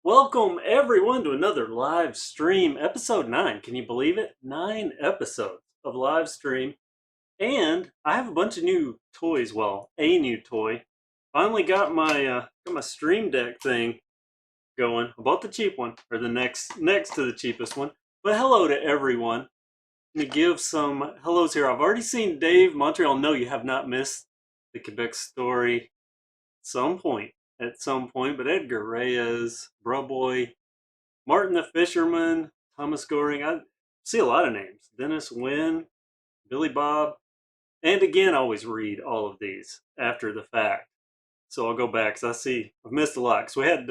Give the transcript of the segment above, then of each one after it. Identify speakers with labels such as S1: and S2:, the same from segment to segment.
S1: Welcome everyone to another live stream, episode 9. Can you believe it? 9 episodes of live stream. And I have a bunch of new toys. Well, a new toy. Finally got my Stream Deck thing going. I bought the cheap one, or the next to the cheapest one. But hello to everyone. Let me give some hellos here. I've already seen Dave Montreal. No, you have not missed the Quebec story at some point, but Edgar Reyes, Bruboy, Martin the Fisherman, Thomas Goring. I see a lot of names. Dennis Wynn, Billy Bob. And again, I always read all of these after the fact. So I'll go back because I see I've missed a lot. So we had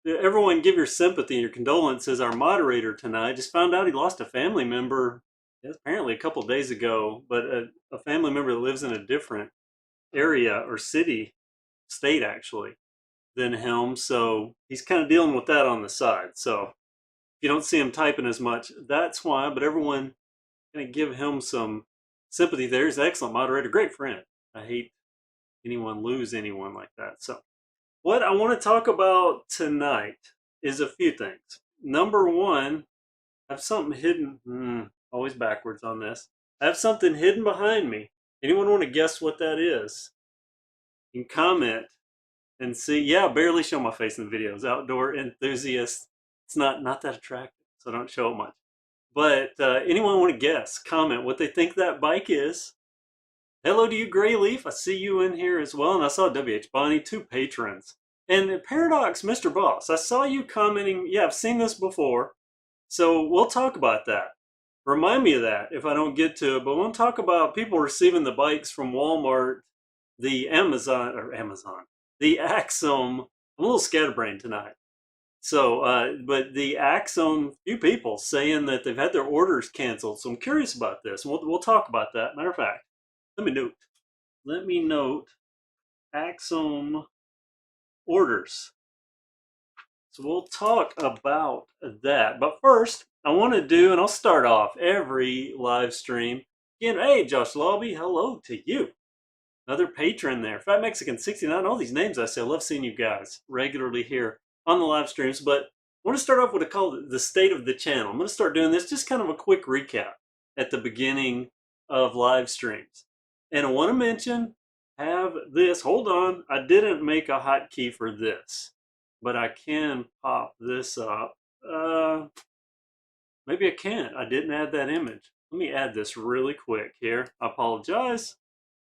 S1: everyone give your sympathy and your condolences. Our moderator tonight just found out he lost a family member, apparently a couple of days ago, but a family member that lives in a different area or city, state actually, than him. So he's kind of dealing with that on the side. So if you don't see him typing as much, that's why. But everyone kind of give him some sympathy there. He's an excellent moderator, great friend. I hate anyone lose anyone like that. So what I want to talk about tonight is a few things. Number one, I have something hidden. Always backwards on this. I have something hidden behind me. Anyone want to guess what that is? You can comment and see. Yeah, I barely show my face in the videos. Outdoor enthusiast. It's not that attractive, so I don't show it much. But anyone want to guess? Comment what they think that bike is. Hello to you, Gray Leaf. I see you in here as well. And I saw WH Bonnie, 2 patrons. And Paradox, Mr. Boss, I saw you commenting. Yeah, I've seen this before. So we'll talk about that. Remind me of that if I don't get to it. But we'll talk about people receiving the bikes from Walmart, the Amazon, the Axum. I'm a little scatterbrained tonight. So, but the Axum, few people saying that they've had their orders canceled. So I'm curious about this. We'll talk about that. Matter of fact, let me note Axum orders. So we'll talk about that. But first, I want to do, and I'll start off every live stream. Again, hey, Josh Lobby, hello to you. Another patron there. Fat Mexican 69, all these names I say. I love seeing you guys regularly here on the live streams. But I want to start off with the state of the channel. I'm going to start doing this, just kind of a quick recap at the beginning of live streams. And I want to mention, have this, hold on, I didn't make a hotkey for this, but I can pop this up. Maybe I can't, I didn't add that image. Let me add this really quick here. I apologize.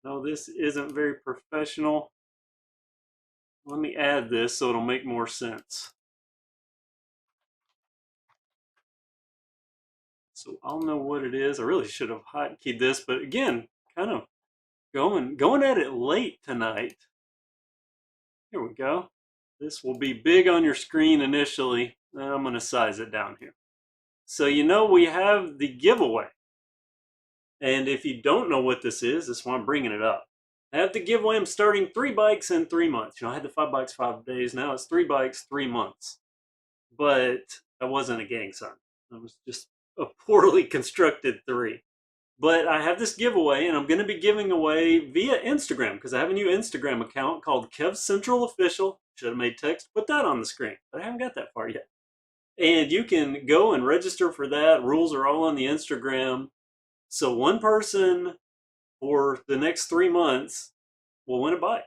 S1: No, this isn't very professional. Let me add this so it'll make more sense. So I'll know what it is. I really should have hotkeyed this, but again, kind of going at it late tonight. Here we go. This will be big on your screen initially. I'm going to size it down here. So we have the giveaway. And if you don't know what this is, that's why I'm bringing it up. I have the giveaway. I'm starting 3 bikes in 3 months. I had the 5 bikes 5 days. Now it's 3 bikes 3 months. But I wasn't a gang sign. I was just a poorly constructed 3. But I have this giveaway, and I'm going to be giving away via Instagram because I have a new Instagram account called KevCentral Official. Should have made text, put that on the screen, but I haven't got that far yet. And you can go and register for that. Rules are all on the Instagram. So one person for the next 3 months will win a bike.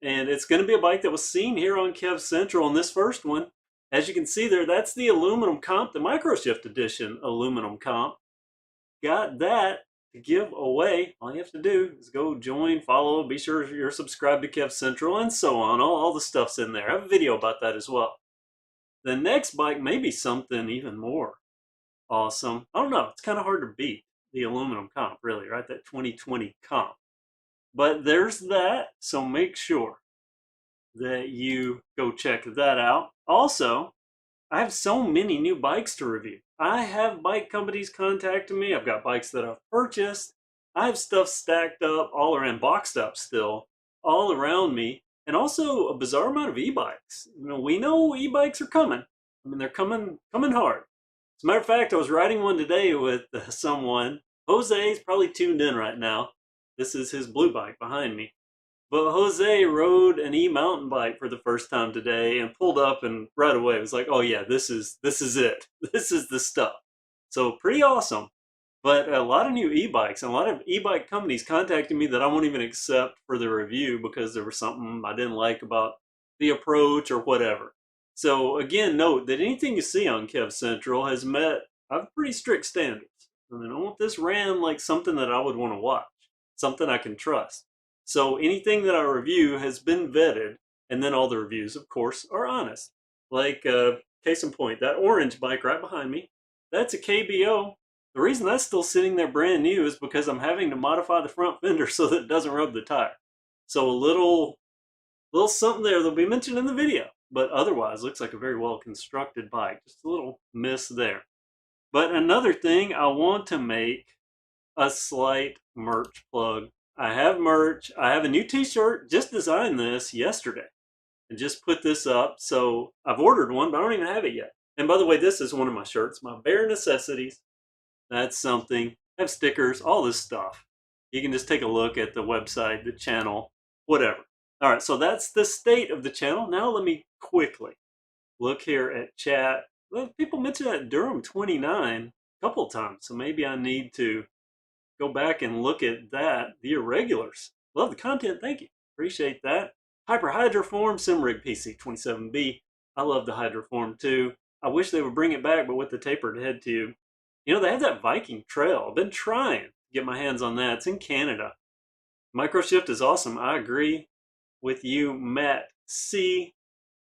S1: And it's going to be a bike that was seen here on KevCentral. And this first one, as you can see there, that's the aluminum comp, the Microshift Edition aluminum comp. Got that to give away. All you have to do is go join, follow, be sure you're subscribed to KevCentral, and so on. All the stuff's in there. I have a video about that as well. The next bike may be something even more awesome. I don't know. It's kind of hard to beat the aluminum comp, really, right? That 2020 comp. But there's that, so make sure that you go check that out. Also, I have so many new bikes to review. I have bike companies contacting me. I've got bikes that I've purchased. I have stuff stacked up all around, boxed up still, all around me. And also a bizarre amount of e-bikes. We know e-bikes are coming. I mean, they're coming hard. As a matter of fact, I was riding one today with someone. Jose is probably tuned in right now. This is his blue bike behind me. But Jose rode an e-mountain bike for the first time today and pulled up, and right away it was like, oh yeah, this is it. This is the stuff. So pretty awesome. But a lot of new e-bikes and a lot of e-bike companies contacted me that I won't even accept for the review because there was something I didn't like about the approach or whatever. So again, note that anything you see on KevCentral has met, I have pretty strict standards. I mean, I want this ran like something that I would want to watch, something I can trust. So anything that I review has been vetted, and then all the reviews, of course, are honest. Like, case in point, that orange bike right behind me, that's a KBO. The reason that's still sitting there brand new is because I'm having to modify the front fender so that it doesn't rub the tire. So a little something there that'll be mentioned in the video, but otherwise looks like a very well constructed bike. Just a little miss there. But another thing, I want to make a slight merch plug. I have merch. I have a new t-shirt. Just designed this yesterday and just put this up. So I've ordered one, but I don't even have it yet. And by the way, this is one of my shirts, my bare necessities. That's something. I have stickers, all this stuff. You can just take a look at the website, the channel, whatever. All right, so that's the state of the channel. Now let me quickly look here at chat. Well, people mentioned that Durham 29 a couple of times, so maybe I need to go back and look at that. The irregulars. Love the content, thank you. Appreciate that. Hyper Hydroform, Simrig PC 27B. I love the Hydroform too. I wish they would bring it back, but with the tapered head tube. You know, they have that Viking Trail. I've been trying to get my hands on that. It's in Canada. Microshift is awesome. I agree with you, Matt C.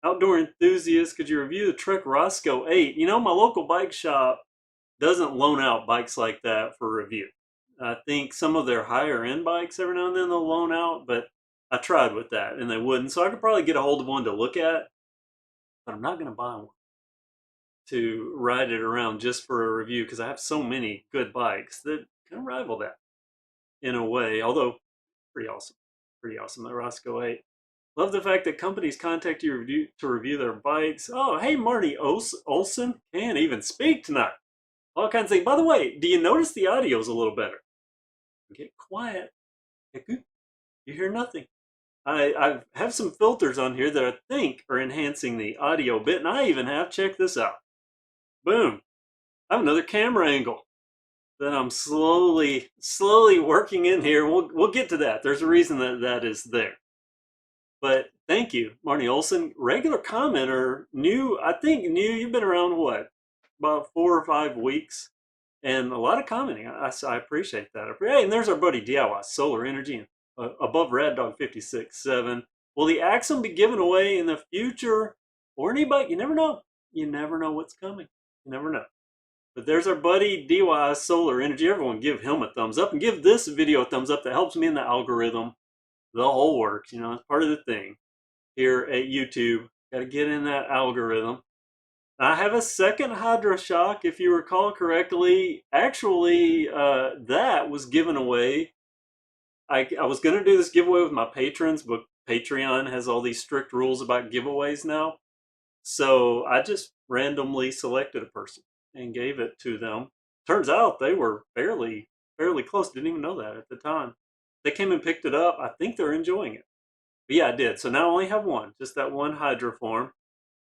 S1: Outdoor enthusiast, could you review the Trek Roscoe 8? You know, my local bike shop doesn't loan out bikes like that for review. I think some of their higher end bikes every now and then they'll loan out, but I tried with that and they wouldn't. So I could probably get a hold of one to look at, but I'm not going to buy one to ride it around just for a review because I have so many good bikes that kind of rival that in a way, although pretty awesome. Pretty awesome, the Roscoe 8. Love the fact that companies contact you to review their bikes. Oh, hey, Marty Olson. Can't even speak tonight. All kinds of things. By the way, do you notice the audio is a little better? Get quiet. You hear nothing. I have some filters on here that I think are enhancing the audio a bit, and I even have, check this out. Boom. I have another camera angle that I'm slowly working in here. We'll get to that. There's a reason that is there. But thank you, Marty Olson. Regular commenter, new, I think new, you've been around what? About 4 or 5 weeks. And a lot of commenting. I appreciate that. Hey, and there's our buddy DIY Solar Energy and above Rad Dog 56.7. Will the Axum be given away in the future? Or anybody? You never know. You never know what's coming. You never know. But there's our buddy DIY Solar Energy. Everyone give him a thumbs up and give this video a thumbs up. That helps me in the algorithm. The whole works, you know, it's part of the thing here at YouTube. Got to get in that algorithm. I have a second HydroShock, if you recall correctly. Actually, that was given away. I was going to do this giveaway with my patrons, but Patreon has all these strict rules about giveaways now. So I just randomly selected a person and gave it to them. Turns out they were fairly close. Didn't even know that at the time. They came and picked it up. I think they're enjoying it. But yeah, I did. So now I only have one, just that one Hydroform.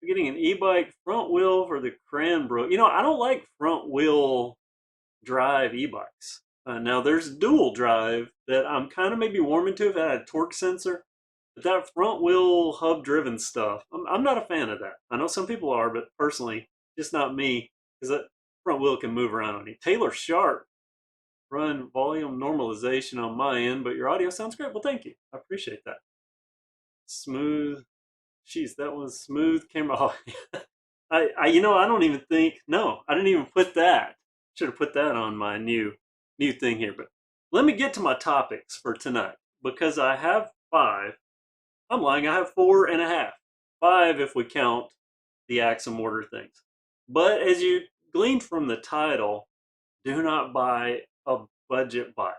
S1: We're getting an e-bike front wheel for the Cranbrook. You know, I don't like front wheel drive e-bikes. Now there's dual drive that I'm kind of maybe warming to if it had a torque sensor. But that front wheel hub driven stuff, I'm not a fan of that. I know some people are, but personally, just not me. Because that front wheel can move around on you. Taylor Sharp. Run volume normalization on my end, but your audio sounds great. Well, thank you. I appreciate that. Smooth. Jeez, that was smooth camera. Oh, you know, I don't even think, no, I didn't even put that. Should have put that on my new thing here. But let me get to my topics for tonight because I have 5. I'm lying. I have 4.5. 5 if we count the Axum order things. But as you gleaned from the title, do not buy a budget bike.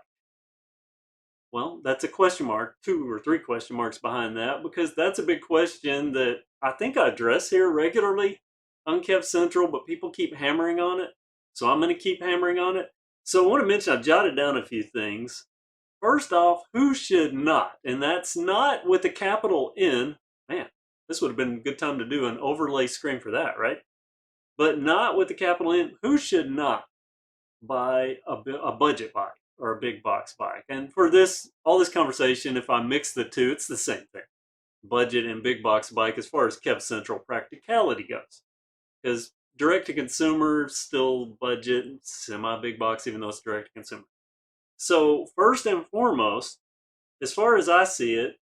S1: Well, that's a question mark, 2 or 3 question marks behind that, because that's a big question that I think I address here regularly on KevCentral, but people keep hammering on it. So I'm going to keep hammering on it. So I want to mention, I've jotted down a few things. First off, who should not? And that's not with a capital N. Man, this would have been a good time to do an overlay screen for that, right? But not with the capital N. Who should not buy a budget bike or a big box bike? And for all this conversation, if I mix the two, it's the same thing. Budget and big box bike as far as KevCentral practicality goes. Because direct to consumer, still budget, semi big box, even though it's direct to consumer. So, first and foremost, as far as I see it,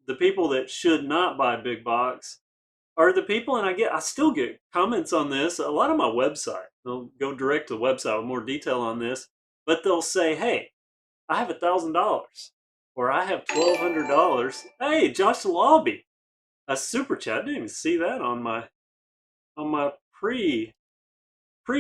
S1: the people that should not buy big box are the people, and I still get comments on this. A lot on my website, they'll go direct to the website with more detail on this, but they'll say, "Hey, I have $1,000, or I have $1,200." Hey, Josh Lobby, a super chat. I didn't even see that on my pre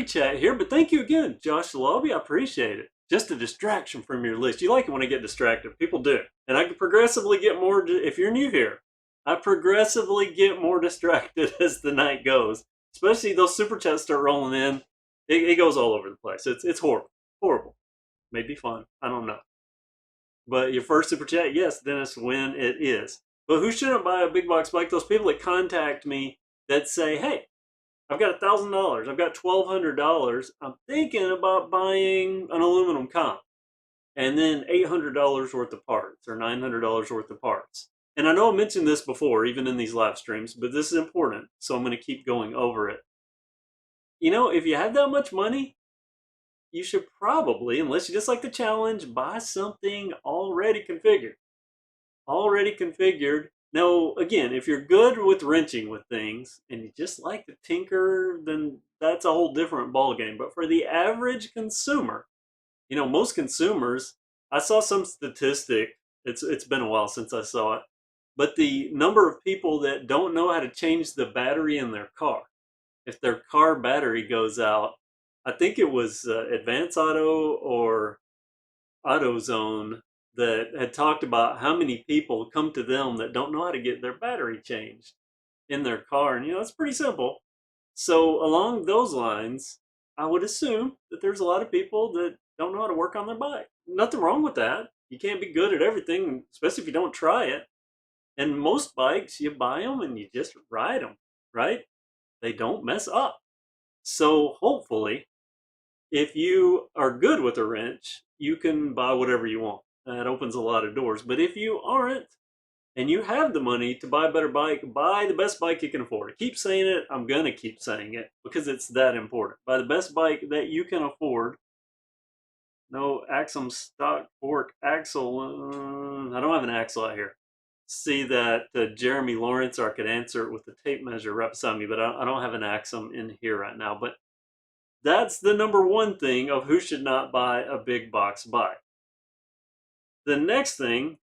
S1: chat here, but thank you again, Josh Lobby. I appreciate it. Just a distraction from your list. You like it when I get distracted. People do, and I progressively get more. If you're new here, I progressively get more distracted as the night goes. Especially those super chats start rolling in. It goes all over the place. It's horrible, horrible. Maybe fun. I don't know. But your first super chat, yes, Dennis, when it is. But who shouldn't buy a big box bike? Those people that contact me that say, "Hey, I've got $1,000. I've got $1,200. I'm thinking about buying an aluminum comp, and then $800 worth of parts or $900 worth of parts." And I know I mentioned this before, even in these live streams, but this is important, so I'm going to keep going over it. If you have that much money, you should probably, unless you just like the challenge, buy something already configured. Already configured. Now, again, if you're good with wrenching with things and you just like to tinker, then that's a whole different ballgame. But for the average consumer, most consumers, I saw some statistic. It's been a while since I saw it, but the number of people that don't know how to change the battery in their car, if their car battery goes out, I think it was Advance Auto or AutoZone that had talked about how many people come to them that don't know how to get their battery changed in their car. And, it's pretty simple. So, along those lines, I would assume that there's a lot of people that don't know how to work on their bike. Nothing wrong with that. You can't be good at everything, especially if you don't try it. And most bikes, you buy them and you just ride them, right? They don't mess up. So, hopefully, if you are good with a wrench, you can buy whatever you want. That opens a lot of doors. But if you aren't, and you have the money to buy a better bike, buy the best bike you can afford. I keep saying it. I'm going to keep saying it because it's that important. Buy the best bike that you can afford. No Axum stock fork axle. I don't have an axle out here. See that Jeremy Lawrence, or I could answer it with the tape measure right beside me, but I don't have an Axum in here right now. But that's the number one thing of who should not buy a big box bike. The next thing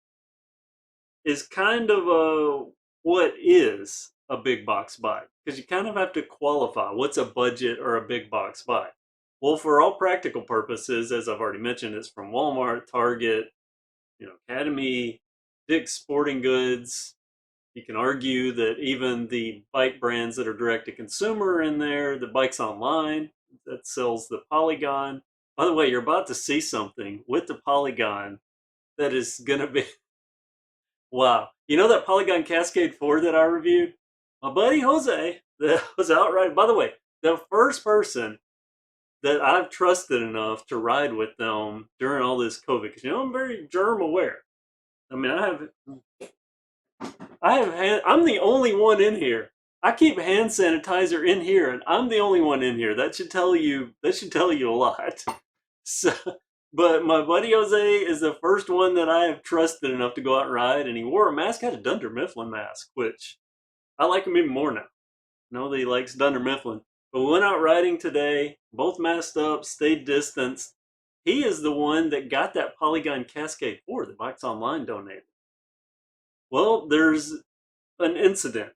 S1: is kind of what is a big box bike, because you kind of have to qualify what's a budget or a big box bike. Well, for all practical purposes, as I've already mentioned, it's from Walmart, Target, Academy, Dick's Sporting Goods. You can argue that even the bike brands that are direct to consumer are in there. The Bikes Online that sells the Polygon. By the way, you're about to see something with the Polygon that is going to be wow. You know that Polygon Cascade 4 that I reviewed? My buddy Jose, that was outright, by the way, the first person that I've trusted enough to ride with them during all this COVID, because I'm very germ aware. I mean, I'm the only one in here. I keep hand sanitizer in here, and I'm the only one in here. That should tell you a lot. So, but my buddy Jose is the first one that I have trusted enough to go out and ride, and he wore a mask. Had a Dunder Mifflin mask, which I like him even more now. Know that he likes Dunder Mifflin. But we went out riding today, both masked up, stayed distanced. He is the one that got that Polygon Cascade 4 that Bikes Online donated. Well, there's an incident,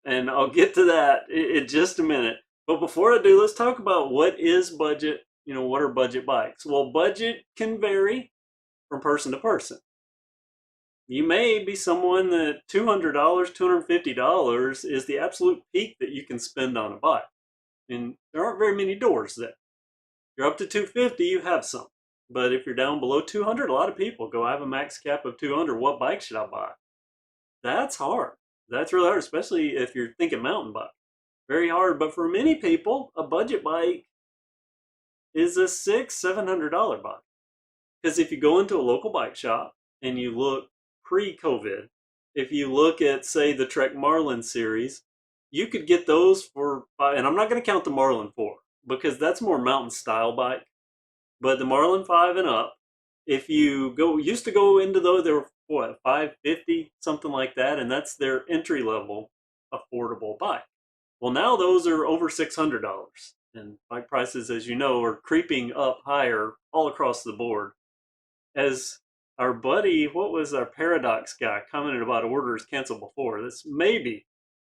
S1: and I'll get to that in just a minute. But before I do, let's talk about what is budget. What are budget bikes? Well, budget can vary from person to person. You may be someone that $200, $250 is the absolute peak that you can spend on a bike. And there aren't very many doors there. You're up to $250, you have some. But if you're down below $200, a lot of people go, I have a max cap of $200. What bike should I buy? That's hard. That's really hard, especially if you're thinking mountain bike. Very hard. But for many people, a budget bike is a $600-$700 bike. Because if you go into a local bike shop and you look pre-COVID, if you look at, say, the Trek Marlin series, you could get those for, and I'm not going to count the Marlin 4 because that's more mountain style bike. But the Marlin 5 and up, if you used to go into those, they were what, 550, something like that, and that's their entry level affordable bike. Well, now those are over $600, and bike prices, as you know, are creeping up higher all across the board. As our buddy, what was our Paradox guy, commented about orders canceled before. This maybe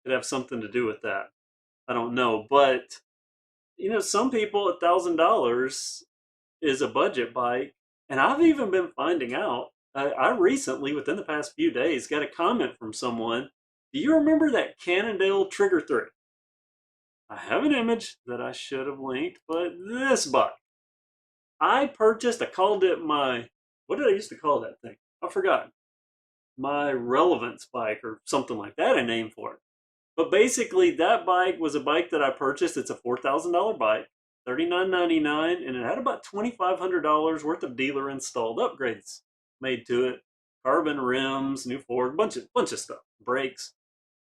S1: could have something to do with that. I don't know, but some people, $1,000 is a budget bike, and I've even been finding out. I recently, within the past few days, got a comment from someone. Do you remember that Cannondale Trigger 3? I have an image that I should have linked, but this bike I purchased, I called it my, what did I used to call that thing? I forgot. My relevance bike or something like that, I named for it. But basically, that bike was a bike that I purchased. It's a $4,000 bike, $39.99, and it had about $2,500 worth of dealer installed upgrades made to it. Carbon rims, new fork, bunch of stuff, brakes.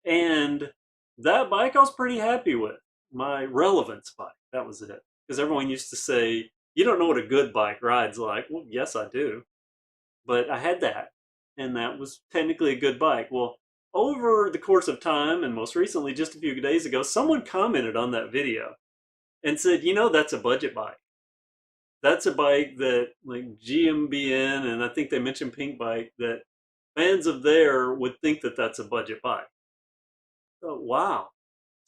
S1: And that bike I was pretty happy with. My relevance bike, that was it. Because everyone used to say, you don't know what a good bike rides like. Well, yes, I do. But I had that, and that was technically a good bike. Well, over the course of time, and most recently, just a few days ago, someone commented on that video and said, that's a budget bike. That's a bike that, like GMBN, and I think they mentioned Pink Bike, that fans of there would think that that's a budget bike. Oh, wow.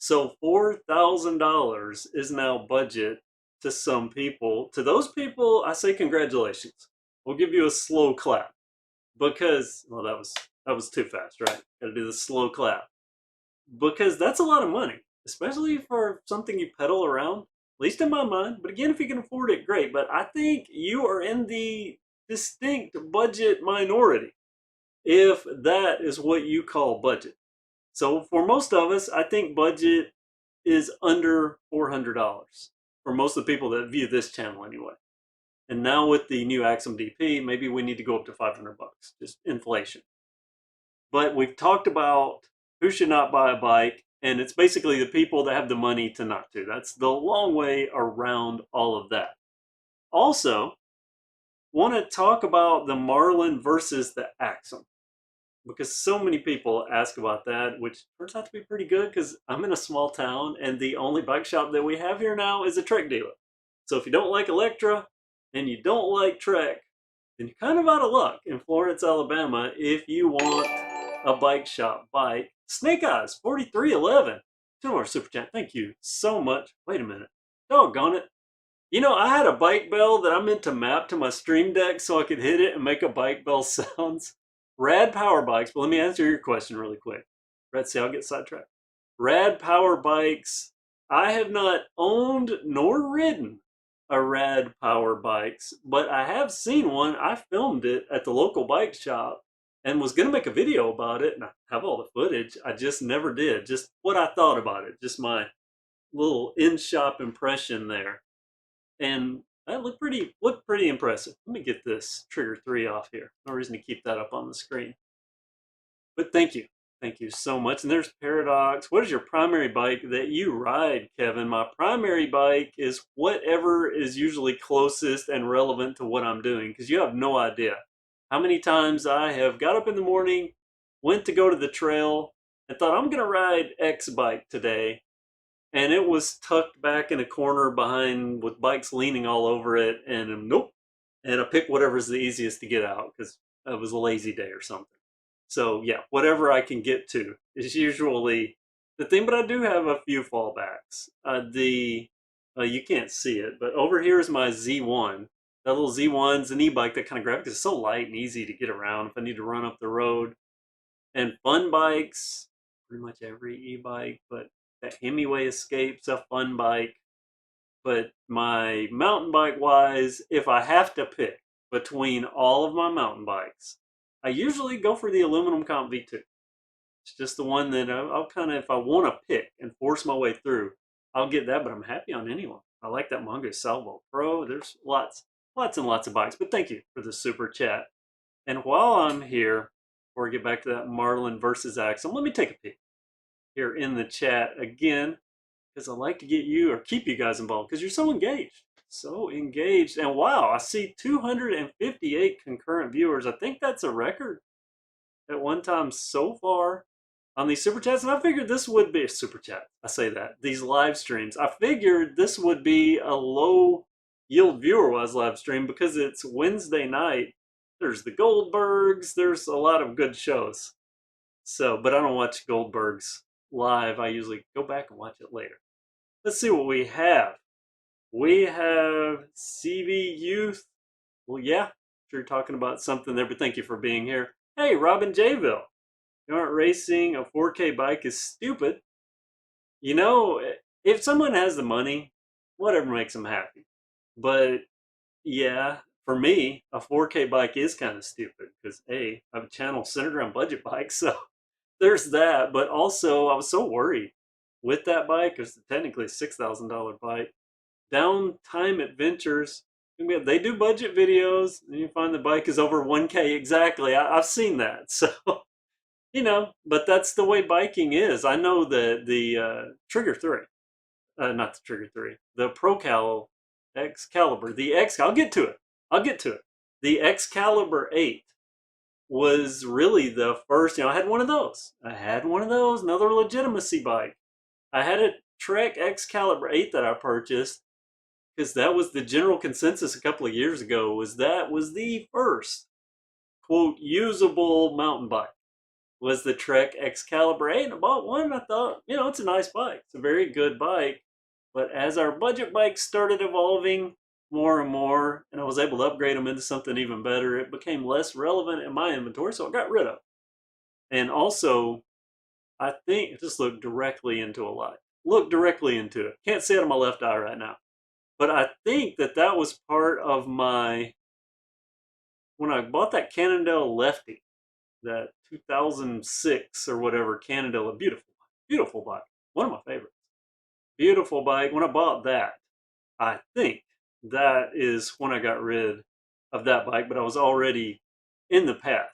S1: So $4,000 is now budget to some people. To those people, I say congratulations. We'll give you a slow clap because, well, that was too fast, right? Got to do the slow clap because that's a lot of money, especially for something you pedal around. At least in my mind. But again, if you can afford it, great. But I think you are in the distinct budget minority if that is what you call budget. So for most of us, I think budget is under $400 for most of the people that view this channel anyway. And now with the new Axum DP, maybe we need to go up to 500 bucks, just inflation. But we've talked about who should not buy a bike, and it's basically the people that have the money to not to. That's the long way around all of that. Also, want to talk about the Marlin versus the Axum, because so many people ask about that, which turns out to be pretty good because I'm in a small town and the only bike shop that we have here now is a Trek dealer. So if you don't like Electra and you don't like Trek, then you're kind of out of luck in Florence, Alabama if you want a bike shop bike. Snake Eyes 4311, $2 super chat. Thank you so much. Wait a minute. Doggone it. I had a bike bell that I meant to map to my Stream Deck so I could hit it and make a bike bell sounds. Rad Power Bikes, but let me answer your question really quick. Let's see, I'll get sidetracked. Rad Power Bikes, I have not owned nor ridden a Rad Power Bikes, but I have seen one. I filmed it at the local bike shop and was going to make a video about it, and I have all the footage. I just never did. Just what I thought about it, just my little in-shop impression there. And that looked pretty impressive. Let me get this Trigger 3 off here. No reason to keep that up on the screen. But thank you. Thank you so much. And there's Paradox. What is your primary bike that you ride, Kevin? My primary bike is whatever is usually closest and relevant to what I'm doing, because you have no idea how many times I have got up in the morning, went to go to the trail, and thought, I'm going to ride X bike today. And it was tucked back in a corner behind with bikes leaning all over it, and nope. And I picked whatever's the easiest to get out because it was a lazy day or something. So yeah, whatever I can get to is usually the thing, but I do have a few fallbacks. You can't see it, but over here is my Z1. That little Z1's an e-bike that kind of grabs because it's so light and easy to get around if I need to run up the road. And fun bikes, pretty much every e-bike, but that Hemingway Escape's a fun bike. But my mountain bike wise, if I have to pick between all of my mountain bikes, I usually go for the aluminum comp V2. It's just the one that I'll kind of, if I want to pick and force my way through, I'll get that, but I'm happy on anyone. I like that Mongoose Salvo Pro. There's lots and lots of bikes, but thank you for the super chat. And while I'm here, before I get back to that Marlin versus Axum, let me take a peek. here in the chat again because I like to get you or keep you guys involved because you're so engaged. So engaged. And wow, I see 258 concurrent viewers. I think that's a record at one time so far on these super chats. And I figured this would be a super chat. I say that. These live streams. I figured this would be a low yield viewer wise live stream because it's Wednesday night. There's the Goldbergs. There's a lot of good shows. So, but I don't watch Goldbergs live. I usually go back and watch it later. Let's see what we have. We have CV Youth. Well, yeah, sure you're talking about something there, but thank you for being here. Hey, Robin Jayville. You aren't racing a 4K bike is stupid. You know, if someone has the money, whatever makes them happy. But yeah, for me, a 4K bike is kind of stupid because A, I have a channel centered around budget bikes, so there's that. But also, I was so worried with that bike. It was technically a $6,000 bike. Downtime Adventures, they do budget videos, and you find the bike is over 1K exactly. I've seen that, so you know. But that's the way biking is. I know that the Trigger 3, not the Trigger 3, the Pro Excalibur, the X. I'll get to it. I'll get to it. The Excalibur 8 was really the first. You know, I had one of those. Another legitimacy bike. I had a Trek Excalibur 8 that I purchased because that was the general consensus a couple of years ago. Was the first quote usable mountain bike was the Trek Excalibur 8. And I bought one. And I thought, you know, it's a nice bike. It's a very good bike. But as our budget bikes started evolving more and more, and I was able to upgrade them into something even better, it became less relevant in my inventory, so I got rid of it. And also, I think it just looked directly into a light. Looked directly into it. Can't see it on my left eye right now. But I think that was part of my, when I bought that Cannondale Lefty, that 2006 or whatever Cannondale, a beautiful bike. One of my favorites. Beautiful bike. When I bought that, I think that is when I got rid of that bike, but I was already in the path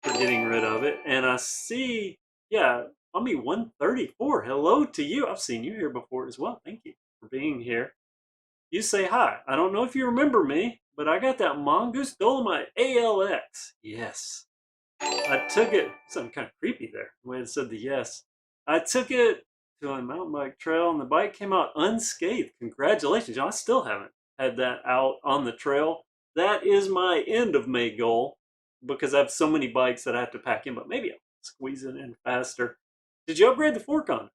S1: for getting rid of it. And I see, yeah, Mommy 134. Hello to you. I've seen you here before as well. Thank you for being here. You say hi. I don't know if you remember me, but I got that Mongoose Dolomite ALX. Yes. I took it, something kind of creepy there, the way it said the yes. I took it to a mountain bike trail and the bike came out unscathed. Congratulations. I still haven't had that out on the trail. That is my end of May goal because I have so many bikes that I have to pack in, but maybe I'll squeeze it in faster. Did you upgrade the fork on it?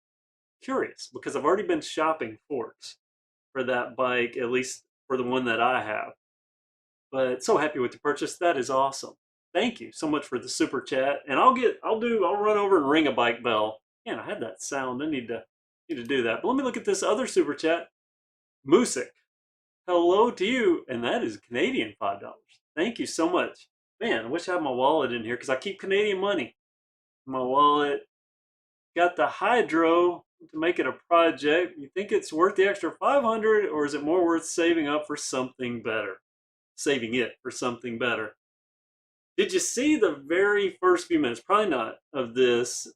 S1: Curious, because I've already been shopping forks for that bike, at least for the one that I have. But so happy with the purchase. That is awesome. Thank you so much for the super chat. And I'll run over and ring a bike bell. Man, I had that sound. I need to do that. But let me look at this other super chat. Music. Hello to you. And that is Canadian $5. Thank you so much. Man, I wish I had my wallet in here because I keep Canadian money in my wallet. Got the hydro to make it a project. You think it's worth the extra 500 or is it more worth saving up for something better? Saving it for something better. Did you see the very first few minutes? Probably not of this.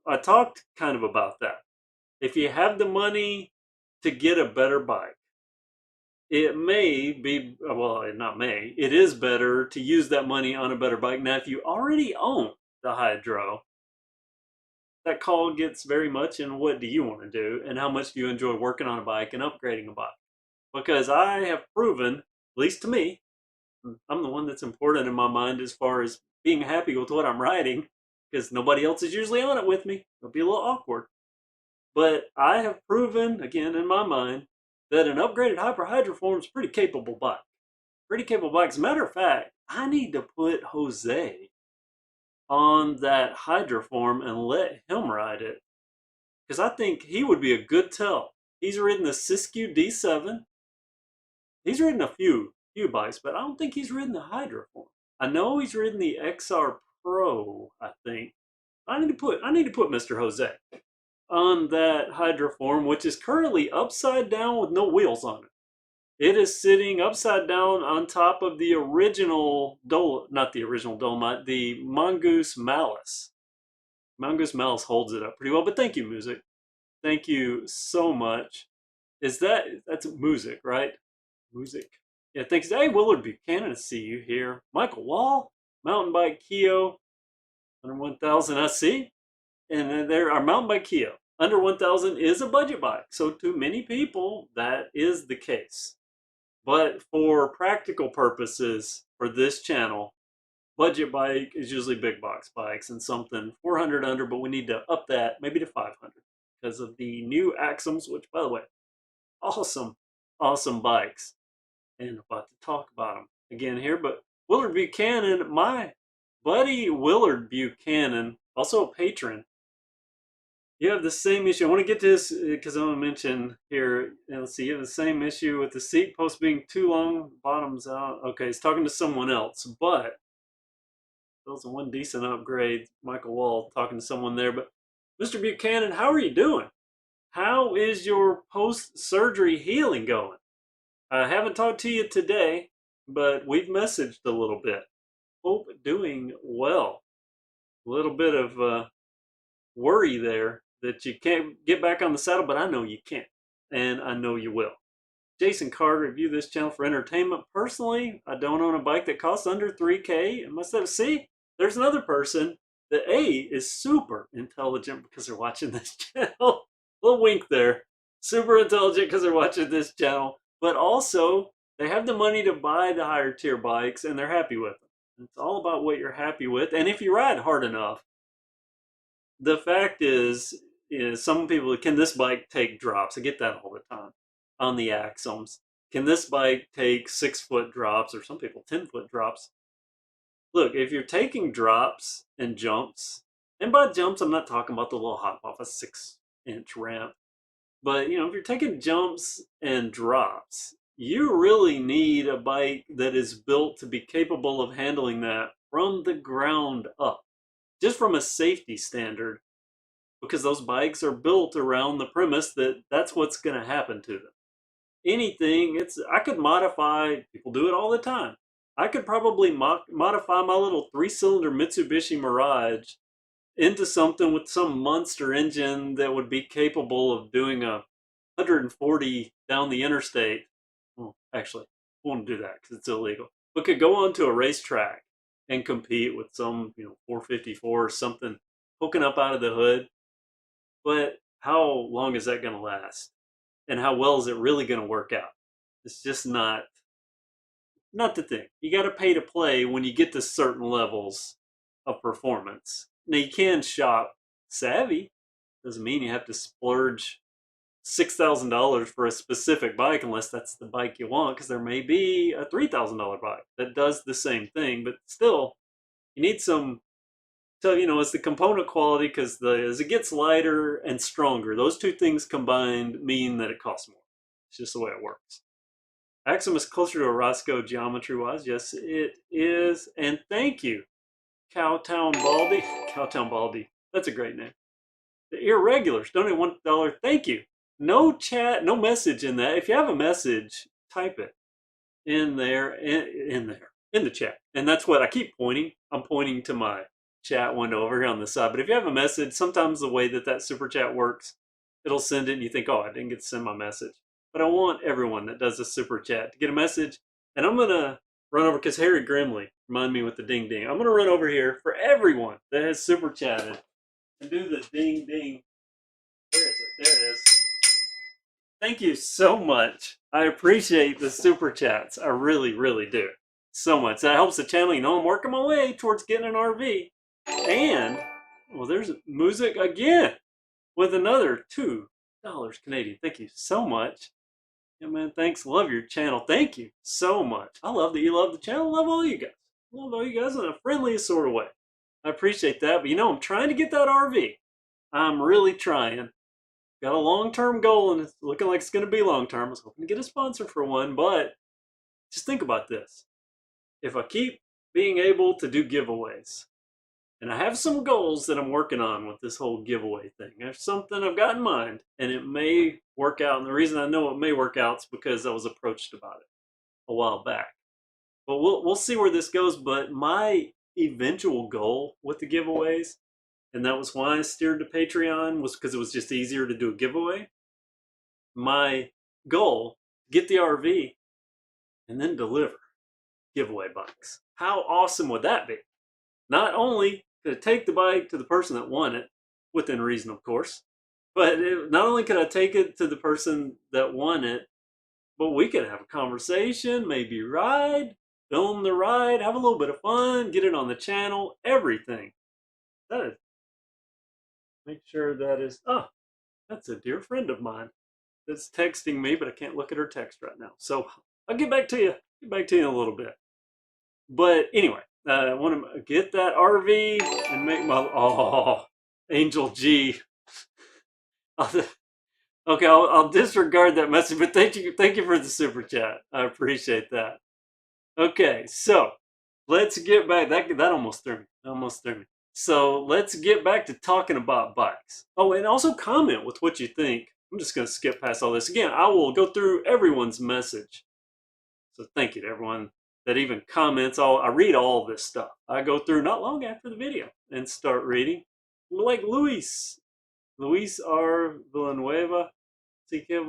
S1: I talked kind of about that. If you have the money to get a better bike, it may be, well, not may, it is better to use that money on a better bike. Now, if you already own the hydro, that call gets very much in what do you want to do and how much do you enjoy working on a bike and upgrading a bike. Because I have proven, at least to me, I'm the one that's important in my mind as far as being happy with what I'm riding because nobody else is usually on it with me. It'll be a little awkward. But I have proven, again, in my mind, that an upgraded Hyper Hydroform is a pretty capable bike. Pretty capable bike. As a matter of fact, I need to put Jose on that Hydroform and let him ride it because I think he would be a good tell. He's ridden the Siskiyou D7. He's ridden a few bikes, but I don't think he's ridden the Hydroform. I know he's ridden the XR Pro, I think. I need to put Mr. Jose on that Hydroform, which is currently upside down with no wheels on it. It is sitting upside down on top of the original not the original Dolomite, the Mongoose Malice. Mongoose Mouse holds it up pretty well, but thank you, Music. Thank you so much. That's music, right? Music. Yeah, thanks. Hey, Willard Buchanan, I see you here. Michael Wall, Mountain Bike Keo, under 1,000, I see. And then there are Mountain Bike Keo. Under 1,000 is a budget bike. So to many people, that is the case. But for practical purposes, for this channel, budget bike is usually big box bikes and something 400 under, but we need to up that maybe to 500 because of the new Axums, which, by the way, awesome, awesome bikes. And I'm about to talk about them again here. But Willard Buchanan, my buddy Willard Buchanan, also a patron, you have the same issue. I want to get to this because I want to mention here. Let's see, you have the same issue with the seat post being too long, bottoms out. Okay, he's talking to someone else, but that was one decent upgrade. Michael Wall talking to someone there. But Mr. Buchanan, how are you doing? How is your post-surgery healing going? I haven't talked to you today, but we've messaged a little bit. Hope doing well. A little bit of worry there that you can't get back on the saddle, but I know you can, and I know you will. Jason Carter, review this channel for entertainment. Personally, I don't own a bike that costs under 3K. I must have, see, there's another person that A, is super intelligent because they're watching this channel. Little wink there. Super intelligent because they're watching this channel. But also, they have the money to buy the higher tier bikes and they're happy with them. It's all about what you're happy with. And if you ride hard enough, the fact is some people, can this bike take drops? I get that all the time on the Axums. Can this bike take 6-foot drops, or some people 10-foot drops? Look, if you're taking drops and jumps, and by jumps, I'm not talking about the little hop off a 6-inch ramp, but if you're taking jumps and drops, you really need a bike that is built to be capable of handling that from the ground up, just from a safety standard, because those bikes are built around the premise that that's what's going to happen to them. Anything, I could modify, people do it all the time. I could probably modify my little 3-cylinder Mitsubishi Mirage into something with some monster engine that would be capable of doing a 140 down the interstate. Well, actually, I won't do that because it's illegal. But could go onto a racetrack and compete with some 454 or something poking up out of the hood. But how long is that going to last? And how well is it really going to work out? It's just not the thing. You got to pay to play when you get to certain levels of performance. Now you can shop savvy. Doesn't mean you have to splurge $6,000 for a specific bike unless that's the bike you want, because there may be a $3,000 bike that does the same thing, but still you need some. So it's the component quality, because as it gets lighter and stronger, those two things combined mean that it costs more. It's just the way it works. Axum is closer to a Roscoe geometry-wise. Yes, it is. And thank you, Cowtown Baldy. Cowtown Baldy. That's a great name. The Irregulars donate $1. Thank you. No chat, no message in that. If you have a message, type it in there, in the chat. And that's what I keep pointing. I'm pointing to my chat window over here on the side. But if you have a message, sometimes the way that super chat works, it'll send it and you think, oh, I didn't get to send my message. But I want everyone that does a super chat to get a message. And I'm going to run over, because Harry Grimley reminded me with the ding ding. I'm going to run over here for everyone that has super chatted and do the ding ding. Where is it? There it is. Thank you so much. I appreciate the super chats. I really, really do. So much. That helps the channel. I'm working my way towards getting an RV. And, well, there's music again with another $2 Canadian. Thank you so much. Yeah, man, thanks. Love your channel. Thank you so much. I love that you love the channel. Love all you guys. Love all you guys in a friendliest sort of way. I appreciate that. But I'm trying to get that RV. I'm really trying. Got a long-term goal, and it's looking like it's going to be long-term. I was hoping to get a sponsor for one, but just think about this. If I keep being able to do giveaways, and I have some goals that I'm working on with this whole giveaway thing. There's something I've got in mind, and it may work out. And the reason I know it may work out is because I was approached about it a while back. But we'll see where this goes. But my eventual goal with the giveaways and that was why I steered to Patreon, was because it was just easier to do a giveaway. My goal, get the RV and then deliver giveaway bikes. How awesome would that be? Not only could I take the bike to the person that won it, within reason, of course, but not only could I take it to the person that won it, but we could have a conversation, maybe ride, film the ride, have a little bit of fun, get it on the channel, everything. That is, make sure that is, oh, that's a dear friend of mine that's texting me, but I can't look at her text right now. So I'll get back to you. Get back to you in a little bit. But anyway, I want to get that RV and make my Angel G. Okay, I'll disregard that message, but thank you for the super chat. I appreciate that. Okay, so let's get back. That almost threw me. Almost threw me. So let's get back to talking about bikes. Oh, and also comment with what you think. I'm just going to skip past all this. Again, I will go through everyone's message. So thank you to everyone that even comments. I read all this stuff. I go through not long after the video and start reading. Like Luis R. Villanueva. See, Kev,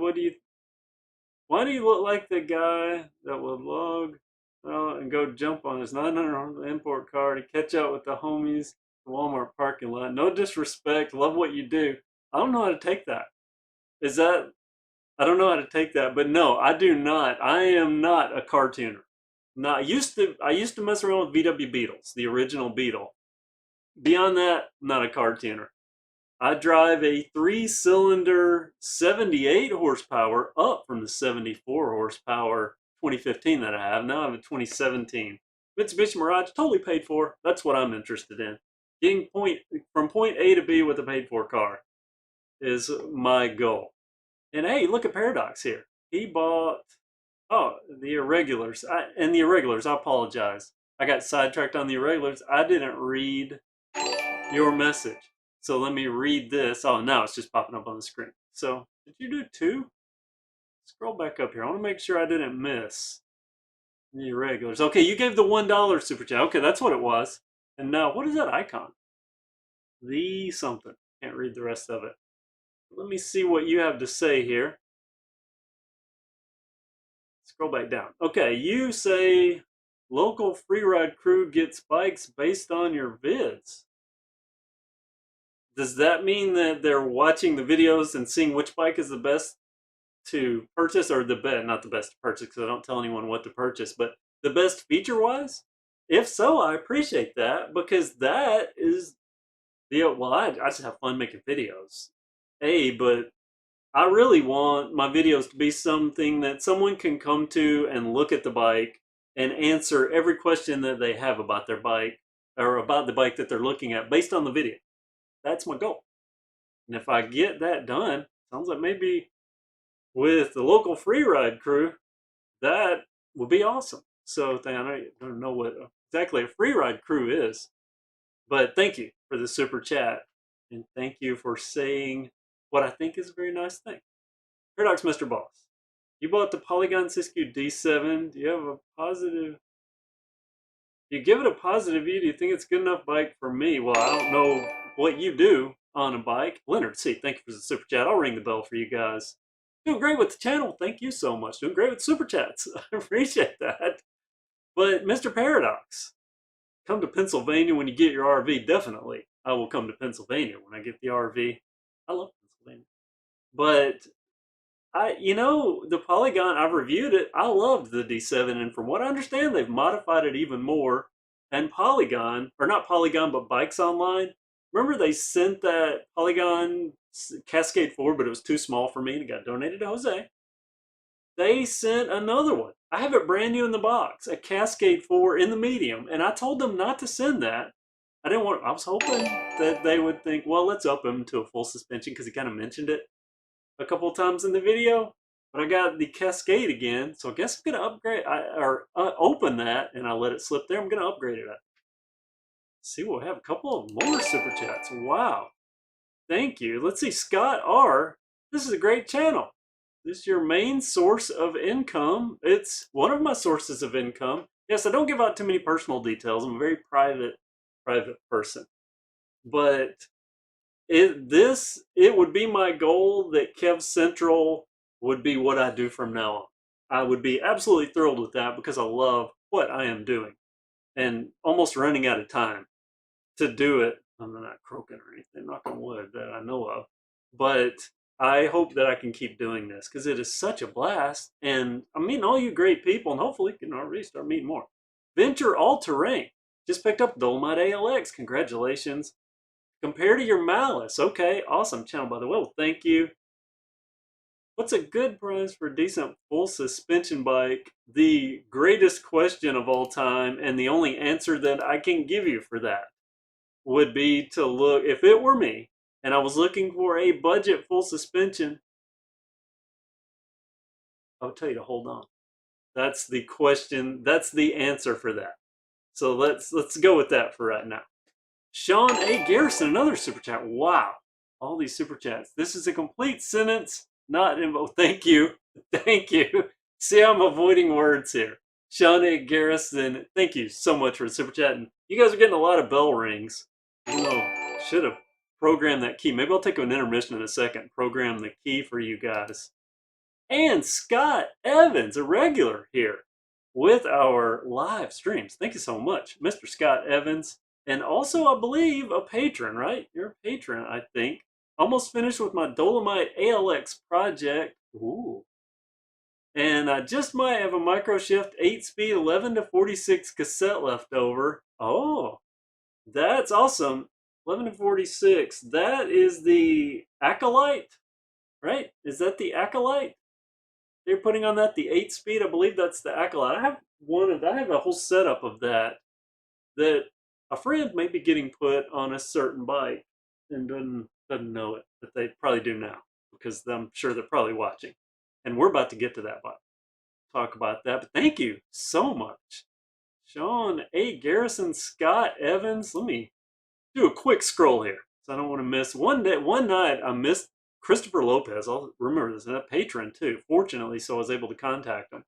S1: why do you look like the guy that would log and go jump on his 900 import car to catch up with the homies in the Walmart parking lot? No disrespect, love what you do. I don't know how to take that. I don't know how to take that, but no, I do not. I am not a car tuner. No, I used to mess around with VW Beetles, the original Beetle. Beyond that, I'm not a car tuner. I drive a 3-cylinder 78 horsepower up from the 74 horsepower 2015 that I have. Now I have a 2017 Mitsubishi Mirage, totally paid for. That's what I'm interested in. Getting from point A to B with a paid for car is my goal. And hey, look at Paradox here. He bought, the Irregulars. I apologize. I got sidetracked on the Irregulars. I didn't read your message. So let me read this. Oh, now it's just popping up on the screen. So, did you do 2? Scroll back up here. I want to make sure I didn't miss the Irregulars. Okay, you gave the $1 super chat. Okay, that's what it was. And now, what is that icon? The something. Can't read the rest of it. Let me see what you have to say here. Scroll back down. Okay, you say local free ride crew gets bikes based on your vids. Does that mean that they're watching the videos and seeing which bike is the best to purchase, or not the best to purchase because I don't tell anyone what to purchase, but the best feature wise? If so, I appreciate that, because that is I just have fun making videos. But I really want my videos to be something that someone can come to and look at the bike and answer every question that they have about their bike or about the bike that they're looking at based on the video. That's my goal. And if I get that done, sounds like maybe with the local free ride crew, that would be awesome. So I don't know what exactly a free ride crew is, but thank you for the super chat. And thank you for saying what I think is a very nice thing. Paradox Mr. Boss, you bought the Polygon Siskiyou D7. Do you have a positive? Do you give it a positive view? Do you think it's a good enough bike for me? Well, I don't know what you do on a bike. Leonard C, thank you for the super chat. I'll ring the bell for you guys. Doing great with the channel. Thank you so much. Doing great with super chats. I appreciate that. But Mr. Paradox, come to Pennsylvania when you get your RV. Definitely. I will come to Pennsylvania when I get the RV. I love Pennsylvania. But the Polygon, I've reviewed it. I loved the D7, and from what I understand, they've modified it even more. And Polygon, or not Polygon, but Bikes Online, remember they sent that Polygon Cascade 4, but it was too small for me, and it got donated to Jose. They sent another one. I have it brand new in the box, a Cascade 4 in the medium, and I told them not to send that. I was hoping that they would think, well, let's up him to a full suspension, because he kind of mentioned it a couple times in the video. But I got the Cascade again, so I guess I'm going to upgrade, open that, and I let it slip there. I'm going to upgrade it. See, we'll have a couple of more super chats. Wow. Thank you. Let's see, Scott R. This is a great channel. This is your main source of income. It's one of my sources of income. Yes, I don't give out too many personal details. I'm a very private person. but it would be my goal that KevCentral would be what I do from now on. I would be absolutely thrilled with that because I love what I am doing and almost running out of time to do it. I'm not croaking or anything, knock on wood, that I know of. But I hope that I can keep doing this because it is such a blast. And I'm meeting all you great people, and hopefully you can already start meeting more. Venture All Terrain just picked up Dolomite ALX. Congratulations. Compare to your Malice. Okay, awesome channel, by the way. Well, thank you. What's a good price for a decent full suspension bike? The greatest question of all time, and the only answer that I can give you for that would be to look, if it were me and I was looking for a budget full suspension, I would tell you to hold on. That's the question. That's the answer for that. So let's go with that for right now. Sean A. Garrison, another super chat. Wow, all these super chats. This is a complete sentence, not in. Thank you, thank you. See, I'm avoiding words here. Sean A. Garrison, thank you so much for the super chat. And you guys are getting a lot of bell rings. I don't know, should have programmed that key. Maybe I'll take an intermission in a second. Program the key for you guys. And Scott Evans, a regular here with our live streams. Thank you so much, Mr. Scott Evans. And also, I believe, a patron, right? You're a patron, I think. Almost finished with my Dolomite ALX project. Ooh. And I just might have a microshift 8-speed 11 to 46 cassette left over. Oh, that's awesome. 11 to 46. That is the Acolyte, right? Is that the Acolyte? They're putting on that the 8-speed. I believe that's the Acolyte. I have a whole setup of that a friend may be getting put on a certain bike and doesn't know it, but they probably do now because I'm sure they're probably watching. And we're about to get to that bike. Talk about that. But thank you so much. Sean A. Garrison, Scott Evans. Let me do a quick scroll here. So I don't want to miss one night I missed Christopher Lopez. I'll remember this, and a patron too, fortunately, so I was able to contact him.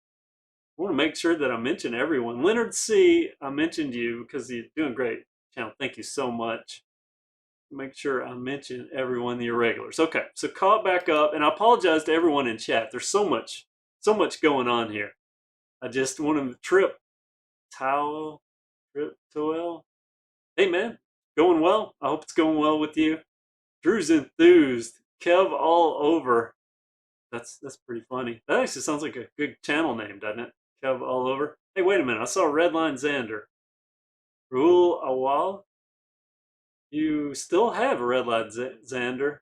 S1: I want to make sure that I mention everyone. Leonard C., I mentioned you because you're doing great channel. Thank you so much. Make sure I mention everyone, the irregulars. Okay, so caught back up, and I apologize to everyone in chat. There's so much going on here. I just want to Trip Toel. Hey man, going well? I hope it's going well with you. Drew's enthused. Kev all over. That's pretty funny. That actually sounds like a good channel name, doesn't it? Kev all over. Hey, wait a minute. I saw Redline Xander. Rule Awal? You still have a Redline Xander.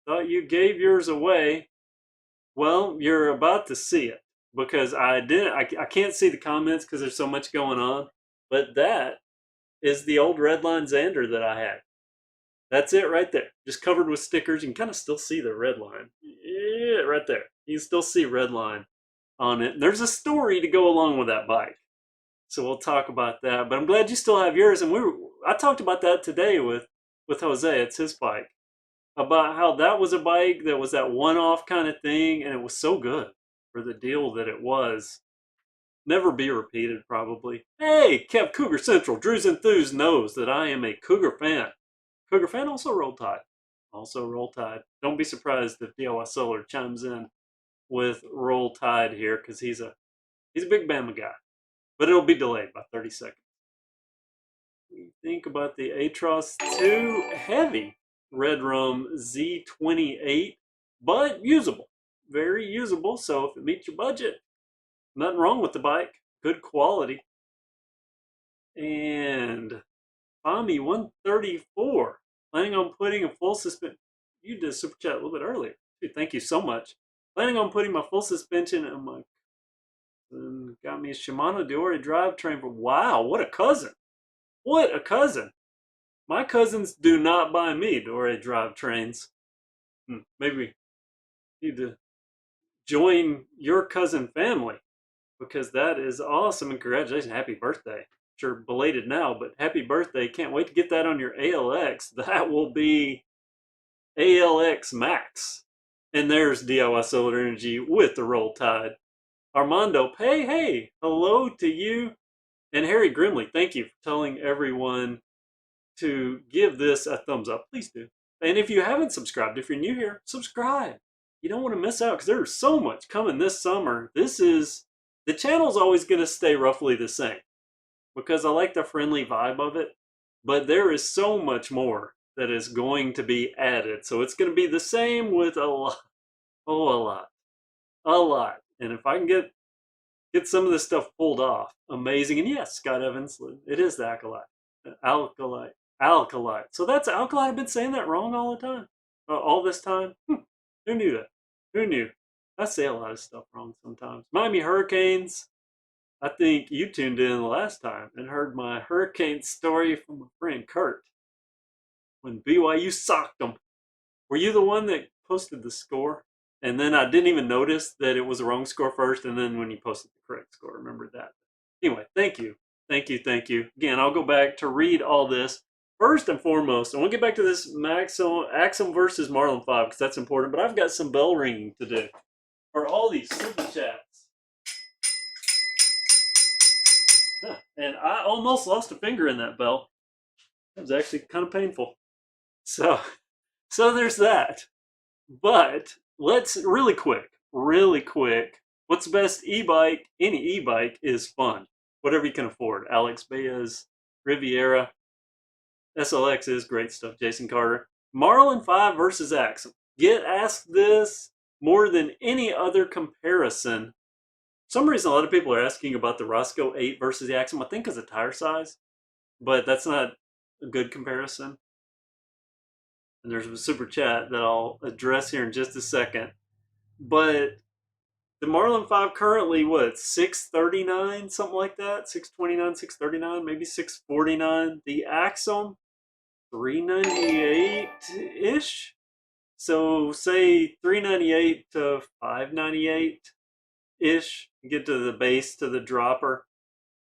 S1: Thought you gave yours away. Well, you're about to see it because I can't see the comments because there's so much going on. But that is the old Redline Xander that I had. That's it right there. Just covered with stickers. You can kind of still see the red line. Yeah, right there. You can still see red line on it. And there's a story to go along with that bike. So we'll talk about that. But I'm glad you still have yours. And I talked about that today with Jose. It's his bike. About how that was a bike that was that one-off kind of thing. And it was so good for the deal that it was. Never be repeated, probably. Hey, Kev Cougar Central. Drew's Enthused knows that I am a Cougar fan. Cougar fan, also Roll Tide. Also Roll Tide. Don't be surprised if DIY Solar chimes in with Roll Tide here because he's a big Bama guy. But it'll be delayed by 30 seconds. Think about the Atros 2 Heavy Red Rum Z28, but usable. Very usable, so if it meets your budget, nothing wrong with the bike. Good quality. And Tommy 134. Planning on putting a full suspension. You did a super chat a little bit earlier. Dude, thank you so much. Planning on putting my full suspension on my. Got me a Shimano Diore drivetrain for. Wow, what a cousin! What a cousin! My cousins do not buy me Diore drivetrains. Maybe need to join your cousin family because that is awesome and congratulations! Happy birthday! Sure, belated now, but happy birthday. Can't wait to get that on your ALX. That will be ALX Max. And there's DIY Solar Energy with the Roll Tide. Armando, hey, hello to you. And Harry Grimley, thank you for telling everyone to give this a thumbs up, please do. And if you haven't subscribed, if you're new here, subscribe. You don't want to miss out because there's so much coming this summer. The channel's always going to stay roughly the same because I like the friendly vibe of it, but there is so much more that is going to be added. So it's going to be the same with a lot, a lot. And if I can get some of this stuff pulled off, amazing. And yes, Scott Evans, it is the alkalite. So that's alkalite. I've been saying that wrong all the time, all this time. Who knew that? Who knew? I say a lot of stuff wrong sometimes. Miami Hurricanes. I think you tuned in the last time and heard my hurricane story from my friend Kurt when BYU socked them. Were you the one that posted the score? And then I didn't even notice that it was the wrong score first. And then when you posted the correct score, I remembered that. Anyway, thank you. Thank you. Thank you. Again, I'll go back to read all this. First and foremost, I want to get back to this Axum versus Marlin 5 because that's important. But I've got some bell ringing to do for all these super chats. And I almost lost a finger in that bell. It was actually kind of painful. So there's that. But let's really quick. What's the best e-bike? Any e-bike is fun. Whatever you can afford. Alex Baez, Riviera, SLX is great stuff. Jason Carter. Marlin 5 versus Axum. Get asked this more than any other comparison. For some reason, a lot of people are asking about the Roscoe 8 versus the Axum. I think because of tire size. But that's not a good comparison. And there's a super chat that I'll address here in just a second. But the Marlin 5 currently, what, $639, something like that? $629, $639, maybe $649. The Axum, $398-ish. So say $398 to $598-ish. Get to the base, to the dropper.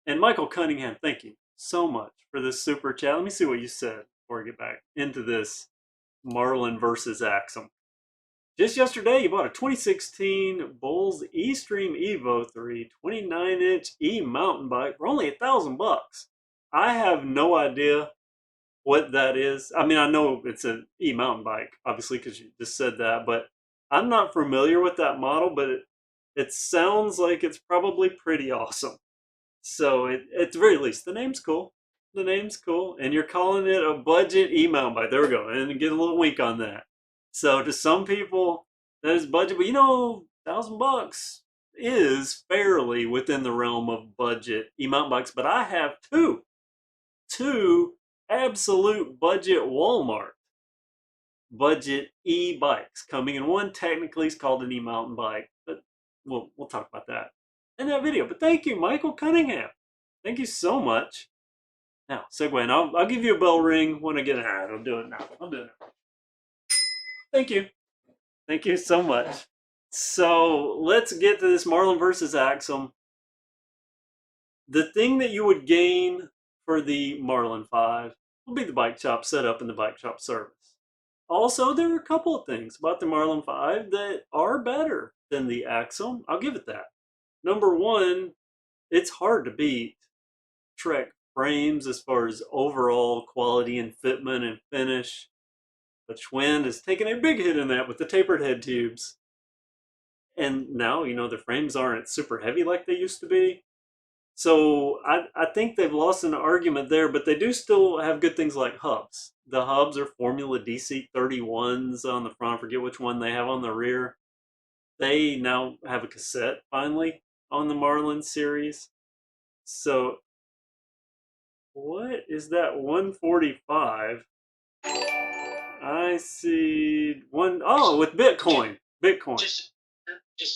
S1: And Michael Cunningham, thank you so much for this super chat. Let me see what you said before I get back into this Marlin versus Axum. Just yesterday, you bought a 2016 Bulls E-Stream Evo 3 29-inch e-mountain bike for only $1,000. I have no idea what that is. I mean, I know it's an e-mountain bike, obviously, because you just said that, but I'm not familiar with that model, but it sounds like it's probably pretty awesome. So at the very least, the name's cool. The name's cool. And you're calling it a budget e-mountain bike. There we go. And get a little wink on that. So to some people, that is budget. But you know, $1,000 is fairly within the realm of budget e-mountain bikes. But I have two absolute budget Walmart budget e-bikes coming. And one technically is called an e-mountain bike. But we'll talk about that in that video. But thank you, Michael Cunningham. Thank you so much. Now, segue, and I'll give you a bell ring when I get it. I'll do it now. I'll do it now. Thank you. Thank you so much. So let's get to this Marlin versus Axum. The thing that you would gain for the Marlin 5 will be the bike shop setup and the bike shop service. Also, there are a couple of things about the Marlin 5 that are better than the Axum. I'll give it that. Number one, it's hard to beat Trek frames as far as overall quality and fitment and finish. But Schwinn has taken a big hit in that with the tapered head tubes. And now, you know, the frames aren't super heavy like they used to be. So I think they've lost an argument there, but they do still have good things like hubs. The hubs are Formula DC31s on the front. I forget which one they have on the rear. They now have a cassette, finally, on the Marlin series. So what is that 145? I see one. Oh, with Bitcoin.
S2: Just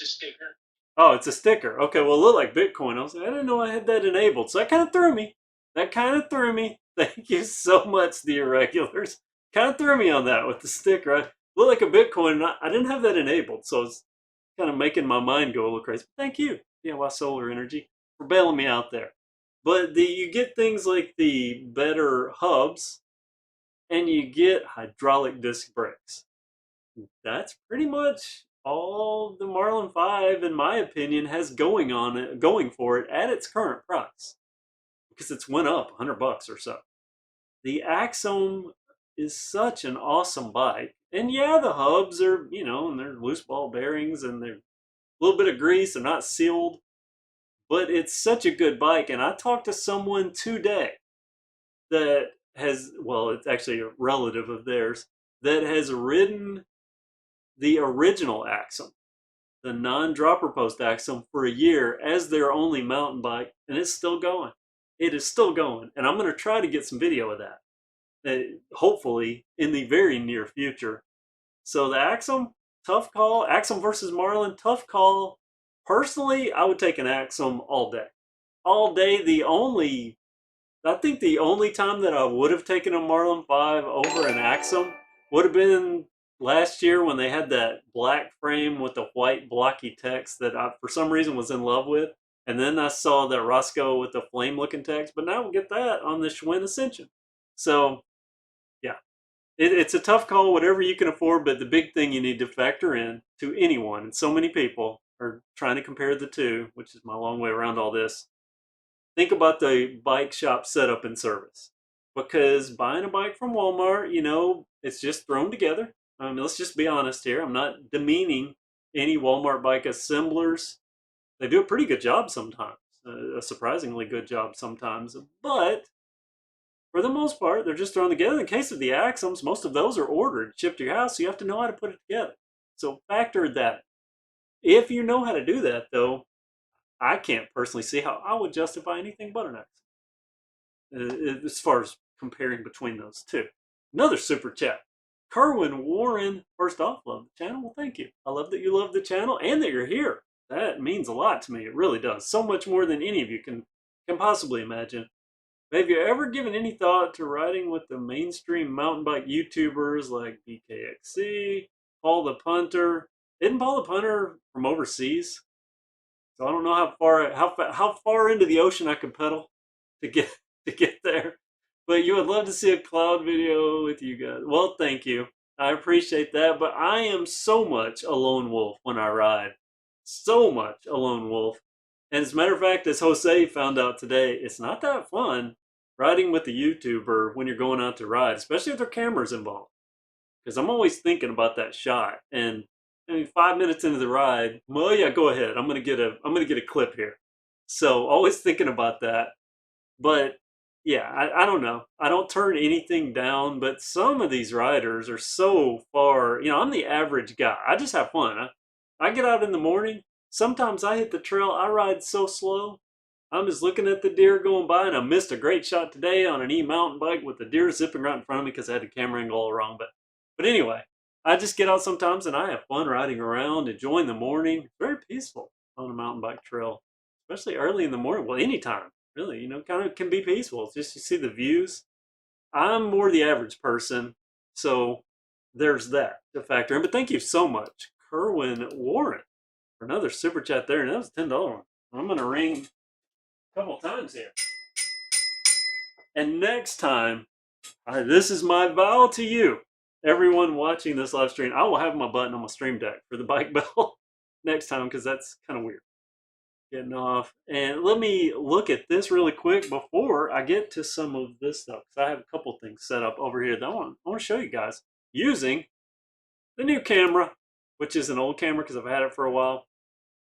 S2: a sticker.
S1: Oh, it's a sticker. Okay, well, it looked like Bitcoin. I didn't know I had that enabled. So that kind of threw me. Thank you so much, the irregulars. Kind of threw me on that with the sticker. It looked like a Bitcoin, and I didn't have that enabled. So it's kind of making my mind go a little crazy. Thank you, DIY Solar Energy, for bailing me out there. But you get things like the better hubs, and you get hydraulic disc brakes. That's pretty much all the Marlin 5, in my opinion, has going for it at its current price, because it's went up $100 or so. The Axum is such an awesome bike. And yeah, the hubs are, and they're loose ball bearings and they're a little bit of grease, they're not sealed, but it's such a good bike. And I talked to someone today that well, it's actually a relative of theirs that has ridden the original Axum, the non-dropper post Axum, for a year as their only mountain bike, and it's still going. It is still going, and I'm going to try to get some video of that, hopefully in the very near future. So the Axum, tough call. Axum versus Marlin, tough call. Personally, I would take an Axum all day. All day. I think the only time that I would have taken a Marlin 5 over an Axum would have been last year when they had that black frame with the white blocky text that I, for some reason, was in love with. And then I saw that Roscoe with the flame looking text, but now we'll get that on the Schwinn Ascension. So, yeah, it's a tough call, whatever you can afford, but the big thing you need to factor in to anyone, and so many people are trying to compare the two, which is my long way around all this. Think about the bike shop setup and service. Because buying a bike from Walmart, it's just thrown together. I mean, let's just be honest here. I'm not demeaning any Walmart bike assemblers. They do a pretty good job sometimes, a surprisingly good job sometimes. But for the most part, they're just thrown together. In the case of the Axums, most of those are ordered, shipped to your house, so you have to know how to put it together. So factor that. If you know how to do that, though, I can't personally see how I would justify anything but an Axum as far as comparing between those two. Another super chat. Kerwin Warren, first off, love the channel. Well, thank you. I love that you love the channel and that you're here. That means a lot to me. It really does. So much more than any of you can possibly imagine. Have you ever given any thought to riding with the mainstream mountain bike YouTubers like BKXC, Paul the Punter? Isn't Paul the Punter from overseas? So I don't know how far into the ocean I could pedal to get there. But you would love to see a cloud video with you guys. Well, thank you. I appreciate that. But I am so much a lone wolf when I ride. So much a lone wolf. And as a matter of fact, as Jose found out today, it's not that fun riding with a YouTuber when you're going out to ride, especially if their camera's involved. Because I'm always thinking about that shot. And I mean, 5 minutes into the ride, well, yeah, go ahead. I'm gonna get a clip here. So always thinking about that. But yeah, I don't know. I don't turn anything down, but some of these riders are so far. I'm the average guy. I just have fun. I get out in the morning. Sometimes I hit the trail. I ride so slow. I'm just looking at the deer going by, and I missed a great shot today on an e-mountain bike with the deer zipping right in front of me because I had the camera angle all wrong. But anyway, I just get out sometimes and I have fun riding around, enjoying the morning. Very peaceful on a mountain bike trail, especially early in the morning. Well, anytime, really, kind of can be peaceful. It's just you see the views. I'm more the average person, so there's that to factor in. But thank you so much, Kerwin Warren, for another super chat there. And that was $10 one. I'm going to ring a couple times here. And next time, this is my vow to you, everyone watching this live stream, I will have my button on my stream deck for the bike bell next time, because that's kind of weird getting off. And let me look at this really quick before I get to some of this stuff, because I have a couple things set up over here that I want to show you guys using the new camera, which is an old camera because I've had it for a while.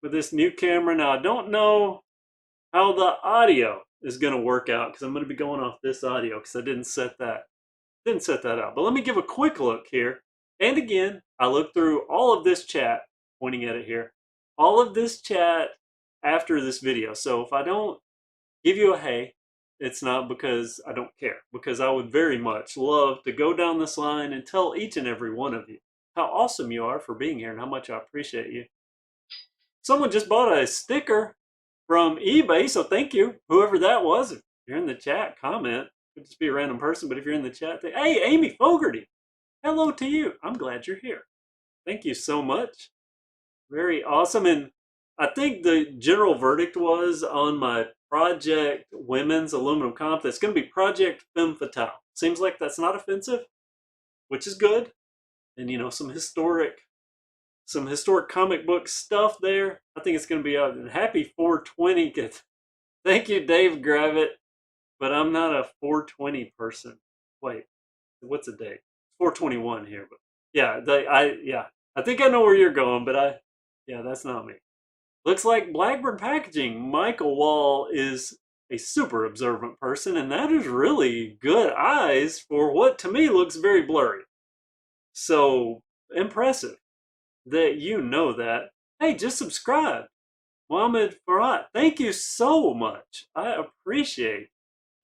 S1: With this new camera now, I don't know how the audio is going to work out, because I'm going to be going off this audio because I didn't set that out. But let me give a quick look here. And again, I looked through all of this chat, pointing at it here, all of this chat after this video. So if I don't give you a hey, it's not because I don't care, because I would very much love to go down this line and tell each and every one of you how awesome you are for being here and how much I appreciate you. Someone just bought a sticker from eBay, so thank you, whoever that was. If you're in the chat, comment. Could just be a random person, but if you're in the chat, hey, Amy Fogarty, hello to you. I'm glad you're here. Thank you so much. Very awesome. And I think the general verdict was on my Project Women's Aluminum Comp that's going to be Project Femme Fatale. Seems like that's not offensive, which is good. And some historic comic book stuff there. I think it's going to be out. And happy 420. Thank you, Dave Gravitt. But I'm not a 420 person. Wait, what's the date? 421 here, but yeah, I think I know where you're going, but yeah, that's not me. Looks like Blackburn Packaging. Michael Wall is a super observant person, and that is really good eyes for what to me looks very blurry. So impressive that you know that. Hey, just subscribe. Mohammed Farhat, thank you so much. I appreciate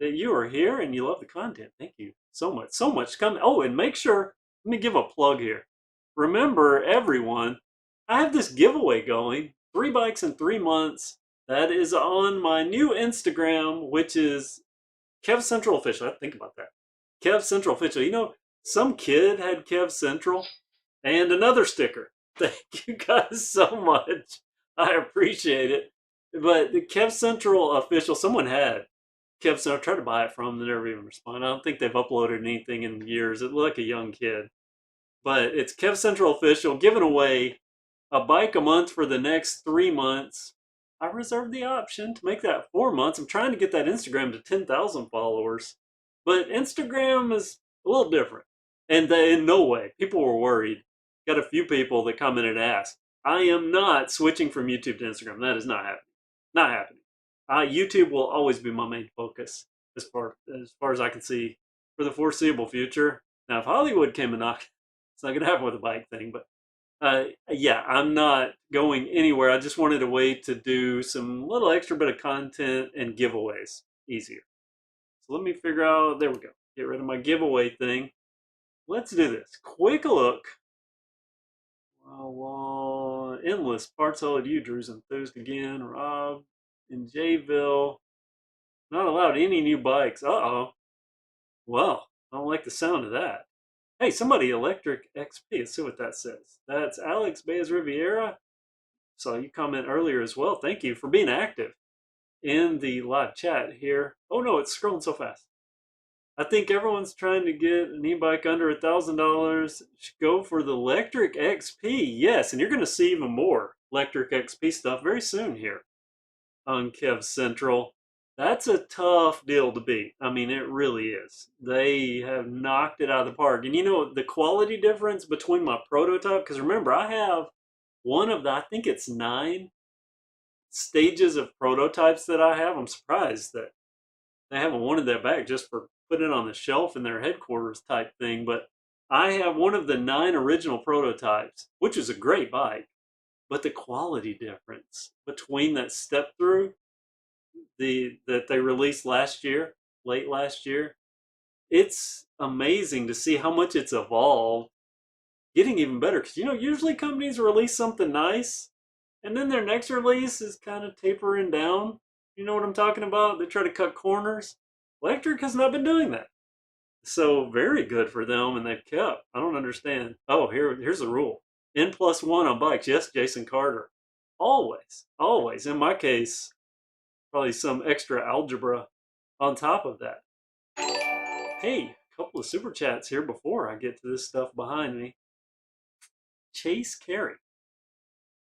S1: that you are here and you love the content. Thank you so much. So much coming. Oh, and make sure, let me give a plug here. Remember, everyone, I have this giveaway going 3 bikes in 3 months. That is on my new Instagram, which is KevCentral Official. I have to think about that. KevCentral Official. You know, some kid had KevCentral and another sticker. Thank you guys so much. I appreciate it. But the KevCentral Official, someone had KevCentral. I tried to buy it from them. They never even responded. I don't think they've uploaded anything in years. It looked like a young kid. But it's KevCentral Official giving away a bike a month for the next 3 months. I reserved the option to make that 4 months. I'm trying to get that Instagram to 10,000 followers. But Instagram is a little different. And in no way, people were worried. Got a few people that commented and asked. I am not switching from YouTube to Instagram. That is not happening. Not happening. YouTube will always be my main focus as far as I can see for the foreseeable future. Now, if Hollywood came and knocked, it's not going to happen with the bike thing, but yeah, I'm not going anywhere. I just wanted a way to do some little extra bit of content and giveaways easier. So let me figure out, there we go. Get rid of my giveaway thing. Let's do this. Quick look. Endless parts all you, Drew's enthused again. Rob in Jayville. Not allowed any new bikes. Uh-oh. Well, I don't like the sound of that. Hey, somebody, Electric XP. Let's see what that says. That's Alex Baez Riviera. Saw you comment earlier as well. Thank you for being active in the live chat here. Oh no, it's scrolling so fast. I think everyone's trying to get an e-bike under $1,000. Go for the Electric XP. Yes, and you're going to see even more Electric XP stuff very soon here on KevCentral. That's a tough deal to beat. I mean, it really is. They have knocked it out of the park. And you know, the quality difference between my prototype, because remember, I have one of the, I think it's 9 stages of prototypes that I have. I'm surprised that they haven't wanted that back just for putting it on the shelf in their headquarters type thing. But I have one of the 9 original prototypes, which is a great bike. But the quality difference between that step through that they released last year, late last year, it's amazing to see how much it's evolved, getting even better. Because you know, usually companies release something nice, and then their next release is kind of tapering down. You know what I'm talking about? They try to cut corners. Electric has not been doing that. So very good for them, and they've kept. I don't understand. Oh, here's the rule: N+1 on bikes. Yes, Jason Carter. Always, always. In my case, probably some extra algebra on top of that. Hey, a couple of super chats here before I get to this stuff behind me. Chase Carey.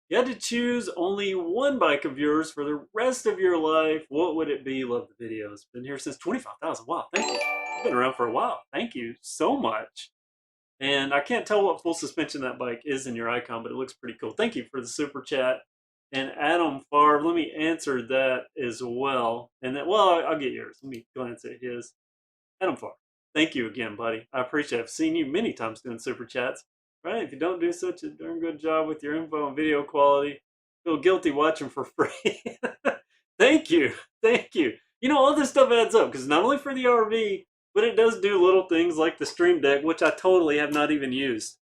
S1: You had to choose only one bike of yours for the rest of your life. What would it be? Love the videos. Been here since 25,000. Wow, thank you. I've been around for a while. Thank you so much. And I can't tell what full suspension that bike is in your icon, but it looks pretty cool. Thank you for the super chat. And Adam Favre, let me answer that as well. And then, well, I'll get yours. Let me glance at his. Adam Favre, thank you again, buddy. I appreciate it. I've seen you many times doing super chats. Right? If you don't do such a darn good job with your info and video quality, feel guilty watching for free. Thank you. Thank you. You know, all this stuff adds up because not only for the RV, but it does do little things like the Stream Deck, which I totally have not even used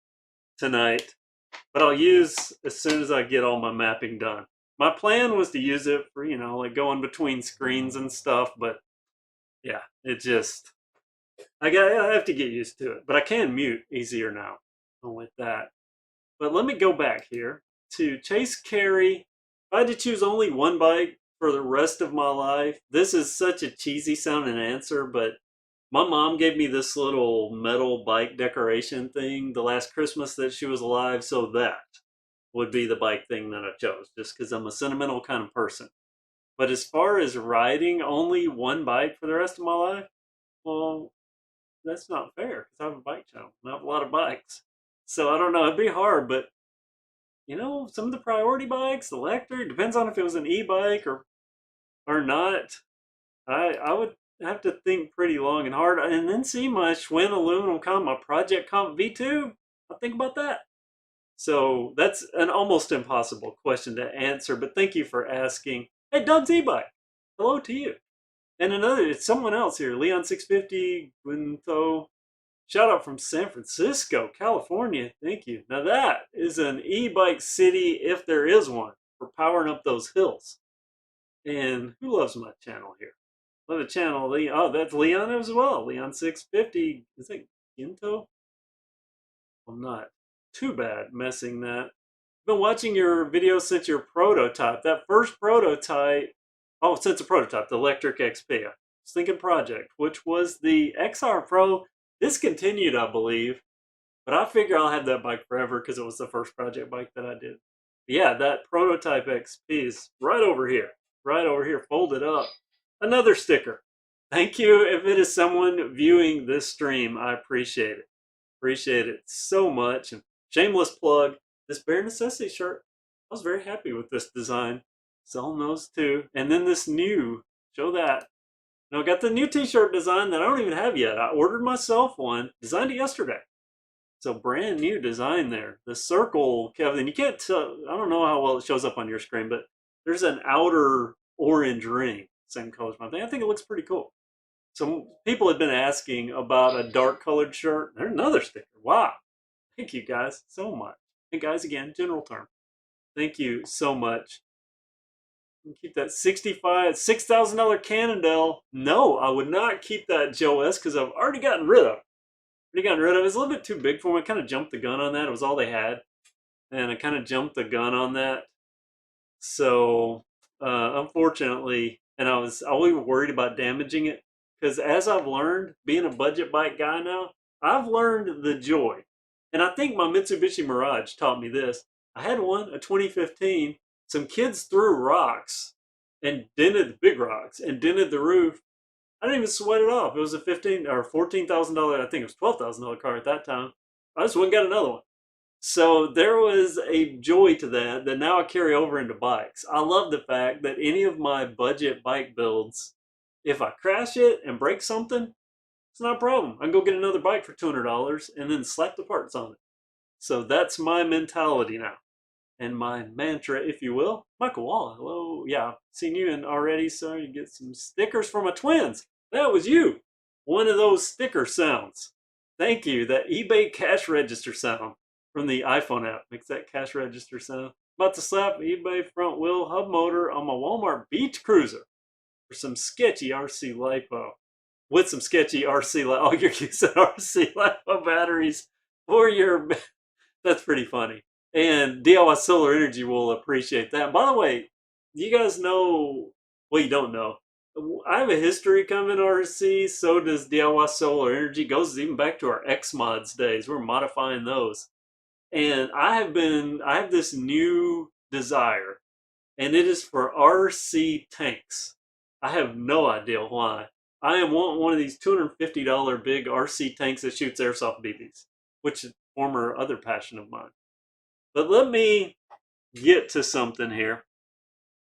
S1: tonight. But I'll use as soon as I get all my mapping done. My plan was to use it for, you know, like going between screens and stuff, but yeah, it just, I have to get used to it. But I can mute easier now with that. But let me go back here to Chase Carey. If I had to choose only one bike for the rest of my life, this is such a cheesy sounding answer, but my mom gave me this little metal bike decoration thing the last Christmas that she was alive, so that would be the bike thing that I chose, just because I'm a sentimental kind of person. But as far as riding only one bike for the rest of my life, well, that's not fair because I have a bike channel. I have a lot of bikes. So I don't know. It'd be hard, but some of the priority bikes, electric, depends on if it was an e-bike or not. I would have to think pretty long and hard, and then see my Schwinn aluminum comp, my Project Comp V2. I'll think about that. So that's an almost impossible question to answer, but thank you for asking. Hey, Doug's e-bike. Hello to you. And it's someone else here, Leon 650 Guinto. Shout out from San Francisco, California. Thank you. Now that is an e-bike city if there is one for powering up those hills. And who loves my channel here? Love the channel. Oh, that's Leon as well. Leon 650. Is that Ginto? I'm not too bad messing that. I've been watching your videos since your prototype. That first prototype, since the prototype, the Electric XP. I was thinking project, which was the XR Pro, discontinued, I believe. But I figure I'll have that bike forever because it was the first project bike that I did. But yeah, that prototype XP is right over here. Right over here, folded up. Another sticker. Thank you. If it is someone viewing this stream, I appreciate it. Appreciate it so much. And shameless plug, this Bare Necessity shirt, I was very happy with this design. Selling those too. And then this new, show that. Now I got the new t-shirt design that I don't even have yet. I ordered myself one, designed it yesterday. So brand new design there. The circle, Kevin, you can't tell, I don't know how well it shows up on your screen, but there's an outer orange ring, same color as my thing. I think it looks pretty cool. So people have been asking about a dark colored shirt. There's another sticker. Wow. Thank you guys so much. And guys, again, general term. Thank you so much. Keep that $6,000 Cannondale. No, I would not keep that Joe S because I've already gotten rid of. It was a little bit too big for me. I kind of jumped the gun on that. It was all they had, and I kind of jumped the gun on that. So unfortunately, and I was always worried about damaging it because as I've learned, being a budget bike guy now, I've learned the joy. And I think my Mitsubishi Mirage taught me this. I had one, a 2015. Some kids threw rocks and dented big rocks and dented the roof. I didn't even sweat it off. It was a $15 or $14,000. I think it was $12,000 car at that time. I just went and got another one. So there was a joy to that now I carry over into bikes. I love the fact that any of my budget bike builds, if I crash it and break something, it's not a problem. I can go get another bike for $200 and then slap the parts on it. So that's my mentality now. And my mantra, if you will. Michael Wall, hello. Yeah, seen you in already, so you get some stickers for my twins. That was you. One of those sticker sounds. Thank you. That eBay cash register sound from the iPhone app makes that cash register sound. About to slap eBay front wheel hub motor on my Walmart Beach Cruiser for some sketchy RC LiPo. With some sketchy RC LiPo. Oh, you're using RC LiPo batteries for your... That's pretty funny. And DIY Solar Energy will appreciate that. By the way, you guys know, well, you don't know. I have a history coming RC, so does DIY Solar Energy. Goes even back to our X Mods days. We're modifying those. And I have this new desire, and it is for RC tanks. I have no idea why. I am wanting one of these $250 big RC tanks that shoots airsoft BBs, which is a former other passion of mine. But let me get to something here.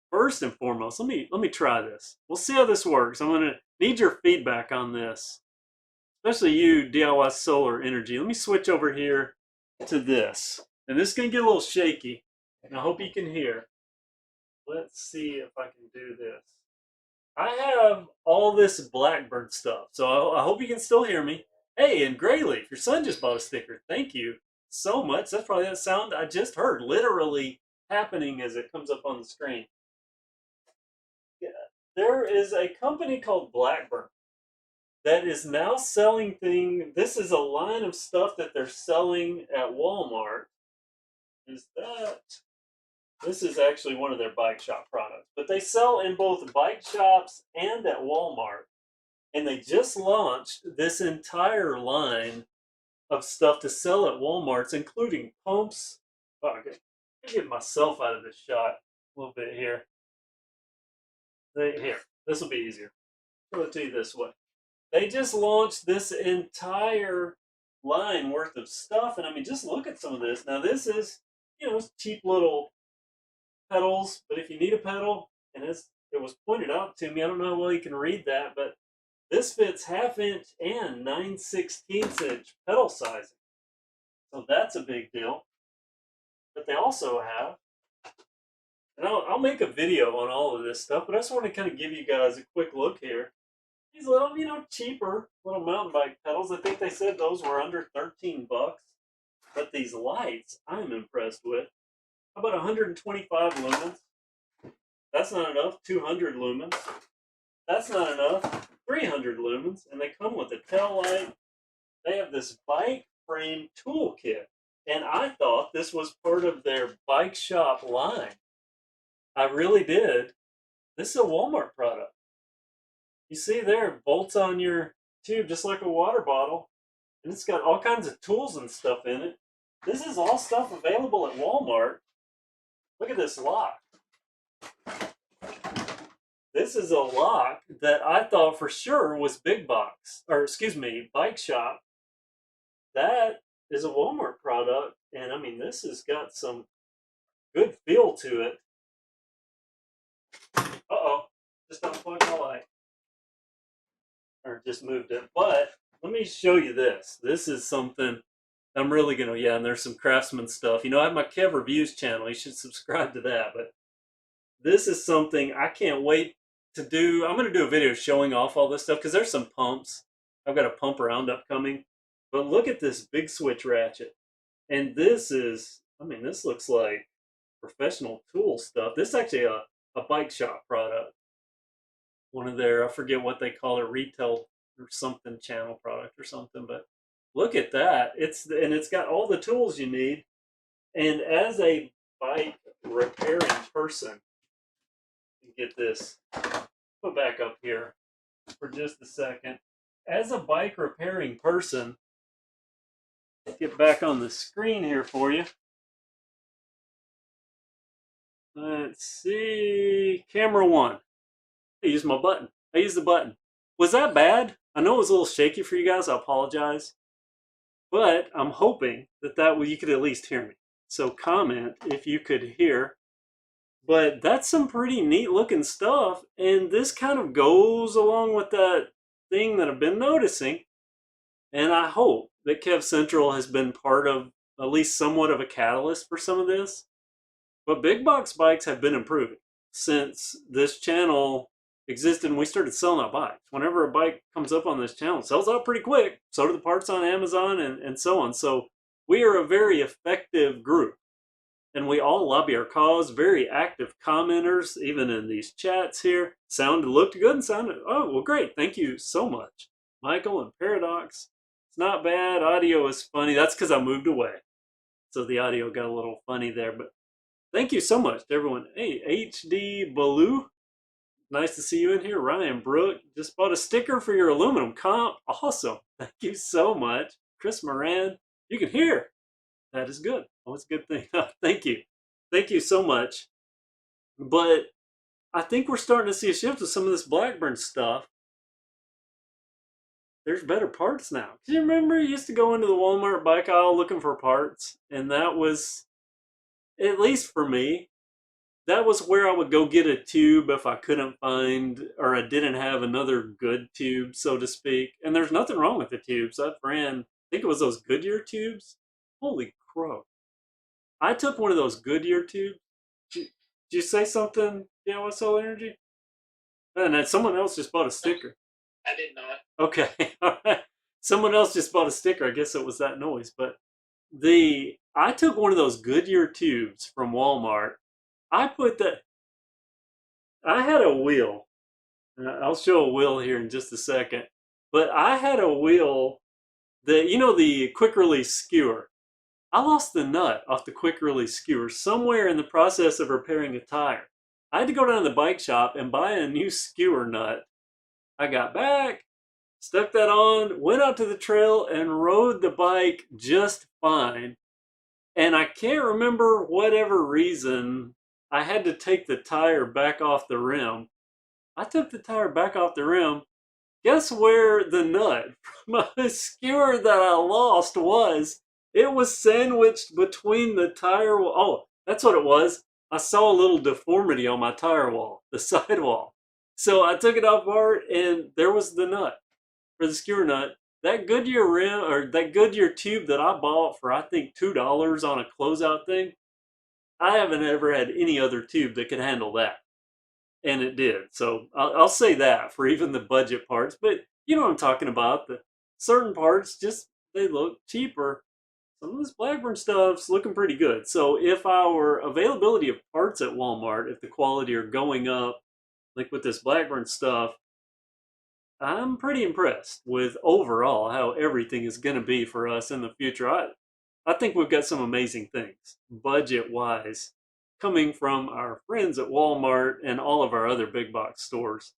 S1: First and foremost, let me try this. We'll see how this works. I'm gonna need your feedback on this, especially you DIY Solar Energy. Let me switch over here to this, and this is gonna get a little shaky, and I hope you can hear. Let's see if I can do this. I have all this Blackburn stuff, so I hope you can still hear me. Hey, and Grayleaf, your son just bought a sticker. Thank you so much. That's probably that sound I just heard, literally happening as it comes up on the screen. Yeah. There is a company called Blackburn that is now selling things. This is a line of stuff that they're selling at Walmart. Is that? This is actually one of their bike shop products, but they sell in both bike shops and at Walmart. And they just launched this entire line of stuff to sell at Walmarts, including pumps. Oh, okay. Let me get myself out of this shot a little bit here. Here, this will be easier. I'll do it this way. They just launched this entire line worth of stuff, and I mean, just look at some of this. Now, this is, it's cheap little pedals, but if you need a pedal, and it was pointed out to me, I don't know how well you can read that, but this fits 1/2 inch and 9/16 inch pedal sizing. So that's a big deal. But they also have, and I'll make a video on all of this stuff, but I just want to kind of give you guys a quick look here. These little, cheaper little mountain bike pedals. I think they said those were under 13 bucks. But these lights, I'm impressed with. How about 125 lumens? That's not enough. 200 lumens. That's not enough. 300 lumens. And they come with a tail light. They have this bike frame toolkit. And I thought this was part of their bike shop line. I really did. This is a Walmart product. You see there, it bolts on your tube just like a water bottle. And it's got all kinds of tools and stuff in it. This is all stuff available at Walmart. Look at this lock. This is a lock that I thought for sure was big box, or excuse me, bike shop. That is a Walmart product. And I mean, this has got some good feel to it. Uh-oh, just unplugged my light. Or just moved it. But let me show you this. This is something I'm really gonna, and there's some Craftsman stuff. I have my Kev Reviews channel. You should subscribe to that. But this is something I can't wait to do. I'm gonna do a video showing off all this stuff because there's some pumps. I've got a pump roundup coming. But look at this big switch ratchet. And this is, I mean, this looks like professional tool stuff. This is actually a bike shop product. One of their, I forget what they call it, retail or something channel product or something, but look at that. It's got all the tools you need. And as a bike repairing person, get this put back up here for just a second. As a bike repairing person, get back on the screen here for you. Let's see, camera 1. I used my button. I used the button. Was that bad? I know it was a little shaky for you guys. I apologize. But I'm hoping that you could at least hear me. So comment if you could hear. But that's some pretty neat looking stuff. And this kind of goes along with that thing that I've been noticing. And I hope that KevCentral has been part of at least somewhat of a catalyst for some of this. But big box bikes have been improving since this channel existed and we started selling out bikes. Whenever a bike comes up on this channel, it sells out pretty quick. So do the parts on Amazon and so on. So we are a very effective group. And we all lobby our cause, very active commenters, even in these chats here. Looked good and sounded, oh, well, great. Thank you so much. Michael and Paradox. It's not bad. Audio is funny. That's because I moved away. So the audio got a little funny there. But thank you so much to everyone. Hey, HD Baloo. Nice to see you in here. Ryan Brook just bought a sticker for your aluminum comp. Awesome. Thank you so much. Chris Moran. You can hear. That is good. Oh, it's a good thing. Thank you. Thank you so much. But I think we're starting to see a shift with some of this Blackburn stuff. There's better parts now. Do you remember you used to go into the Walmart bike aisle looking for parts? And that was, at least for me, that was where I would go get a tube if I couldn't find, or I didn't have another good tube, so to speak. And there's nothing wrong with the tubes. I think it was those Goodyear tubes. Holy crow. I took one of those Goodyear tubes. Did you say something, with Solar Energy? And then someone else just bought a sticker.
S2: I did not.
S1: Okay, all right. Someone else just bought a sticker. I guess it was that noise. But I took one of those Goodyear tubes from Walmart. I had a wheel. I'll show a wheel here in just a second. But I had a wheel that, the quick release skewer. I lost the nut off the quick release skewer somewhere in the process of repairing a tire. I had to go down to the bike shop and buy a new skewer nut. I got back, stuck that on, went out to the trail and rode the bike just fine. And I can't remember whatever reason I had to take the tire back off the rim. I took the tire back off the rim Guess where the nut from a skewer that I lost was? It was sandwiched between the tire wall. Oh, that's what it was. I saw a little deformity on my tire wall, the sidewall. So I took it off apart, and there was the nut for the skewer nut. That Goodyear rim or that Goodyear tube that I bought for I think $2 on a closeout thing. I haven't ever had any other tube that could handle that, and it did. So I'll say that for even the budget parts. But you know what I'm talking about. The certain parts just they look cheaper. Some of this Blackburn stuff's looking pretty good. So if our availability of parts at Walmart, if the quality are going up, like with this Blackburn stuff, I'm pretty impressed with overall how everything is going to be for us in the future. I think we've got some amazing things, budget wise, coming from our friends at Walmart and all of our other big box stores.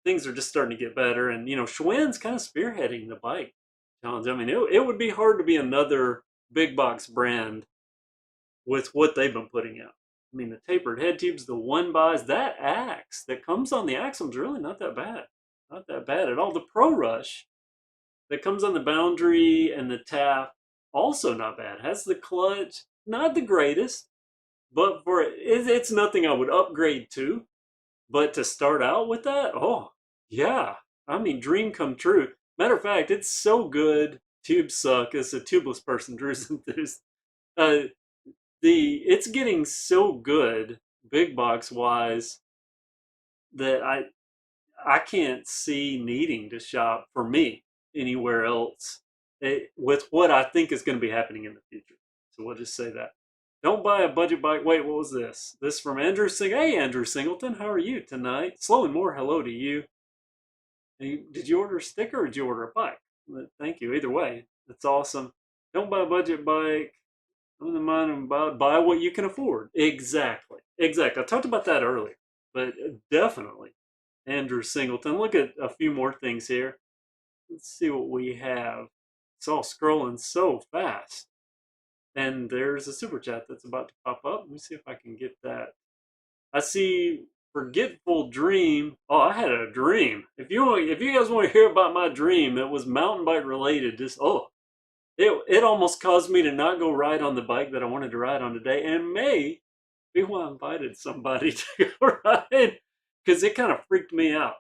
S1: Things are just starting to get better. And, Schwinn's kind of spearheading the bike challenge. I mean, it would be hard to be another big box brand with what they've been putting out. I mean, the tapered head tubes, the one buys, that axe that comes on the Axum's really not that bad. Not that bad at all. The Pro Rush that comes on the Boundary and the Tap, also not bad. Has the clutch, not the greatest, but for it's nothing I would upgrade to. But to start out with that, oh yeah, I mean, dream come true. Matter of fact, it's so good. Tubes suck. As a tubeless person, Drew's enthused. Uh, it's getting so good, big box wise, that I can't see needing to shop for me anywhere else with what I think is going to be happening in the future. So we'll just say that. Don't buy a budget bike. Wait, what was this? This from Andrew Hey, Andrew Singleton, how are you tonight? Slowly more, hello to you. Did you order a sticker or did you order a bike? Thank you. Either way, that's awesome. Don't buy a budget bike. I'm the mind and buy what you can afford. Exactly. Exactly. I talked about that earlier, but definitely Andrew Singleton. Look at a few more things here. Let's see what we have. It's all scrolling so fast. And there's a super chat that's about to pop up. Let me see if I can get that. I see Forgetful Dream. Oh, I had a dream. If you guys want to hear about my dream, it was mountain bike related. It almost caused me to not go ride on the bike that I wanted to ride on today, and may be why I invited somebody to go ride, because it kind of freaked me out.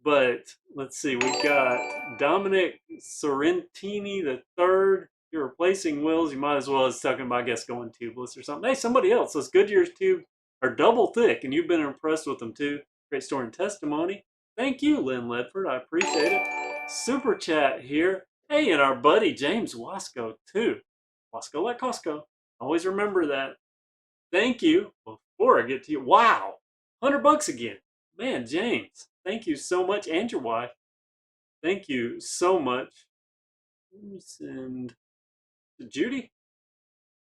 S1: But let's see, we got Dominic Sorrentini the third. If you're replacing wheels, you might as well as talking about, I guess, going tubeless or something. Hey, somebody else. Those Goodyear's tube are double thick, and you've been impressed with them too. Great story and testimony. Thank you, Lynn Ledford. I appreciate it. Super chat here. Hey, and our buddy James Wasco too. Wasco like Costco. Always remember that. Thank you. Before I get to you, wow, $100 again. Man, James, thank you so much, and your wife. Thank you so much. Let me send to Judy.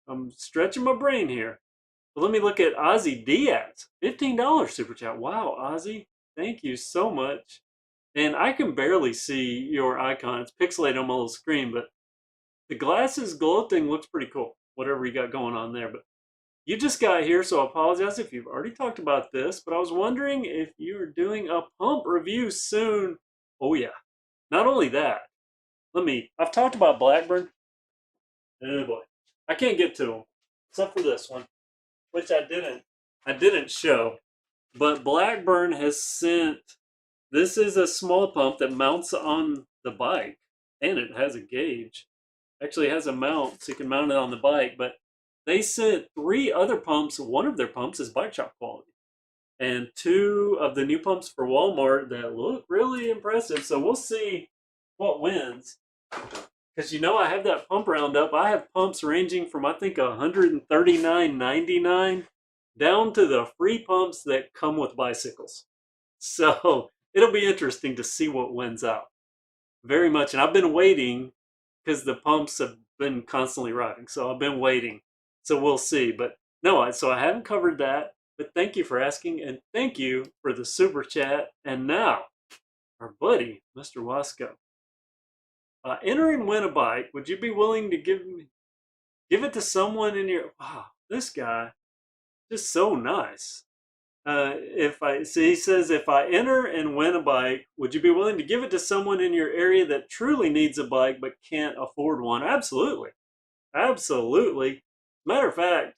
S1: I'm stretching my brain here. But let me look at Ozzy Diaz. $15 super chat. Wow, Ozzy, thank you so much. And I can barely see your icon. It's pixelated on my little screen, but the glasses glow thing looks pretty cool. Whatever you got going on there. But you just got here, so I apologize if you've already talked about this, but I was wondering if you're doing a pump review soon. Oh yeah. Not only that, I've talked about Blackburn. Oh boy. I can't get to them, except for this one, which I didn't show. But Blackburn has sent, this is a small pump that mounts on the bike, and it has a gauge. Actually, it has a mount, so you can mount it on the bike, but they sent 3 other pumps. One of their pumps is bike shop quality, and 2 of the new pumps for Walmart that look really impressive. So we'll see what wins. Because I have that pump roundup. I have pumps ranging from I think $139.99 down to the free pumps that come with bicycles. So it'll be interesting to see what wins out. Very much. And I've been waiting because the pumps have been constantly arriving. So I've been waiting. So we'll see. But no, so I haven't covered that. But thank you for asking. And thank you for the super chat. And now, our buddy, Mr. Wasco. Enter and win a bike. Would you be willing to give it to someone in your... Wow, this guy, just so nice. If I see, he says, if I enter and win a bike, would you be willing to give it to someone in your area that truly needs a bike but can't afford one? Absolutely, absolutely. Matter of fact,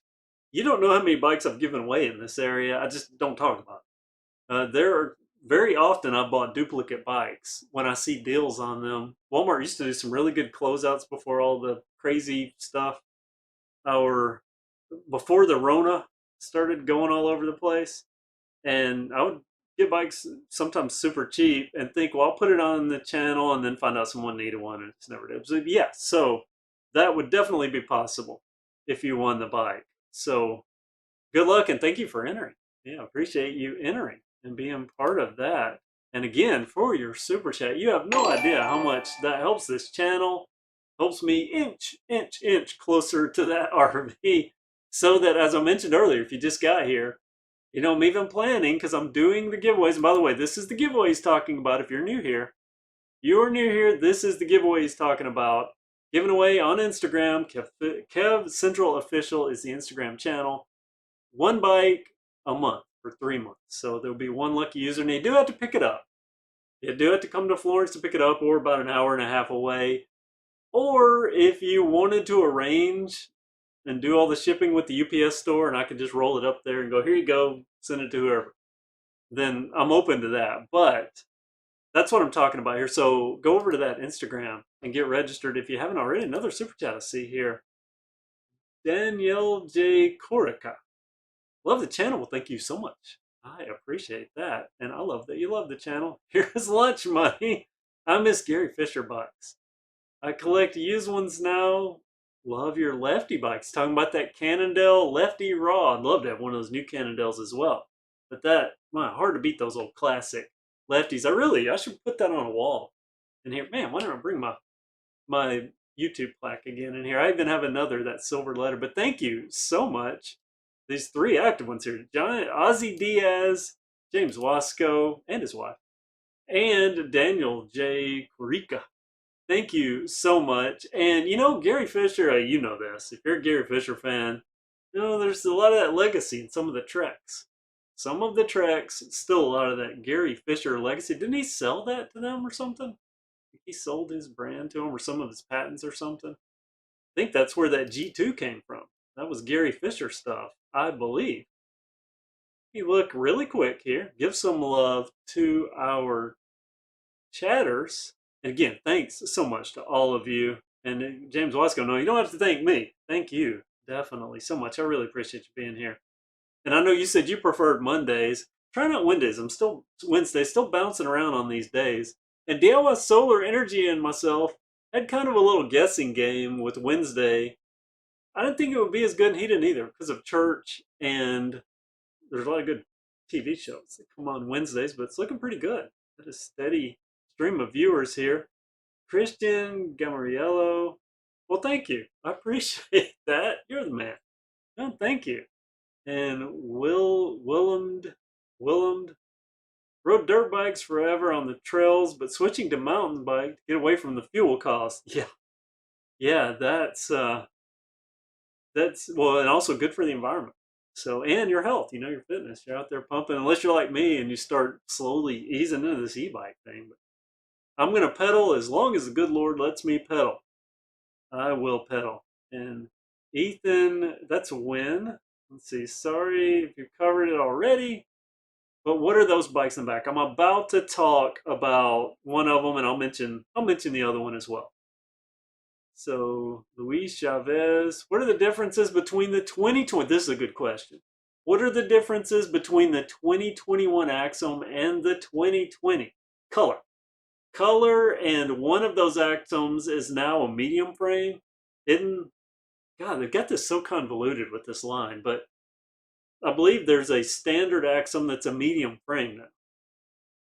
S1: you don't know how many bikes I've given away in this area. I just don't talk about it. There are very often I've bought duplicate bikes when I see deals on them. Walmart used to do some really good closeouts before all the crazy stuff, or before the Rona started going all over the place. And I would get bikes sometimes super cheap and think, well, I'll put it on the channel and then find out someone needed one and it's never did. So, yeah, so that would definitely be possible if you won the bike. So good luck and thank you for entering. Yeah, appreciate you entering and being part of that. And again, for your super chat, you have no idea how much that helps this channel, helps me inch closer to that RV. So that, as I mentioned earlier, if you just got here, I'm even planning because I'm doing the giveaways. And by the way, this is the giveaway he's talking about. If you're new here, this is the giveaway he's talking about. Giving away on Instagram. KevCentral Official is the Instagram channel. One bike a month for 3 months. So there'll be one lucky user, and you do have to pick it up. You do have to come to Florence to pick it up, or about an hour and a half away. Or if you wanted to arrange and do all the shipping with the UPS store, and I could just roll it up there and go, here you go, send it to whoever, then I'm open to that. But that's what I'm talking about here. So go over to that Instagram and get registered if you haven't already. Another super chat I see here. Danielle J. Corica. Love the channel. Well, thank you so much. I appreciate that. And I love that you love the channel. Here's lunch money. I miss Gary Fisher bikes. I collect used ones now. Love your lefty bikes. Talking about that Cannondale lefty raw. I'd love to have one of those new Cannondales as well. But hard to beat those old classic lefties. I should put that on a wall. And here, man, why don't I bring my YouTube plaque again in here? I even have another, that silver letter. But thank you so much. These 3 active ones here. Ozzy Diaz, James Wasco, and his wife, and Daniel J. Corica. Thank you so much. And Gary Fisher, you know this. If you're a Gary Fisher fan, there's a lot of that legacy in some of the treks. Some of the treks, still a lot of that Gary Fisher legacy. Didn't he sell that to them or something? He sold his brand to them or some of his patents or something. I think that's where that G2 came from. That was Gary Fisher stuff, I believe. You look really quick here. Give some love to our chatters. And again, thanks so much to all of you. And James Wasco, no, you don't have to thank me. Thank you definitely so much. I really appreciate you being here. And I know you said you preferred Mondays. Try not Wednesdays. I'm still Wednesdays, still bouncing around on these days. And DIY Solar Energy and myself had kind of a little guessing game with Wednesday. I didn't think it would be as good, and he didn't either, because of church, and there's a lot of good TV shows that come on Wednesdays, but it's looking pretty good. Got a steady stream of viewers here. Christian Gamariello. Well, thank you. I appreciate that. You're the man. No, thank you. And Willemd rode dirt bikes forever on the trails, but switching to mountain bike to get away from the fuel cost. Yeah, that's well, and also good for the environment. So, and your health, your fitness. You're out there pumping, unless you're like me and you start slowly easing into this e-bike thing. But I'm going to pedal as long as the good Lord lets me pedal. I will pedal. And Ethan, that's a win. Let's see. Sorry if you covered it already. But what are those bikes in the back? I'm about to talk about one of them, and I'll mention the other one as well. So, Luis Chavez, what are the differences between the 2020? This is a good question. What are the differences between the 2021 Axum and the 2020? Color, and one of those Axums is now a medium frame. God, they've got this so convoluted with this line, but I believe there's a standard Axum that's a medium frame now.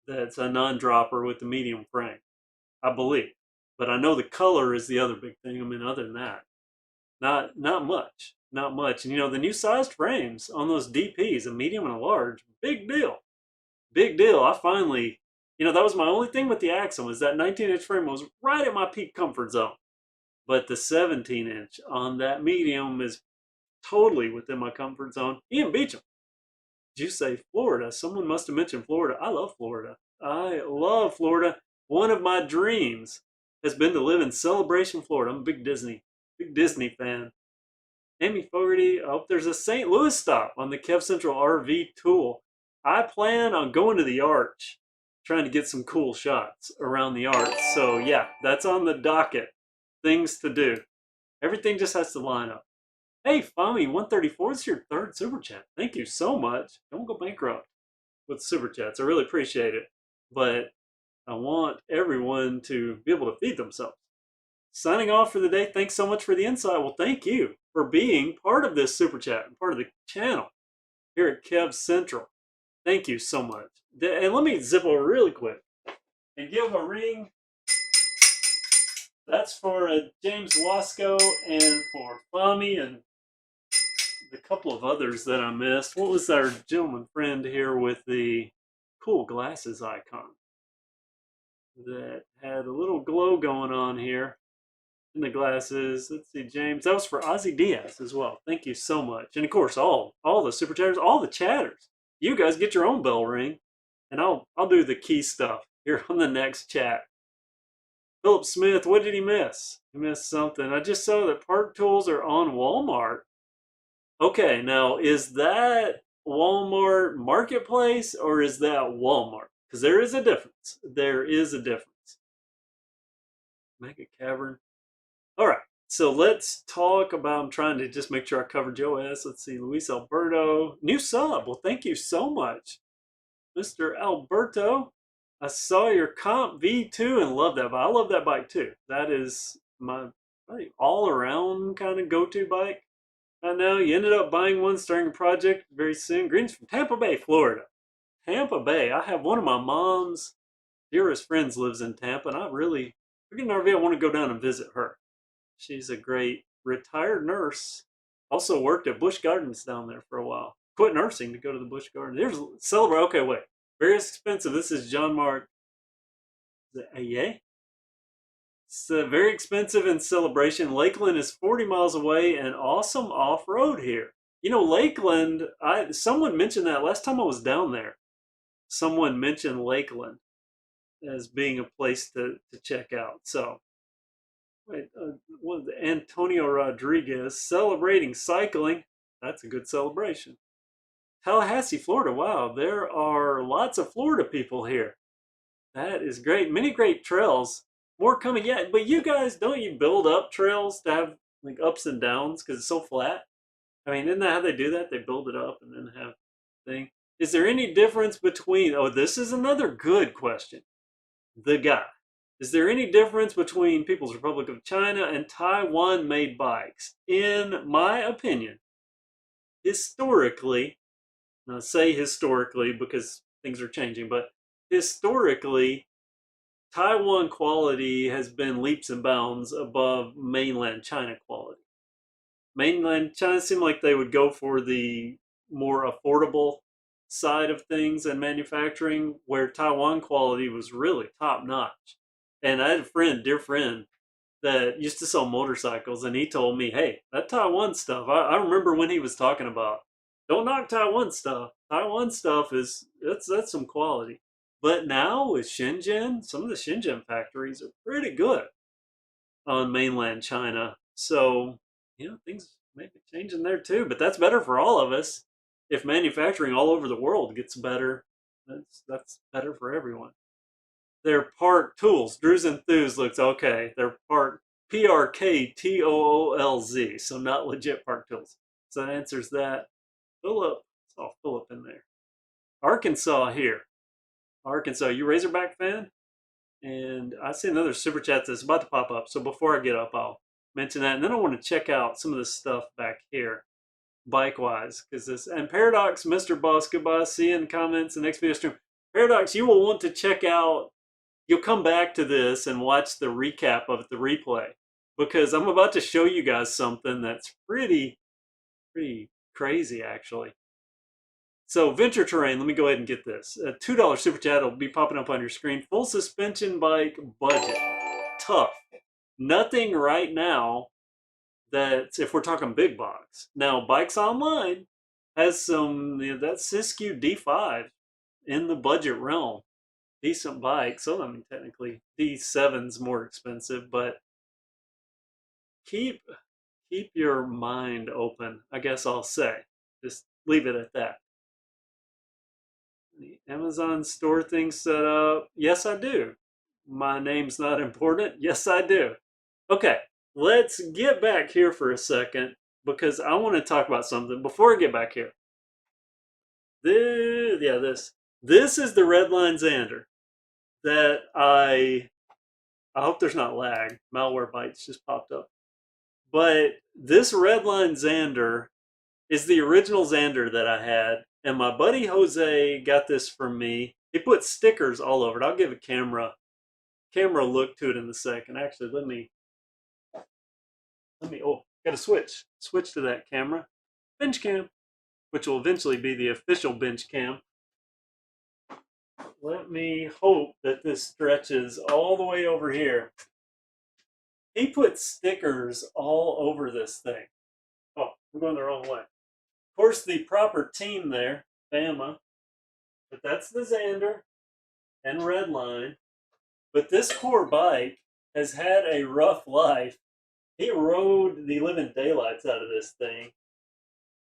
S1: That's a non-dropper with the medium frame, I believe. But I know the color is the other big thing. I mean, other than that, not much. And the new sized frames on those DPs, a medium and a large, big deal. I finally, that was my only thing with the Axum, was that 19-inch frame was right at my peak comfort zone. But the 17-inch on that medium is totally within my comfort zone. Ian Beecham. Did you say Florida? Someone must have mentioned Florida. I love Florida. I love Florida. One of my dreams has been to live in Celebration, Florida. I'm a big Disney fan. Amy Fogarty. I hope there's a St. Louis stop on the KevCentral RV tool. I plan on going to the Arch, trying to get some cool shots around the Arch. So yeah, that's on the docket. Things to do. Everything just has to line up. Hey, Fami134 is your third super chat. Thank you so much. Don't go bankrupt with super chats. I really appreciate it. But I want everyone to be able to feed themselves. Signing off for the day. Thanks so much for the insight. Well, thank you for being part of this super chat and part of the channel here at KevCentral. Thank you so much. And let me zip over really quick and give a ring. That's for James Wasco and for Fami and the couple of others that I missed. What was our gentleman friend here with the cool glasses icon that had a little glow going on here in the glasses? Let's see, James. That was for Ozzy Diaz as well. Thank you so much. And of course, all the super chatters, all the chatters. You guys get your own bell ring, and I'll do the key stuff here on the next chat. Philip Smith, what did he miss? He missed something. I just saw that Park Tools are on Walmart. Okay, now is that Walmart Marketplace or is that Walmart? Because there is a difference. There is a difference. Mega Cavern. All right, so let's talk about, I'm trying to just make sure I cover Joe S. Let's see, Luis Alberto. New sub. Well, thank you so much, Mr. Alberto. I saw your Comp V2 and love that bike. I love that bike too. That is my all-around kind of go-to bike. I know you ended up buying one, starting a project very soon. Greetings from Tampa Bay, Florida. Tampa Bay. I have one of my mom's dearest friends lives in Tampa, and I really, if we get an RV, I want to go down and visit her. She's a great retired nurse. Also worked at Busch Gardens down there for a while. Quit nursing to go to the Busch Gardens. There's Celebrate. Okay, wait. Very expensive. This is John Mark. Is it AA? It's very expensive in Celebration. Lakeland is 40 miles away and awesome off-road here. You know, Lakeland, someone mentioned that last time I was down there. Someone mentioned Lakeland as being a place to check out. So, wait, Antonio Rodriguez, celebrating cycling. That's a good celebration. Tallahassee, Florida. Wow, there are lots of Florida people here. That is great. Many great trails. More coming yet. But you guys, don't you build up trails to have like ups and downs because it's so flat? I mean, isn't that how they do that? They build it up and then have thing. Is there any difference between, oh, this is another good question. The guy. Is there any difference between People's Republic of China and Taiwan made bikes? In my opinion, historically, and I say historically because things are changing, but historically, Taiwan quality has been leaps and bounds above mainland China quality. Mainland China seemed like they would go for the more affordable side of things and manufacturing, where Taiwan quality was really top notch. And I had a friend, dear friend, that used to sell motorcycles, and he told me, hey, that Taiwan stuff, I remember when he was talking about, don't knock Taiwan stuff. Taiwan stuff that's some quality. But now with Shenzhen, some of the Shenzhen factories are pretty good on mainland China. So, you know, things may be changing there too. But that's better for all of us. If manufacturing all over the world gets better, that's better for everyone. They're Park Tools. Drew's Enthused looks okay. They're Park PRKTOOLZ, so not legit Park Tools. So that answers that. Philip, saw Philip in there. Arkansas here. Arkansas, you Razorback fan? And I see another super chat that's about to pop up. So before I get up, I'll mention that. And then I want to check out some of this stuff back here, bike-wise. Because this, and Paradox, Mr. Boss, goodbye. See you in comments in the next video stream. Paradox, you will want to check out, you'll come back to this and watch the recap of the replay. Because I'm about to show you guys something that's pretty crazy, actually. So Venture Terrain, let me go ahead and get this. A $2 super chat will be popping up on your screen. Full suspension bike budget. Tough. Nothing right now that's, if we're talking big box. Now, Bikes Online has some, that Siskiyou D5 in the budget realm. Decent bike. So, I mean, technically D7's more expensive, but keep your mind open, I guess I'll say. Just leave it at that. The Amazon store thing set up. Yes, I do. My name's not important. Yes, I do. Okay, let's get back here for a second because I want to talk about something before I get back here. This is the Redline Xander that I hope there's not lag. Malwarebytes just popped up. But this Redline Xander is the original Xander that I had, and my buddy Jose got this from me. He put stickers all over it. I'll give a camera look to it in a second. Actually, let me gotta switch to that camera. Bench cam, which will eventually be the official bench cam. Let me hope that this stretches all the way over here. He put stickers all over this thing. Oh, I'm going the wrong way. Of course, the proper team there, Bama, but that's the Xander and Redline. But this poor bike has had a rough life. He rode the living daylights out of this thing.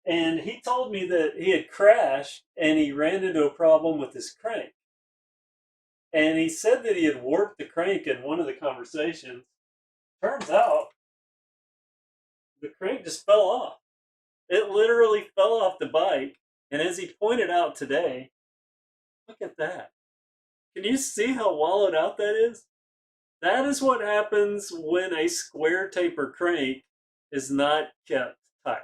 S1: And he told me that he had crashed and he ran into a problem with his crank. And he said that he had warped the crank in one of the conversations. Turns out, the crank just fell off. It literally fell off the bike. And as he pointed out today, look at that. Can you see how wallowed out that is? That is what happens when a square taper crank is not kept tight.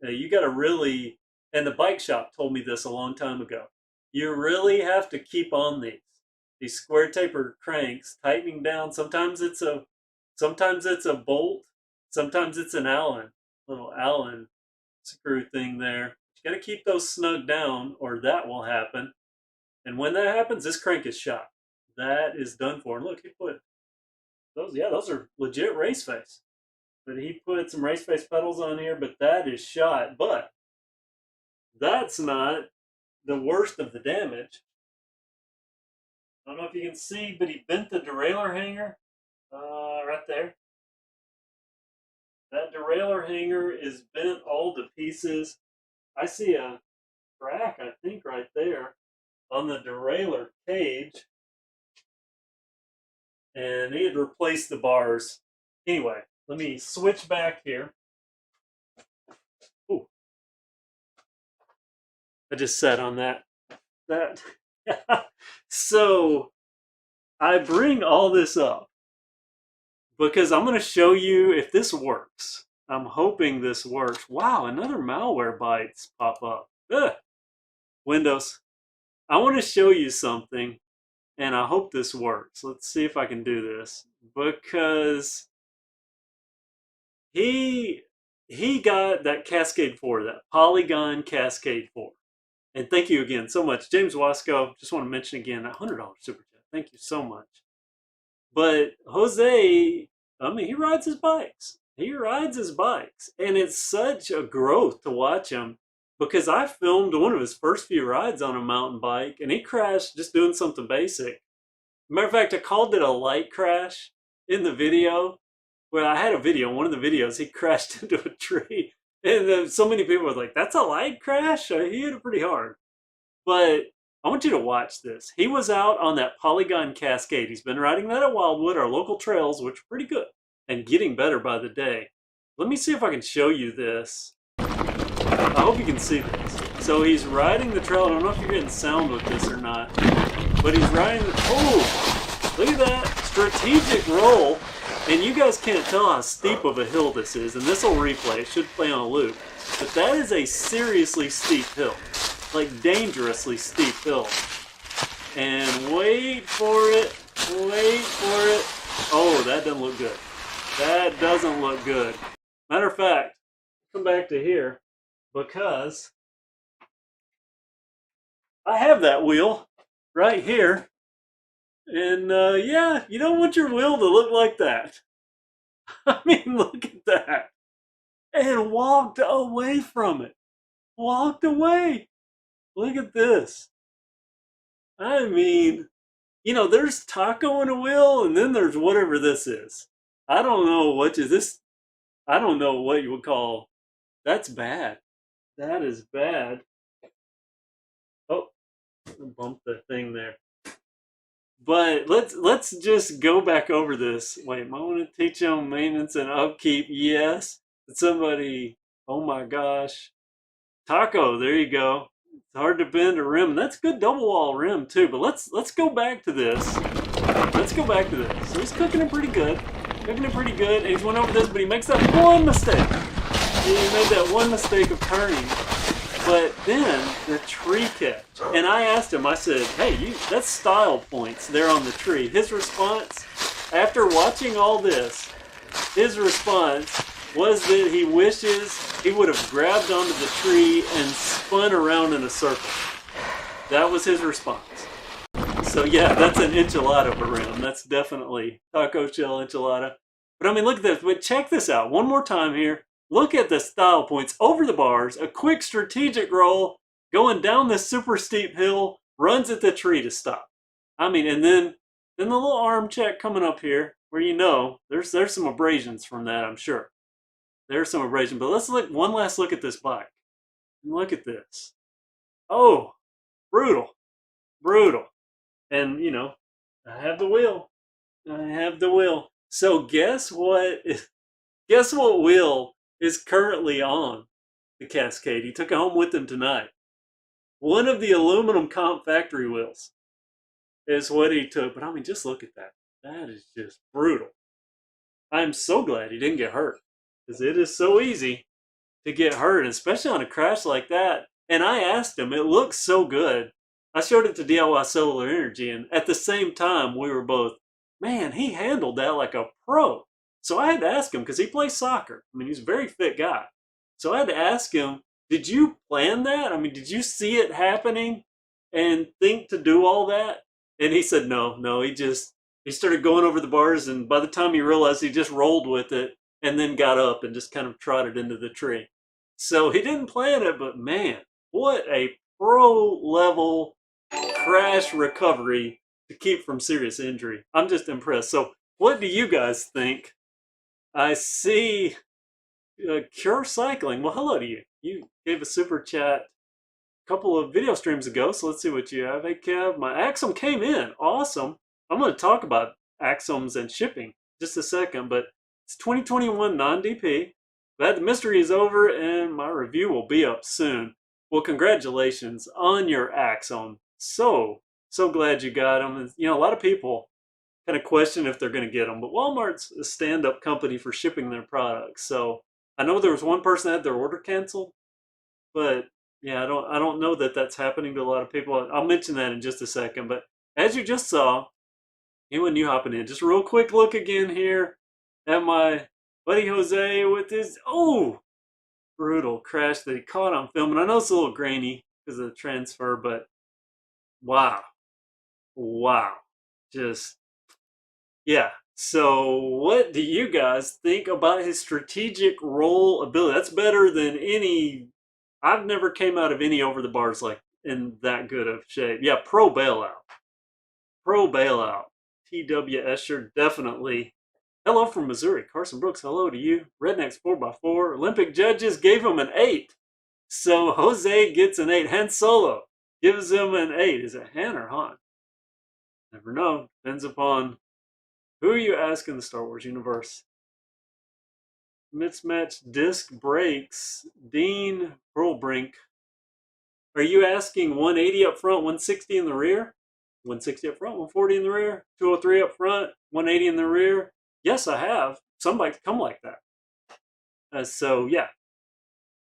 S1: Now, you got to really, and the bike shop told me this a long time ago, you really have to keep on these square taper cranks, tightening down. Sometimes it's a bolt, sometimes it's an Allen, little Allen screw thing there. You got to keep those snug down or that will happen. And when that happens, this crank is shot. That is done for. And look, he put those are legit race face. But he put some race face pedals on here, but that is shot. But that's not the worst of the damage. I don't know if you can see, but he bent the derailleur hanger right there. That derailleur hanger is bent all to pieces. I see a crack, I think, right there on the derailleur cage. And he had replaced the bars. Anyway, let me switch back here. Ooh. I just sat on that. So I bring all this up because I'm going to show you if this works. I'm hoping this works. Wow, another Malwarebytes pop up. Ugh. Windows. I want to show you something, and I hope this works. Let's see if I can do this, because he got that Cascade 4, that Polygon Cascade 4. And thank you again so much. James Wasco, just want to mention again, that $100 super chat. Thank you so much. But Jose, I mean, he rides his bikes. And it's such a growth to watch him, because I filmed one of his first few rides on a mountain bike, and he crashed just doing something basic. Matter of fact, I called it a light crash in the video. Well, I had a video. In one of the videos, he crashed into a tree. And so many people were like, that's a light crash? He hit it pretty hard. But I want you to watch this. He was out on that Polygon Cascade. He's been riding that at Wildwood, our local trails, which are pretty good, and getting better by the day. Let me see if I can show you this. I hope you can see this. So he's riding the trail. I don't know if you're getting sound with this or not. But he's riding the... Oh! Look at that. Strategic roll. And you guys can't tell how steep of a hill this is. And this will replay. It should play on a loop. But that is a seriously steep hill. Like, dangerously steep hill. And wait for it. Wait for it. Oh, that doesn't look good. That doesn't look good. Matter of fact, come back to here, because I have that wheel right here. And yeah, you don't want your wheel to look like that. I mean, look at that. And walked away from it. walked away. Look at this. I mean, there's taco in a wheel, and then there's whatever this is. I don't know what is this. I don't know what you would call. That's bad. That is bad. Oh, bump the thing there. But let's just go back over this. Wait, I want to teach them maintenance and upkeep. Yes. Somebody. Oh my gosh. Taco. There you go. It's hard to bend a rim. That's good double wall rim too. But let's go back to this. Let's go back to this. So he's cooking it pretty good. Cooking it pretty good. And he's went over this, but he makes that one mistake. He made that one mistake of turning. But then the tree catch. And I asked him, I said, hey, that's style points there on the tree. His response, after watching all this, his response was that he wishes he would have grabbed onto the tree and spun around in a circle. That was his response. So yeah, that's an enchilada rim. That's definitely taco shell enchilada. But I mean, look at this. But check this out one more time here. Look at the style points over the bars. A quick strategic roll going down this super steep hill, runs at the tree to stop. I mean, and then the little arm check coming up here, where there's some abrasions from that, I'm sure. There's some abrasion. But let's look one last look at this bike. Look at this. Oh, brutal. Brutal. And I have the wheel. I have the wheel. So guess what? Guess what wheel is currently on the Cascade? He took it home with him tonight. One of the aluminum comp factory wheels is what he took. But I mean, just look at that. That is just brutal. I'm so glad he didn't get hurt, because it is so easy to get hurt, especially on a crash like that. And I asked him, it looks so good. I showed it to DIY Cellular Energy, and at the same time, we were both, man, he handled that like a pro. So I had to ask him, because he plays soccer. I mean, he's a very fit guy. So I had to ask him, did you plan that? I mean, did you see it happening and think to do all that? And he said, no, he started going over the bars, and by the time he realized, he just rolled with it and then got up and just kind of trotted into the tree. So he didn't plan it, but man, what a pro level crash recovery to keep from serious injury. I'm just impressed. So what do you guys think? I see Cure Cycling. Well, hello to you. You gave a super chat a couple of video streams ago, so let's see what you have. Hey, Kev, my Axum came in. Awesome. I'm going to talk about Axums and shipping just a second, but it's 2021 non-DP. Glad the mystery is over, and my review will be up soon. Well, congratulations on your Axum. So glad you got them. A lot of people kind of question if they're going to get them, but Walmart's a stand-up company for shipping their products. So I know there was one person that had their order canceled, but yeah, I don't know that that's happening to a lot of people. I'll mention that in just a second. But as you just saw, anyone new hopping in, just a real quick look again here at my buddy Jose with his brutal crash that he caught on film. And I know it's a little grainy because of the transfer, but wow, just yeah. So what do you guys think about his strategic roll ability? That's better than any. I've never came out of any over the bars like in that good of shape. Yeah, pro bailout. TW Escher, definitely. Hello from Missouri. Carson Brooks, hello to you. Rednecks 4x4. Olympic judges gave him an 8. So Jose gets an 8. Han Solo gives him an 8. Is it Han or Han? Never know. Depends upon who you ask in the Star Wars universe. Mismatched disc brakes. Dean Pearlbrink. Are you asking 180 up front, 160 in the rear? 160 up front, 140 in the rear, 203 up front, 180 in the rear. Yes, I have. Some bikes come like that. So yeah,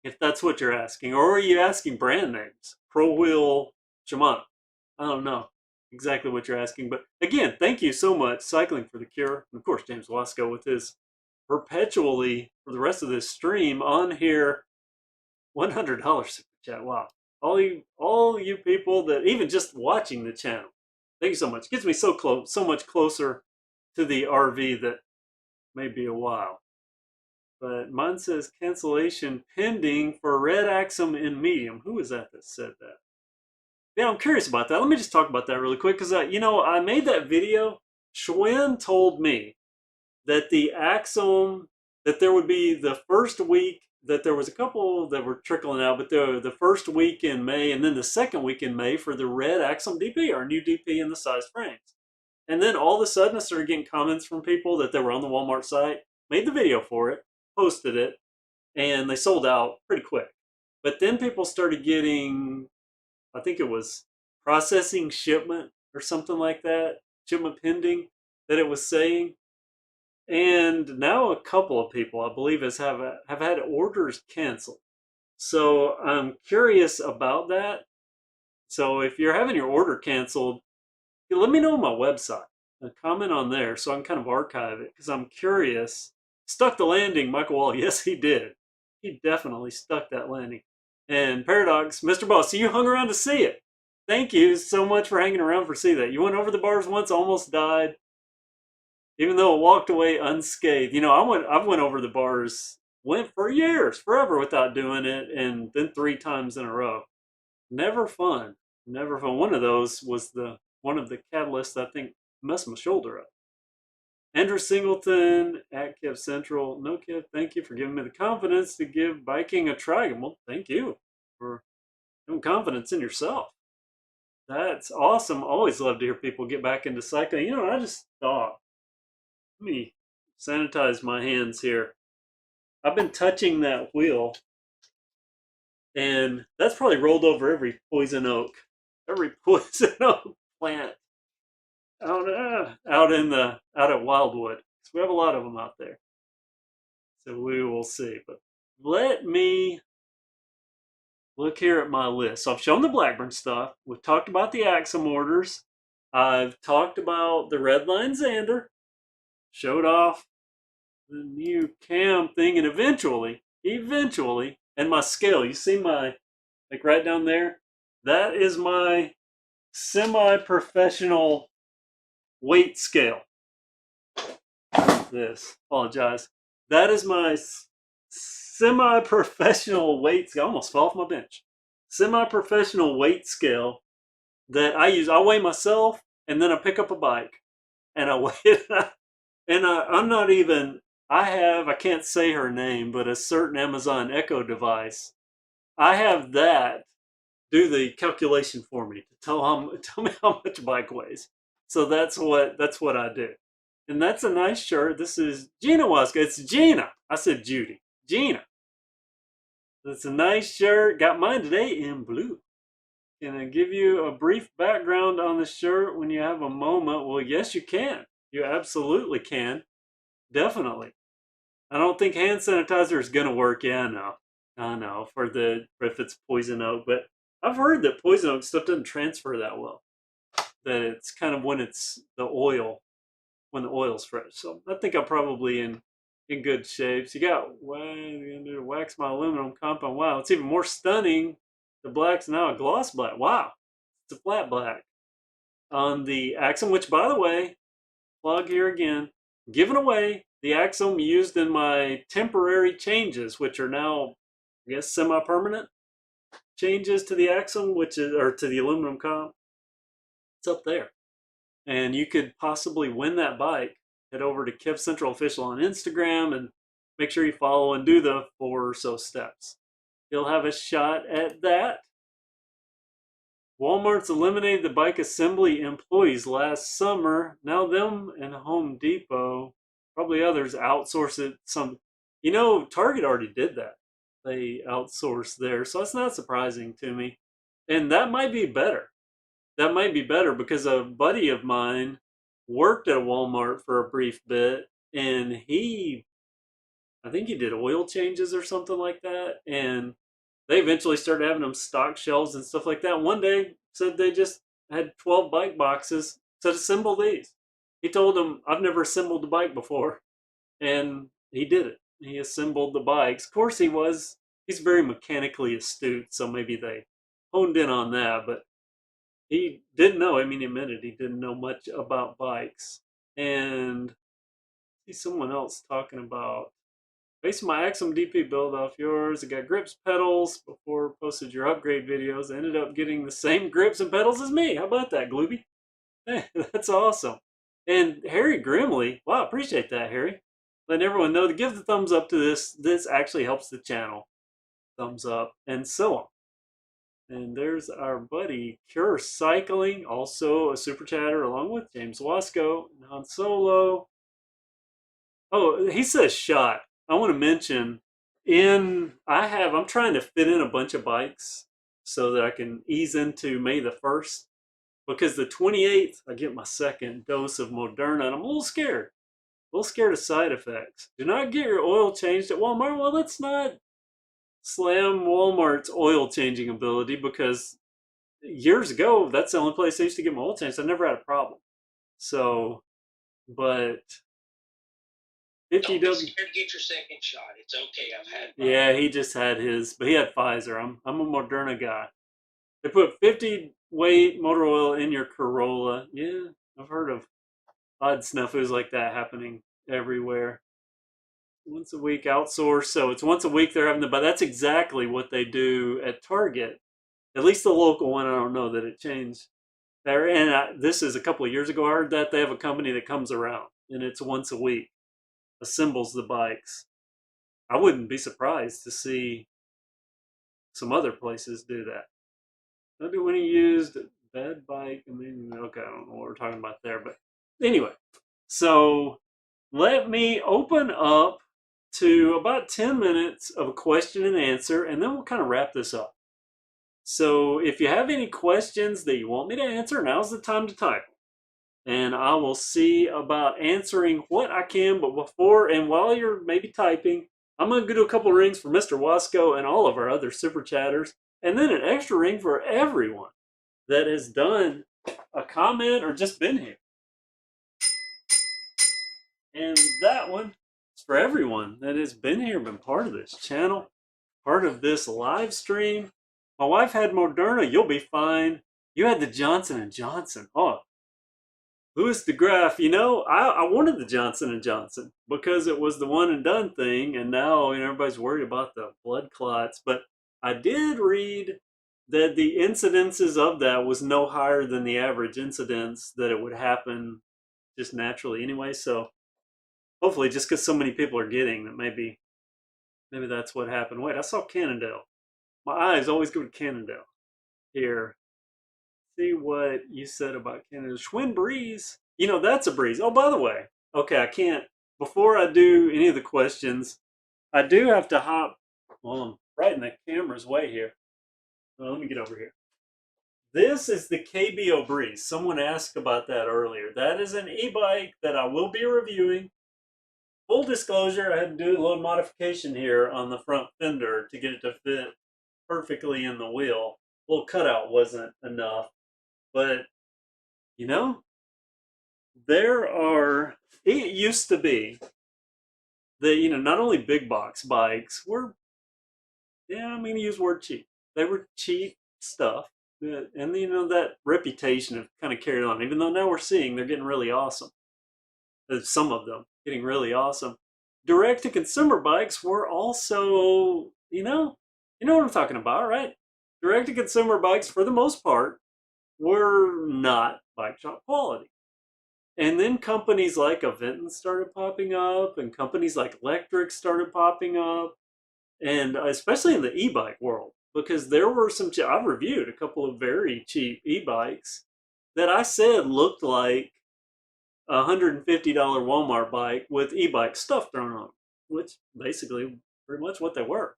S1: if that's what you're asking. Or are you asking brand names? Pro Wheel, Shimano. I don't know exactly what you're asking. But again, thank you so much, Cycling for the Cure. And of course, James Wasco with his perpetually, for the rest of this stream, on here, $100 super chat. Wow. All you people that even just watching the channel, thank you so much. It gets me so much closer to the RV that may be a while. But mine says cancellation pending for red Axum in medium. Who was that said that? Yeah, I'm curious about that. Let me just talk about that really quick because I made that video. Schwinn told me that the Axum that there would be the first week that there was a couple that were trickling out, but the first week in May and then the second week in May for the red Axum DP, our new DP in the size frames. And then all of a sudden I started getting comments from people that they were on the Walmart site, made the video for it, posted it, and they sold out pretty quick. But then people started getting, I think it was processing shipment or something like that, shipment pending, that it was saying. And now a couple of people, I believe, have had orders canceled. So I'm curious about that. So if you're having your order canceled, let me know on my website. Comment on there so I can kind of archive it because I'm curious. Stuck the landing, Michael Wall. Yes, he did. He definitely stuck that landing. And Paradox, Mr. Boss, you hung around to see it. Thank you so much for hanging around for see that. You went over the bars once, almost died, even though it walked away unscathed. I've went over the bars, went for years, forever without doing it, and then 3 times in a row. Never fun. Never fun. One of those was one of the catalysts I think messed my shoulder up. Andrew Singleton at KevCentral. No, Kev, thank you for giving me the confidence to give biking a try. Well, thank you for having confidence in yourself. That's awesome. Always love to hear people get back into cycling. I just thought, let me sanitize my hands here. I've been touching that wheel, and that's probably rolled over every poison oak plant out at Wildwood. So we have a lot of them out there. So we will see. But let me look here at my list. So I've shown the Blackburn stuff. We've talked about the Axum orders. I've talked about the Redline Xander. Showed off the new cam thing, and eventually, and my scale. You see my, like right down there? That is my semi-professional weight scale. Apologize. That is my semi-professional weight scale. I almost fell off my bench. Semi-professional weight scale that I use. I weigh myself, and then I pick up a bike, and I weigh it. And I'm not even. I can't say her name, but a certain Amazon Echo device. I have that do the calculation for me to tell me how much bike weighs. So that's what I do. And that's a nice shirt. This is Gina Waska. It's Gina. I said Judy. Gina. It's a nice shirt. Got mine today in blue. Can I give you a brief background on the shirt when you have a moment? Well, yes, you can. You absolutely can. Definitely. I don't think hand sanitizer is going to work. Yeah, I know if it's poison oak, but I've heard that poison oak stuff doesn't transfer that well. That it's kind of when the oil's fresh. So I think I'm probably in good shape. So you got to wax my aluminum compound. Wow, it's even more stunning. The black's now a gloss black. Wow, it's a flat black on the Axum, which by the way, plug here again, giving away the Axum used in my temporary changes, which are now, I guess, semi-permanent changes to the Axum, or to the aluminum comp. It's up there. And you could possibly win that bike. Head over to KevCentral Official on Instagram and make sure you follow and do the 4 or so steps. You'll have a shot at that. Walmart's eliminated the bike assembly employees last summer. Now them and Home Depot, probably others, outsource it. Target already did that. They outsourced there. So that's not surprising to me. And that might be better. Because a buddy of mine worked at Walmart for a brief bit, and I think he did oil changes or something like that, and they eventually started having them stock shelves and stuff like that. One day said they just had 12 bike boxes, said assemble these. He told them, I've never assembled a bike before, and he did it. He assembled the bikes. Of course he's very mechanically astute, so maybe they honed in on that, but he didn't know. He admitted he didn't know much about bikes. And see someone else talking about Based my Axum DP build off yours. I got grips, pedals before posted your upgrade videos. I ended up getting the same grips and pedals as me. How about that, Glooby? Hey, that's awesome. And Harry Grimley, wow, appreciate that, Harry. Letting everyone know to give the thumbs up to this. This actually helps the channel. Thumbs up, and so on. And there's our buddy Cure Cycling, also a super chatter, along with James Wasco, Non Solo. Oh, he says shot. I want to mention I'm trying to fit in a bunch of bikes so that I can ease into May the 1st, because the 28th I get my second dose of Moderna, and I'm a little scared. A little scared of side effects. Do not get your oil changed at Walmart. Well, let's not slam Walmart's oil changing ability, because years ago that's the only place I used to get my oil changed. I never had a problem. So, but
S2: Don't be scared to get your second shot. It's okay. I've had mine.
S1: Yeah, he just had his, but he had Pfizer. I'm a Moderna guy. They put 50 weight motor oil in your Corolla. Yeah, I've heard of odd snafus like that happening everywhere. Once a week outsourced, so it's once a week they're having to buy. That's exactly what they do at Target. At least the local one. I don't know that it changed there. And this is a couple of years ago. I heard that they have a company that comes around and it's once a week, assembles the bikes. I wouldn't be surprised to see some other places do that. Maybe when he used bed bike, I mean, okay, I don't know what we're talking about there, but anyway. So let me open up to about 10 minutes of a question and answer, and then we'll kind of wrap this up. So if you have any questions that you want me to answer, now's the time to type. And I will see about answering what I can. But before and while you're maybe typing, I'm going to do a couple rings for Mr. Wasco and all of our other super chatters, and then an extra ring for everyone that has done a comment or just been here. And that one is for everyone that has been here, been part of this channel, part of this live stream. My wife had Moderna. You'll be fine. You had the Johnson & Johnson. Oh, Louis DeGraff, I wanted the Johnson & Johnson because it was the one and done thing, and now everybody's worried about the blood clots. But I did read that the incidences of that was no higher than the average incidence, that it would happen just naturally anyway. So hopefully, just because so many people are getting that, maybe that's what happened. Wait, I saw Cannondale. My eyes always go to Cannondale. Here, see what you said about Cannondale. Schwinn Breeze. That's a breeze. Oh, by the way, okay, I can't, before I do any of the questions, I do have to hop, well, I'm right in the camera's way here. Well, let me get over here. This is the KBO Breeze. Someone asked about that earlier. That is an e-bike that I will be reviewing. Full disclosure, I had to do a little modification here on the front fender to get it to fit perfectly in the wheel. A little cutout wasn't enough. But, it used to be that, not only big box bikes were, I'm going to use the word cheap. They were cheap stuff. And, that reputation have kind of carried on, even though now we're seeing they're getting really awesome. Some of them getting really awesome. Direct to consumer bikes were also, you know what I'm talking about, right? Direct to consumer bikes, for the most part, were not bike shop quality. And then companies like Aventon started popping up, and companies like Electric started popping up, and especially in the e-bike world, because there were some, I've reviewed a couple of very cheap e-bikes that I said looked like a $150 Walmart bike with e-bike stuff thrown on them, which basically pretty much what they were.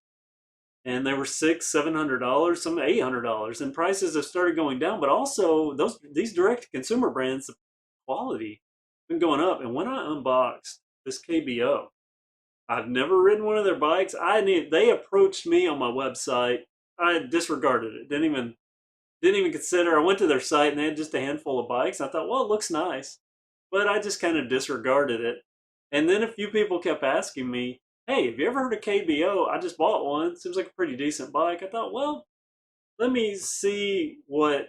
S1: And they were $600-700, some $800, and prices have started going down. But also these direct consumer brands, the quality been going up. And when I unboxed this KBO, I've never ridden one of their bikes. They approached me on my website. I disregarded it. Didn't even consider. I went to their site and they had just a handful of bikes. I thought, well, it looks nice, but I just kind of disregarded it. And then a few people kept asking me, hey, have you ever heard of KBO? I just bought one. Seems like a pretty decent bike. I thought, well, let me see what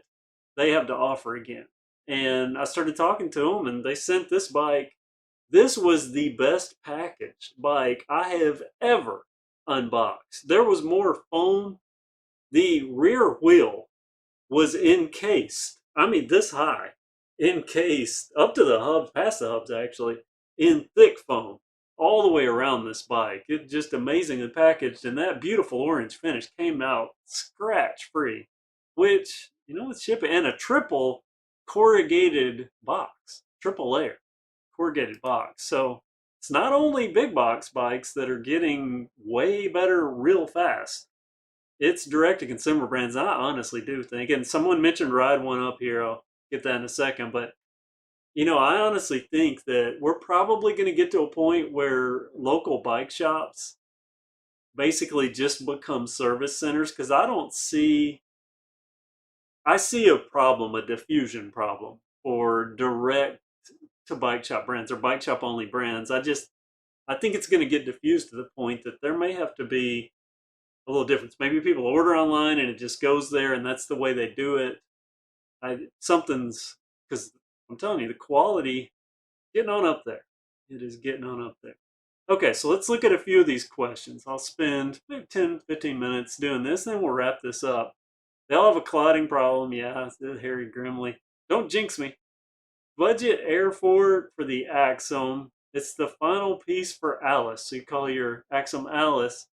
S1: they have to offer again. And I started talking to them, and they sent this bike This was the best packaged bike I have ever unboxed. There was more foam. The rear wheel was encased. I mean, this high, encased up to the hubs, past the hubs actually, in thick foam all the way around this bike. It's just amazingly packaged, and that beautiful orange finish came out scratch free, which, with shipping and a triple corrugated box, triple layer corrugated box. So it's not only big box bikes that are getting way better real fast, it's direct to consumer brands. I honestly do think, and someone mentioned Ride One up here. I'll get that in a second. But, I honestly think that we're probably going to get to a point where local bike shops basically just become service centers because I see a problem, a diffusion problem for direct to bike shop brands or bike shop only brands. I think it's going to get diffused to the point that there may have to be a little difference. Maybe people order online and it just goes there, and that's the way they do it. Something's because I'm telling you, the quality getting on up there. It is getting on up there. Okay, so let's look at a few of these questions. I'll spend maybe 10, 15 minutes doing this, and then we'll wrap this up. They all have a clotting problem. Yeah, Harry Grimley. Don't jinx me. Budget Airford for the Axum. It's the final piece for Alice. So you call your Axum Alice.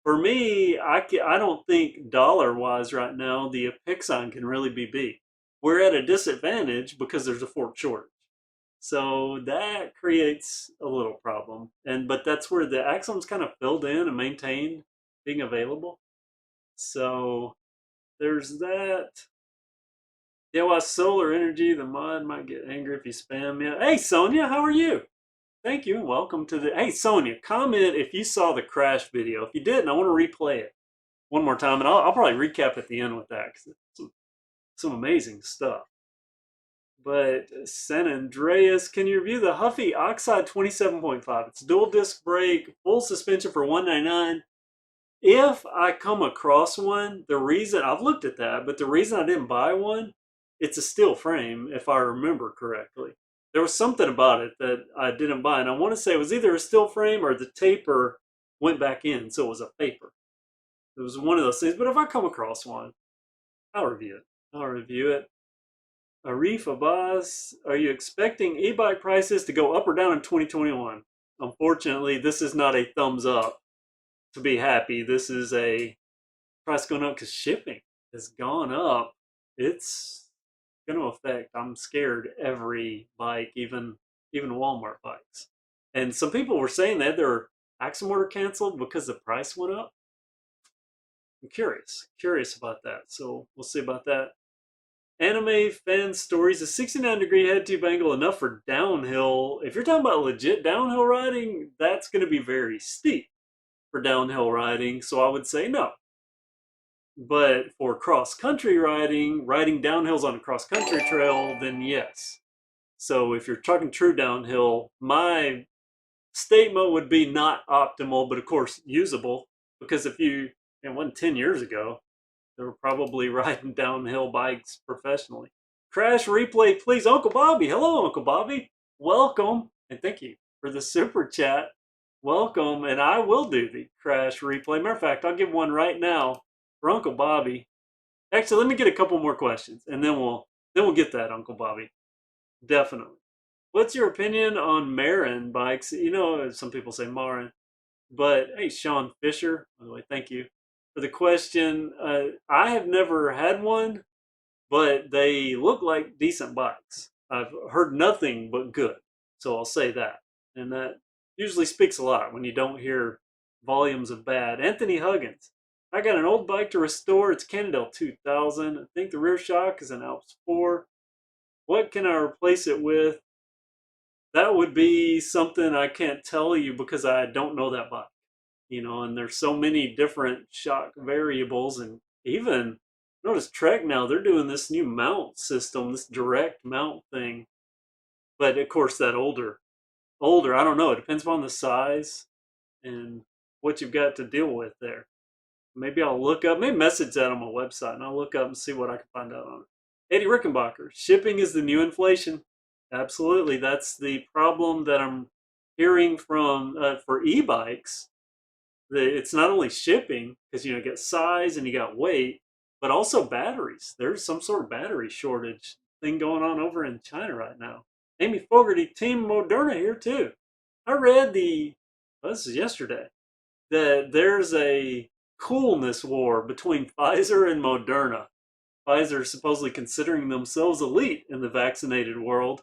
S1: For me, I don't think dollar wise right now the Apixon can really be beat. We're at a disadvantage because there's a fork shortage. So that creates a little problem. But that's where the Axum's kind of filled in and maintained being available. So there's that. Yeah, well, solar energy, the mod might get angry if you spam me. Hey, Sonia, how are you? Thank you and welcome to the. Hey, Sonia, comment if you saw the crash video. If you didn't, I want to replay it one more time, and I'll probably recap at the end with that because it's some amazing stuff. But San Andreas, can you review the Huffy Oxide 27.5? It's dual disc brake, full suspension for $199. If I come across one, the reason I've looked at that, but the reason I didn't buy one, it's a steel frame, if I remember correctly. There was something about it that I didn't buy, and I want to say it was either a steel frame or the taper went back in, so it was a paper. It was one of those things. But if I come across one, I'll review it. I'll review it. Arif Abbas, are you expecting e-bike prices to go up or down in 2021? Unfortunately, this is not a thumbs up to be happy. This is a price going up because shipping has gone up. It's going to affect, I'm scared, every bike, even Walmart bikes. And some people were saying that their Axum order canceled because the price went up. I'm curious about that. So we'll see about that. Anime fan stories. A 69-degree head tube angle enough for downhill. If you're talking about legit downhill riding, that's going to be very steep for downhill riding. So I would say no. But for cross-country riding downhills on a cross-country trail, then yes. So if you're talking true downhill, my statement would be not optimal, but of course usable. Because if it wasn't 10 years ago, they were probably riding downhill bikes professionally. Crash replay, please. Uncle Bobby. Hello, Uncle Bobby. Welcome. And thank you for the super chat. Welcome. And I will do the crash replay. Matter of fact, I'll give one right now for Uncle Bobby. Actually, let me get a couple more questions and then we'll get that, Uncle Bobby. Definitely. What's your opinion on Marin bikes? Some people say Marin. But hey, Sean Fisher, by the way, thank you for the question. I have never had one, but they look like decent bikes. I've heard nothing but good, so I'll say that. And that usually speaks a lot when you don't hear volumes of bad. Anthony Huggins, I got an old bike to restore. It's Cannondale 2000. I think the rear shock is an Alps 4. What can I replace it with? That would be something I can't tell you because I don't know that bike. And there's so many different shock variables, and even notice Trek now, they're doing this new mount system, this direct mount thing. But of course that older, I don't know, it depends upon the size and what you've got to deal with there. Maybe I'll look up, maybe message that on my website and I'll look up and see what I can find out on it. Eddie Rickenbacker, shipping is the new inflation. Absolutely. That's the problem that I'm hearing from for e-bikes. It's not only shipping because you get size and you got weight, but also batteries. There's some sort of battery shortage thing going on over in China right now. Amy Fogarty, Team Moderna here too. I read this is yesterday, that there's a coolness war between Pfizer and Moderna. Pfizer is supposedly considering themselves elite in the vaccinated world,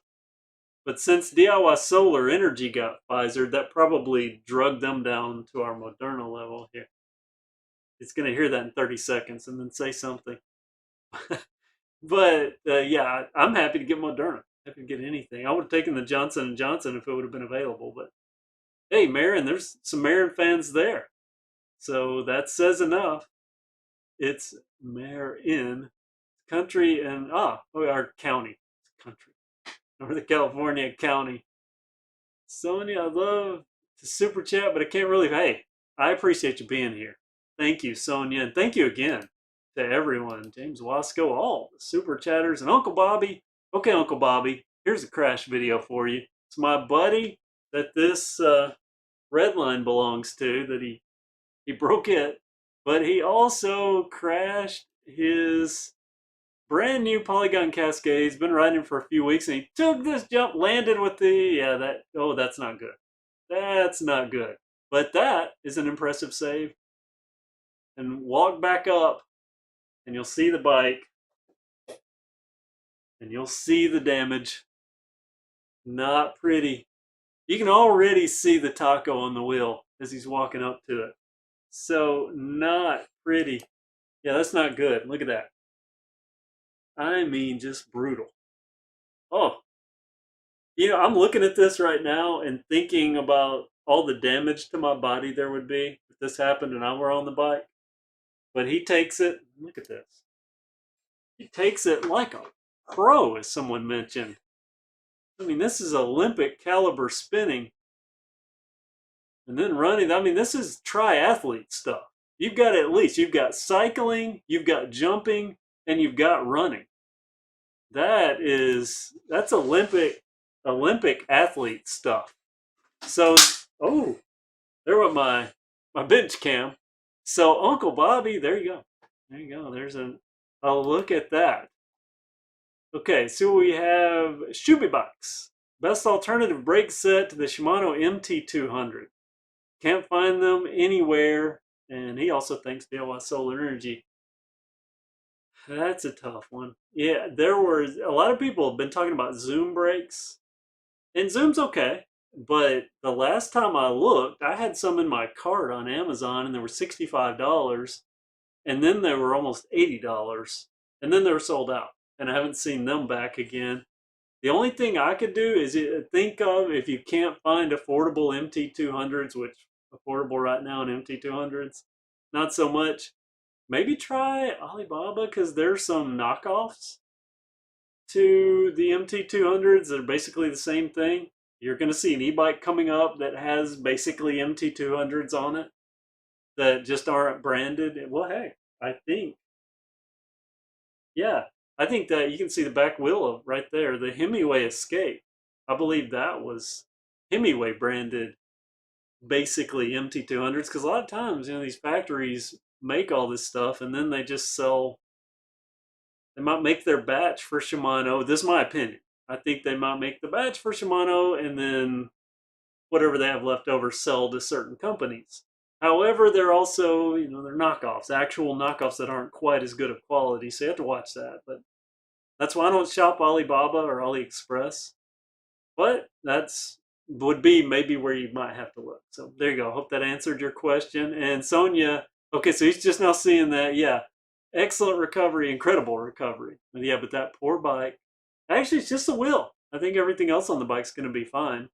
S1: but since DIY Solar Energy got Pfizer, that probably drugged them down to our Moderna level here. It's going to hear that in 30 seconds and then say something. But yeah, I'm happy to get Moderna. Happy to get anything. I would have taken the Johnson and Johnson if it would have been available. But hey, Marin, there's some Marin fans there, so that says enough. It's Marin country and our county country, Northern California county. Sonia, I love to super chat, but I can't really. Hey, I appreciate you being here. Thank you, Sonia, and thank you again to everyone. James Wasco, all the super chatters, and Uncle Bobby. Okay, Uncle Bobby, here's a crash video for you. It's my buddy that this Redline belongs to. That he broke it, but he also crashed his brand new Polygon Cascade. He's been riding for a few weeks, and he took this jump, landed with that's not good. That's not good. But that is an impressive save. And walk back up, and you'll see the bike, and you'll see the damage. Not pretty. You can already see the taco on the wheel as he's walking up to it. So, not pretty. Yeah, that's not good. Look at that. I mean, just brutal. Oh, I'm looking at this right now and thinking about all the damage to my body there would be if this happened and I were on the bike. But he takes it. Look at this. He takes it like a pro, as someone mentioned. I mean, this is Olympic caliber spinning and then running. I mean, this is triathlete stuff. You've got cycling, you've got jumping, and you've got running. That's Olympic athlete stuff. So, oh, there went my bench cam. So Uncle Bobby, there you go. There you go. There's a look at that. Okay, so we have Shubi Box. Best alternative brake set to the Shimano MT200. Can't find them anywhere. And he also thanks DIY Solar Energy. That's a tough one. Yeah, there were a lot of people have been talking about Zoom brakes. And Zoom's okay. But the last time I looked, I had some in my cart on Amazon and they were $65. And then they were almost $80. And then they were sold out. And I haven't seen them back again. The only thing I could do is think of, if you can't find affordable MT200s, which affordable right now in MT200s, not so much. Maybe try Alibaba because there's some knockoffs to the MT200s that are basically the same thing. You're going to see an e-bike coming up that has basically MT200s on it that just aren't branded. Well, hey, yeah, I think that you can see the back wheel of right there, the Hemingway Escape. I believe that was Hemingway branded, basically MT200s, because a lot of times, these factories make all this stuff and then they just sell. They might make their batch for Shimano. This is my opinion. I think they might make the batch for Shimano and then whatever they have left over sell to certain companies. However, they're also, they're knockoffs, actual knockoffs that aren't quite as good of quality. So you have to watch that. But that's why I don't shop Alibaba or AliExpress. But that's would be maybe where you might have to look. So there you go. Hope that answered your question. And Sonia, okay, so he's just now seeing that. Yeah, excellent recovery, incredible recovery. And yeah, but that poor bike. Actually, it's just the wheel. I think everything else on the bike's going to be fine.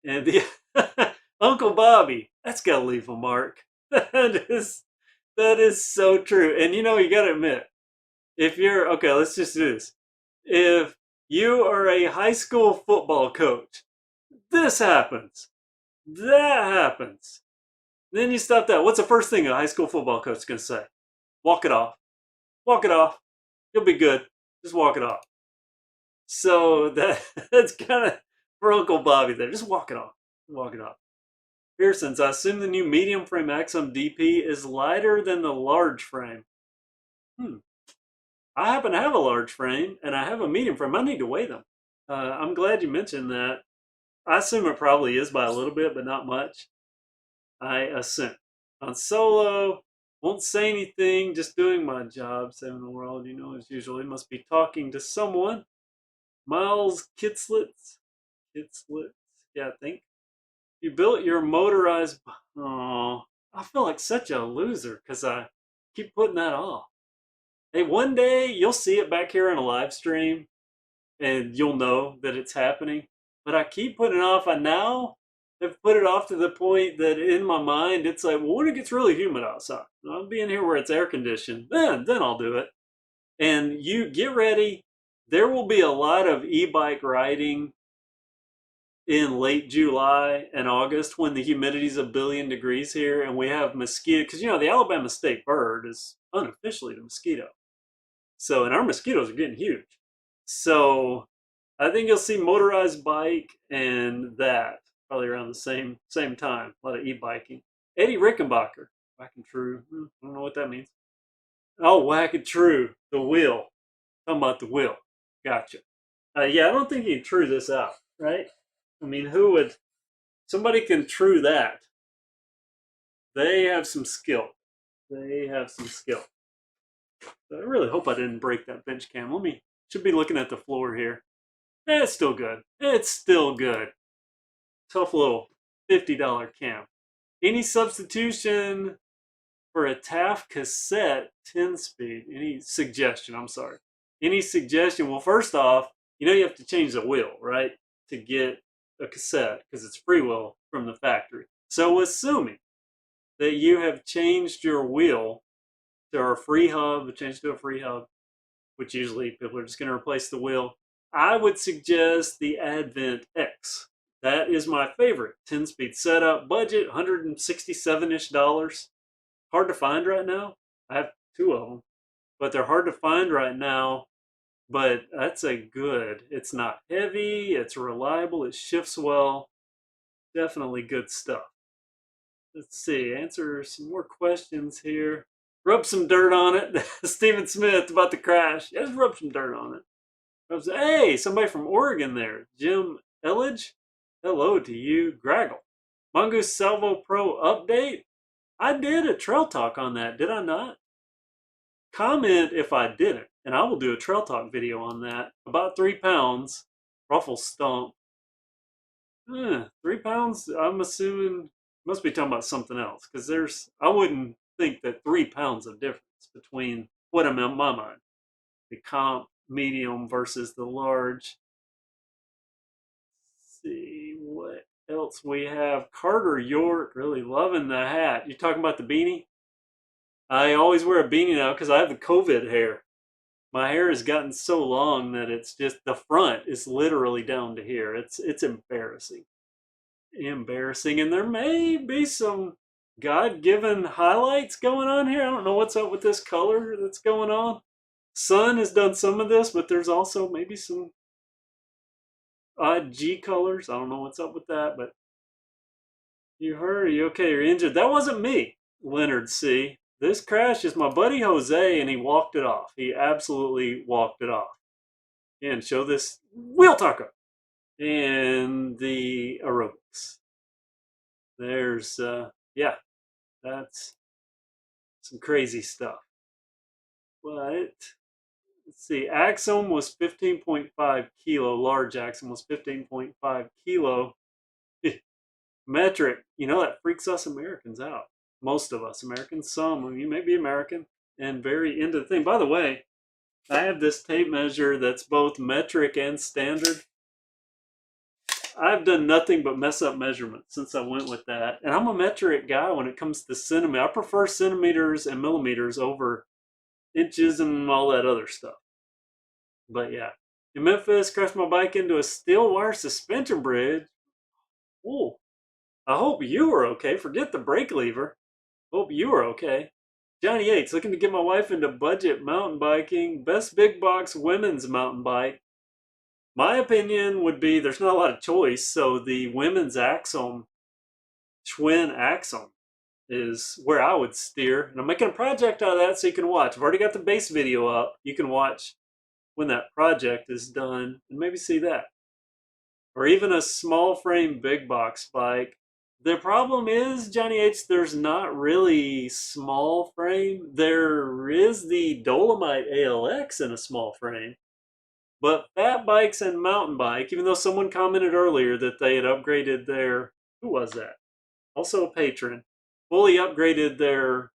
S1: And the Uncle Bobby, that's got to leave a mark. That is so true. And you got to admit, if you're okay, let's just do this. If you are a high school football coach, this happens. That happens. Then you stop that. What's the first thing a high school football coach is going to say? Walk it off. Walk it off. You'll be good. Just walk it off. So that's kind of for Uncle Bobby there. Just walk it off. Walk it off. Pearson's, I assume the new medium frame Axum DP is lighter than the large frame. Hmm. I happen to have a large frame and I have a medium frame. I need to weigh them. I'm glad you mentioned that. I assume it probably is by a little bit, but not much. I assume. On solo, won't say anything, just doing my job, saving the world, as usual. Must be talking to someone. Miles Kitslitz. Kitslitz, yeah, I think. You built your motorized. Oh, I feel like such a loser because I keep putting that off. Hey, one day you'll see it back here in a live stream and you'll know that it's happening. But I keep putting it off. I now have put it off to the point that in my mind it's like, well, when it gets really humid outside, I'll be in here where it's air conditioned, then I'll do it. And you get ready. There will be a lot of e-bike riding in late July and August when the humidity's 1 billion degrees here and we have mosquito, because the Alabama state bird is unofficially the mosquito. So, and our mosquitoes are getting huge. So I think you'll see motorized bike and that probably around the same time. A lot of e-biking. Eddie Rickenbacker, whacking true. I don't know what that means. Oh, whacking true. The wheel. Talking about the wheel. Gotcha. Yeah, I don't think you can true this out, right? I mean, who would? Somebody can true that. They have some skill. They have some skill. I really hope I didn't break that bench cam. Should be looking at the floor here. It's still good. It's still good. Tough little $50 cam. Any substitution for a Taft cassette 10 speed? Any suggestion? I'm sorry. Any suggestion? Well, first off, you have to change the wheel, right? To get a cassette because it's freewheel from the factory. So assuming that you have changed your wheel to a free hub, which usually people are just going to replace the wheel, I would suggest the Advent X. That is my favorite 10-speed setup. Budget $167-ish. Hard to find right now. I have two of them, but they're hard to find right now. But that's a good. It's not heavy. It's reliable. It shifts well. Definitely good stuff. Let's see. Answer some more questions here. Rub some dirt on it. Stephen Smith about to crash. Yeah, just rub some dirt on it. Hey, somebody from Oregon there. Jim Elledge. Hello to you. Graggle. Mongoose Salvo Pro update. I did a trail talk on that, did I not? Comment if I didn't, and I will do a trail talk video on that. About 3 pounds. Ruffle stump. 3 pounds, I'm assuming, must be talking about something else, because I wouldn't think that 3 pounds of difference between what I'm in my mind. The comp medium versus the large. Let's see what else we have. Carter York, really loving the hat. You talking about the beanie? I always wear a beanie now because I have the COVID hair. My hair has gotten so long that it's just the front is literally down to here. It's embarrassing. Embarrassing. And there may be some God-given highlights going on here. I don't know what's up with this color that's going on. Sun has done some of this, but there's also maybe some odd G colors. I don't know what's up with that, but you heard? Are you okay? You're injured. That wasn't me, Leonard C. This crash is my buddy Jose, and he walked it off. He absolutely walked it off. And show this wheel taco and the aerobics. There's, yeah, that's some crazy stuff. But let's see, Axum was 15.5 kilo. Large Axum was 15.5 kilo. Metric, that freaks us Americans out. Most of us Americans, some of you may be American and very into the thing. By the way, I have this tape measure that's both metric and standard. I've done nothing but mess up measurements since I went with that. And I'm a metric guy when it comes to centimeters. I prefer centimeters and millimeters over inches and all that other stuff. But yeah. In Memphis, crashed my bike into a steel wire suspension bridge. Ooh. I hope you are okay. Forget the brake lever. Hope you are okay. Johnny Yates, looking to get my wife into budget mountain biking. Best big box women's mountain bike. My opinion would be there's not a lot of choice, so the women's Axum, twin Axum, is where I would steer. And I'm making a project out of that so you can watch. I've already got the base video up. You can watch when that project is done and maybe see that. Or even a small frame big box bike. The problem is, Johnny H, there's not really small frame. There is the Dolomite ALX in a small frame. But fat bikes and mountain bike, even though someone commented earlier that they had upgraded their, who was that? Also a patron, fully upgraded their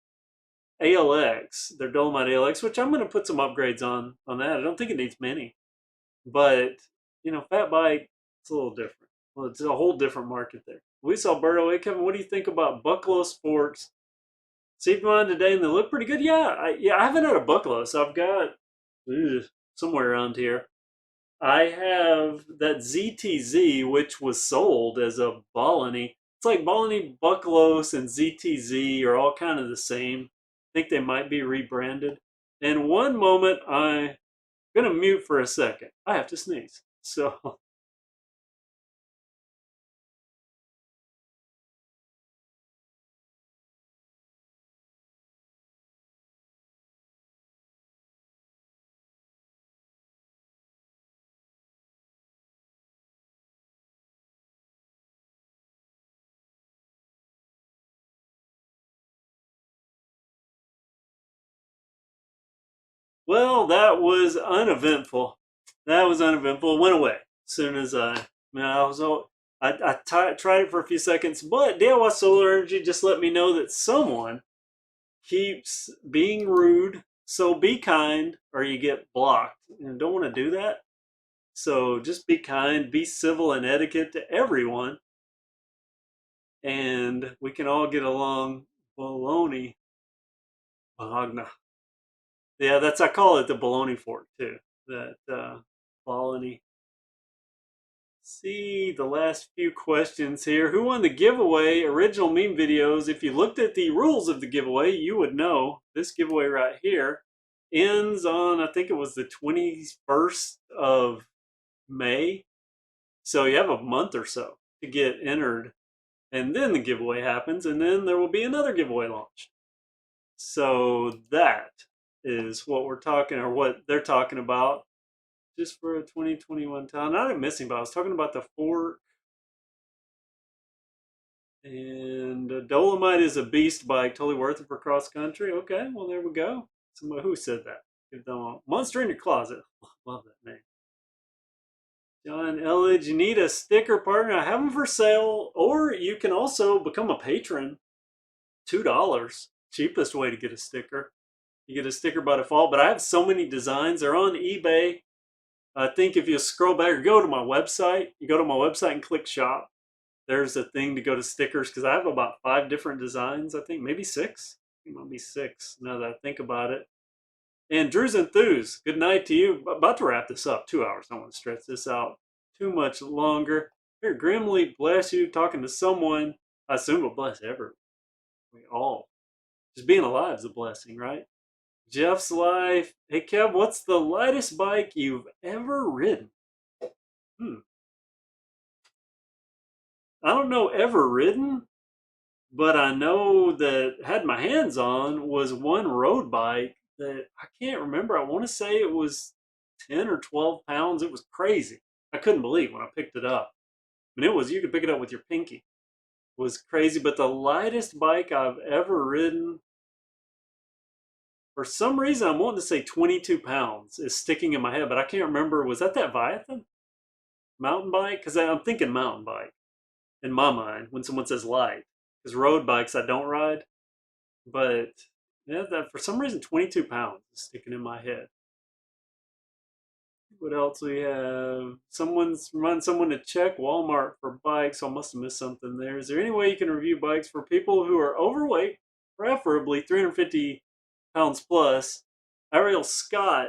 S1: ALX, their Dolomite ALX, which I'm going to put some upgrades on that. I don't think it needs many, but fat bike, it's a little different. Well, it's a whole different market there. We saw Berto. Hey, Kevin, what do you think about Bucklow Sports? See mine today, and they look pretty good. Yeah, I haven't had a Bucklow, so I've got somewhere around here. I have that ZTZ, which was sold as a Bolony. It's like Bolony, Bucklos, and ZTZ are all kind of the same. I think they might be rebranded. And one moment, I'm going to mute for a second. I have to sneeze. So, well, that was uneventful. That was uneventful. It went away as soon as I was. Tried it for a few seconds, but DIY Solar Energy just let me know that someone keeps being rude. So be kind or you get blocked. And don't want to do that. So just be kind, be civil and etiquette to everyone, and we can all get along. Baloney. Bagna. Yeah, I call it the baloney fork too. That baloney. See the last few questions here. Who won the giveaway? Original meme videos. If you looked at the rules of the giveaway, you would know this giveaway right here ends on, I think it was the 21st of May. So you have a month or so to get entered. And then the giveaway happens, and then there will be another giveaway launched. So that is what we're talking, or what they're talking about, just for a 2021 town. Not missing, but I was talking about the Fort. And Dolomite is a beast bike, totally worth it for cross country. Okay, well there we go. Somebody who said that? Give them a monster in your closet. Love that name. John Elledge, you need a sticker partner. I have them for sale, or you can also become a patron. $2, cheapest way to get a sticker. You get a sticker by default, but I have so many designs. They're on eBay. I think if you scroll back or go to my website, you go to my website and click shop. There's a thing to go to stickers because I have about 5 different designs. I think maybe 6. It might be 6 now that I think about it. And Drew's Enthuse, good night to you. About to wrap this up. 2 hours. I don't want to stretch this out too much longer. Here, Grimly, bless you. Talking to someone, I assume will bless everyone. We all. Just being alive is a blessing, right? Jeff's life. Hey, Kev, what's the lightest bike you've ever ridden? I don't know ever ridden, but I know that had my hands on was one road bike that I can't remember. I want to say it was 10 or 12 pounds. It was crazy. I couldn't believe when I picked it up. I mean, you could pick it up with your pinky. It was crazy, but the lightest bike I've ever ridden, for some reason, I'm wanting to say 22 pounds is sticking in my head, but I can't remember. Was that Viathan mountain bike? Because I'm thinking mountain bike in my mind when someone says light. Because road bikes I don't ride, but yeah, that for some reason 22 pounds is sticking in my head. What else we have? Someone's run someone to check Walmart for bikes. So I must have missed something there. Is there any way you can review bikes for people who are overweight, preferably 350 pounds plus? Ariel Scott.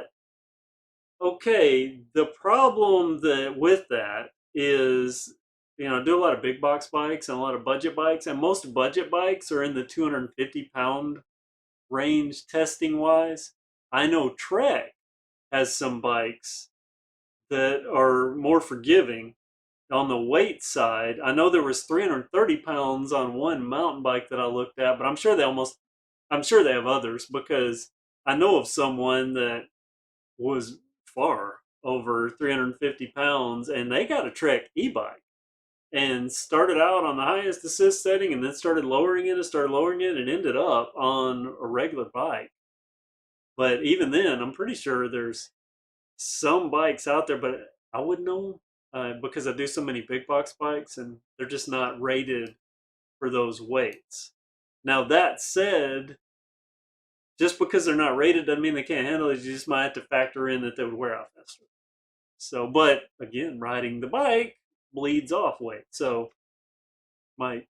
S1: Okay, the problem with that is, I do a lot of big box bikes and a lot of budget bikes, and most budget bikes are in the 250-pound range testing wise. I know Trek has some bikes that are more forgiving on the weight side. I know there was 330 pounds on one mountain bike that I looked at, but I'm sure they have others because I know of someone that was far over 350 pounds and they got a Trek e-bike and started out on the highest assist setting and then started lowering it and started lowering it and ended up on a regular bike. But even then, I'm pretty sure there's some bikes out there, but I wouldn't know because I do so many big box bikes and they're just not rated for those weights. Now, that said, just because they're not rated doesn't mean they can't handle it. You just might have to factor in that they would wear out faster. So, but again, riding the bike bleeds off weight. So, might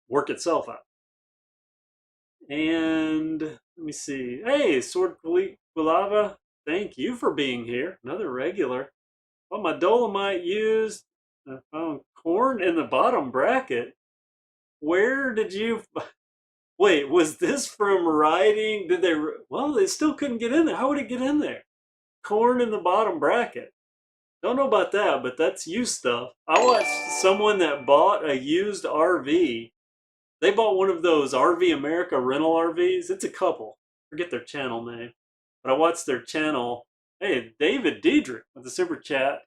S1: work itself out. And let me see. Hey, Sword Quilava, thank you for being here. Another regular. Well, my Dolomite used. I found corn in the bottom bracket. Where did you. Wait, was this from riding? Did they. Well, they still couldn't get in there. How would it get in there? Corn in the bottom bracket. Don't know about that, but that's used stuff. I watched someone that bought a used RV. They bought one of those RV America rental RVs. It's a couple. Forget their channel name. But I watched their channel. Hey, David Diedrich with the super chat.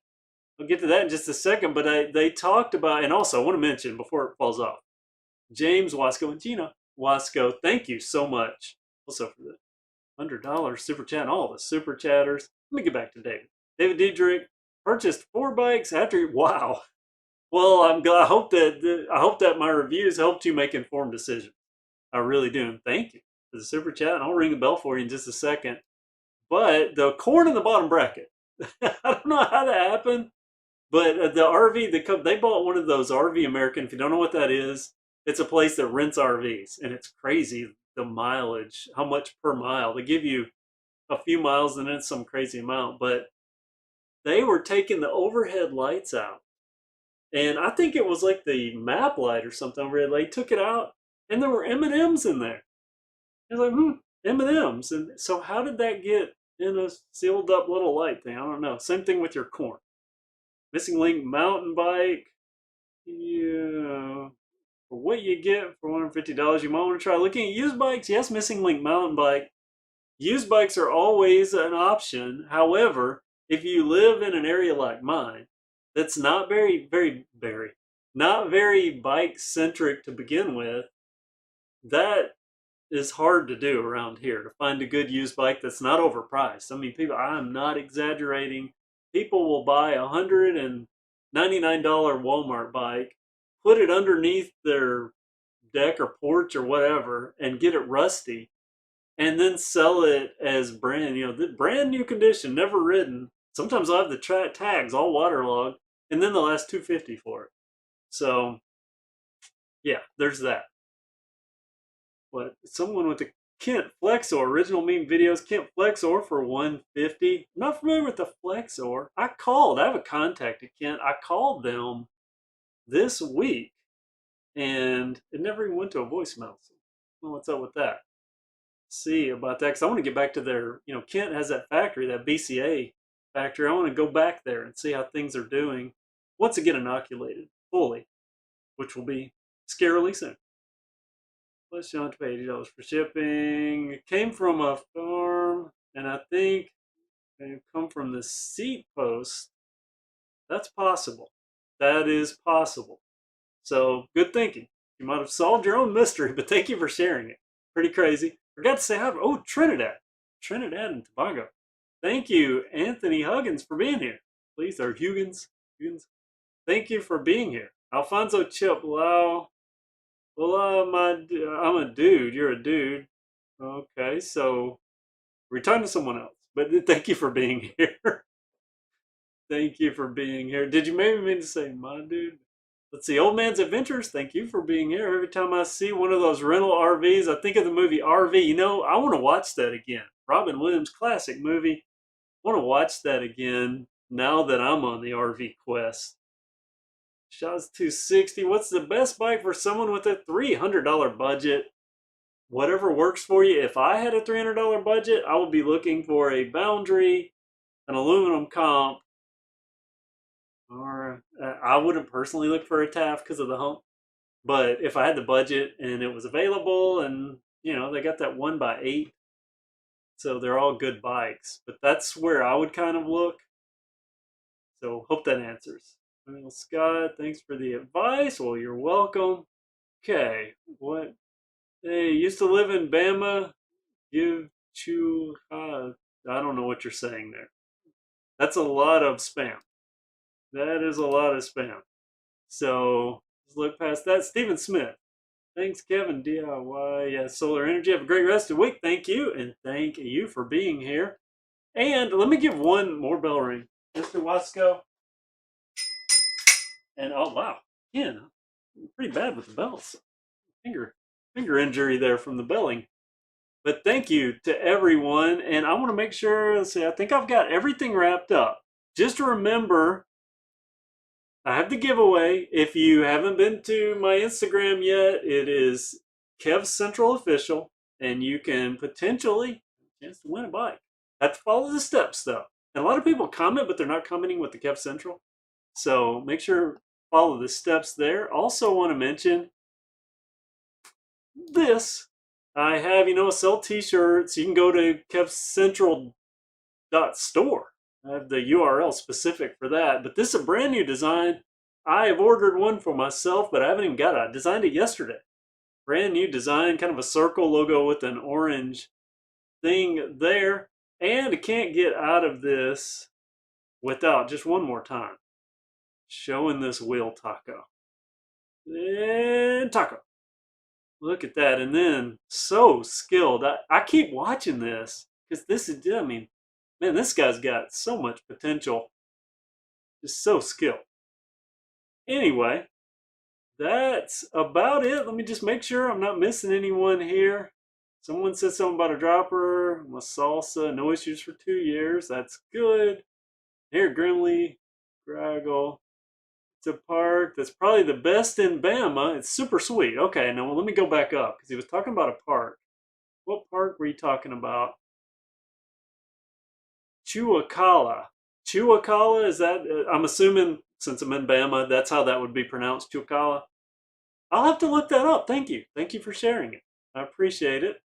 S1: I'll get to that in just a second. But they talked about, and also I want to mention before it falls off, James Wasco and Gina Wasco, thank you so much. Also for the $100 super chat, all the super chatters. Let me get back to David. David Diedrich purchased 4 bikes after. Wow. Well, I'm glad. I hope that my reviews helped you make informed decisions. I really do, and thank you for the super chat. And I'll ring the bell for you in just a second. But the corn in the bottom bracket, I don't know how that happened, but the RV, they bought one of those RV American. If you don't know what that is, it's a place that rents RVs, and it's crazy the mileage, how much per mile. They give you a few miles and then some crazy amount, but they were taking the overhead lights out. And I think it was like the map light or something where they took it out and there were M&Ms in there. I was like, M&Ms. And so how did that get in a sealed up little light thing? I don't know. Same thing with your corn. Missing link mountain bike. Yeah. For what you get for $150, you might want to try looking at used bikes. Yes, missing link mountain bike. Used bikes are always an option. However, if you live in an area like mine, that's not not very bike centric to begin with, that is hard to do around here to find a good used bike that's not overpriced. I mean, people, I'm not exaggerating. People will buy $199 Walmart bike, put it underneath their deck or porch or whatever, and get it rusty, and then sell it as brand new condition, never ridden. Sometimes I'll have the tags all waterlogged, and then they'll ask $250 for it. So, yeah, there's that. But someone with the Kent Flexor original meme videos, Kent Flexor for $150. I'm not familiar with the Flexor. I have a contact at Kent. I called them this week, and it never even went to a voicemail. So I don't know what's up with that. See about that because I want to get back to their, Kent has that factory, that BCA factory. I want to go back there and see how things are doing once it get inoculated fully, which will be scarily soon. Plus, you don't have to pay $80 for shipping. It came from a farm, and I think they come from the seat post. That's possible. That is possible. So, good thinking. You might have solved your own mystery, but thank you for sharing it. Pretty crazy. Forgot to say hi. Oh, Trinidad and Tobago. Thank you, Anthony Huggins, for being here. Please, or Huggins. Thank you for being here. Alfonso Chip, wow. Well, I'm a dude. You're a dude. Okay, so we're talking to someone else. But thank you for being here. Thank you for being here. Did you maybe mean to say my dude? Let's see. Old Man's Adventures. Thank you for being here. Every time I see one of those rental RVs, I think of the movie RV. I want to watch that again. Robin Williams, classic movie. I want to watch that again now that I'm on the RV quest. Shaw's 260. What's the best bike for someone with a $300 budget? Whatever works for you. If I had a $300 budget, I would be looking for a Boundary, an aluminum comp, Or I wouldn't personally look for a Taft because of the hump. But if I had the budget and it was available, and they got that 1x8, so they're all good bikes. But that's where I would kind of look. So hope that answers. Well, Scott, thanks for the advice. Well, you're welcome. Okay, what? Hey, used to live in Bama. Give you. I don't know what you're saying there. That's a lot of spam. That is a lot of spam. So let's look past that. Stephen Smith. Thanks, Kevin. DIY. Yeah, solar energy. Have a great rest of the week. Thank you. And thank you for being here. And let me give one more bell ring. Mr. Wasco. And oh, wow. Yeah, pretty bad with the bells. Finger injury there from the belling. But thank you to everyone. And I want to make sure, let's see, I think I've got everything wrapped up. Just remember, I have the giveaway. If you haven't been to my Instagram yet, it is KevCentral Official, and you can potentially have a chance to win a bike. Have to follow the steps though. And a lot of people comment, but they're not commenting with the KevCentral. So make sure to follow the steps there. Also want to mention this. I have, sell t-shirts. You can go to kevcentral.store. I have the URL specific for that. But this is a brand new design. I have ordered one for myself, but I haven't even got it. I designed it yesterday. Brand new design, kind of a circle logo with an orange thing there. And I can't get out of this without just one more time showing this wheel taco. And taco. Look at that. And then so skilled. I keep watching this because this is, I mean, man, this guy's got so much potential. Just so skilled. Anyway, that's about it. Let me just make sure I'm not missing anyone here. Someone said something about a dropper. My salsa, no issues for 2 years. That's good. Here, Grimley, Graggle. It's a park that's probably the best in Bama. It's super sweet. Okay, now let me go back up because he was talking about a park. What park were you talking about? Chuakala. Chuakala, is that? I'm assuming since I'm in Bama, that's how that would be pronounced, Chuakala. I'll have to look that up. Thank you. Thank you for sharing it. I appreciate it.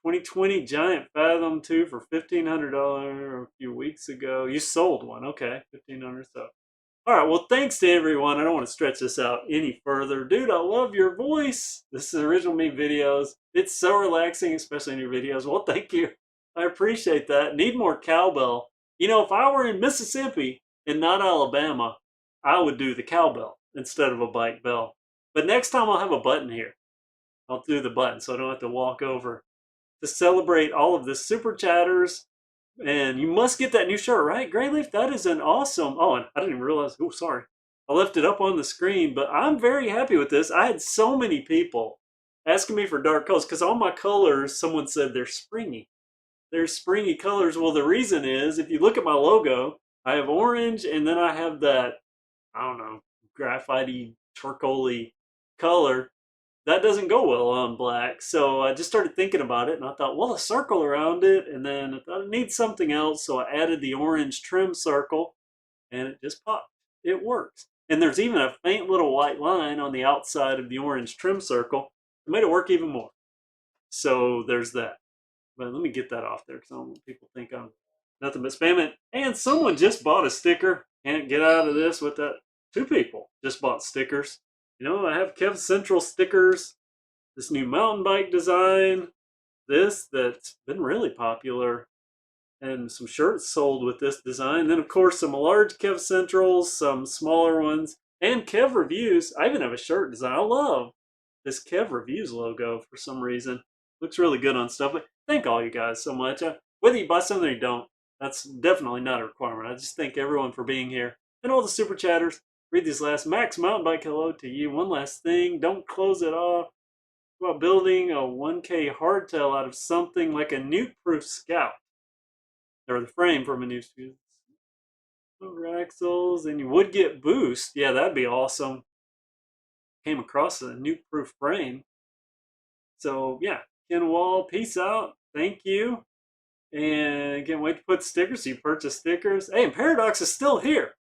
S1: 2020 Giant Fathom 2 for $1,500 a few weeks ago. You sold one. Okay, 1,500. So all right, well, thanks to everyone. I don't want to stretch this out any further. Dude, I love your voice. This is Original Me Videos. It's so relaxing, especially in your videos. Well, thank you. I appreciate that. Need more cowbell. If I were in Mississippi and not Alabama, I would do the cowbell instead of a bike bell. But next time I'll have a button here. I'll do the button so I don't have to walk over to celebrate all of the super chatters. And you must get that new shirt, right? Grayleaf, that is an awesome. Oh, and I didn't even realize. Oh, sorry. I left it up on the screen, but I'm very happy with this. I had so many people asking me for dark colors because all my colors, someone said they're springy. They're springy colors. Well, the reason is if you look at my logo, I have orange and then I have that, I don't know, graphite-y, turquoise color. That doesn't go well on black. So I just started thinking about it and I thought, well, a circle around it. And then I thought it needs something else. So I added the orange trim circle and it just popped. It works. And there's even a faint little white line on the outside of the orange trim circle. It made it work even more. So there's that. But let me get that off there because I don't want people think I'm nothing but spamming. And someone just bought a sticker. Can't get out of this with that. 2 people just bought stickers. I have KevCentral stickers, this new mountain bike design, this that's been really popular, and some shirts sold with this design. Then, of course, some large KevCentrals, some smaller ones, and Kev Reviews. I even have a shirt design. I love this Kev Reviews logo for some reason. Looks really good on stuff. But thank all you guys so much. Whether you buy something or you don't, that's definitely not a requirement. I just thank everyone for being here and all the super chatters. Read these last. Max Mountain Bike, hello to you. One last thing. Don't close it off. About building a 1K hardtail out of something like a nuke-proof Scout. Or the frame from a new student. Over axles, and you would get boost. Yeah, that'd be awesome. Came across a nuke-proof frame. So, yeah. Ken Wall, peace out. Thank you. And can't wait to put stickers. So you purchase stickers. Hey, and Paradox is still here.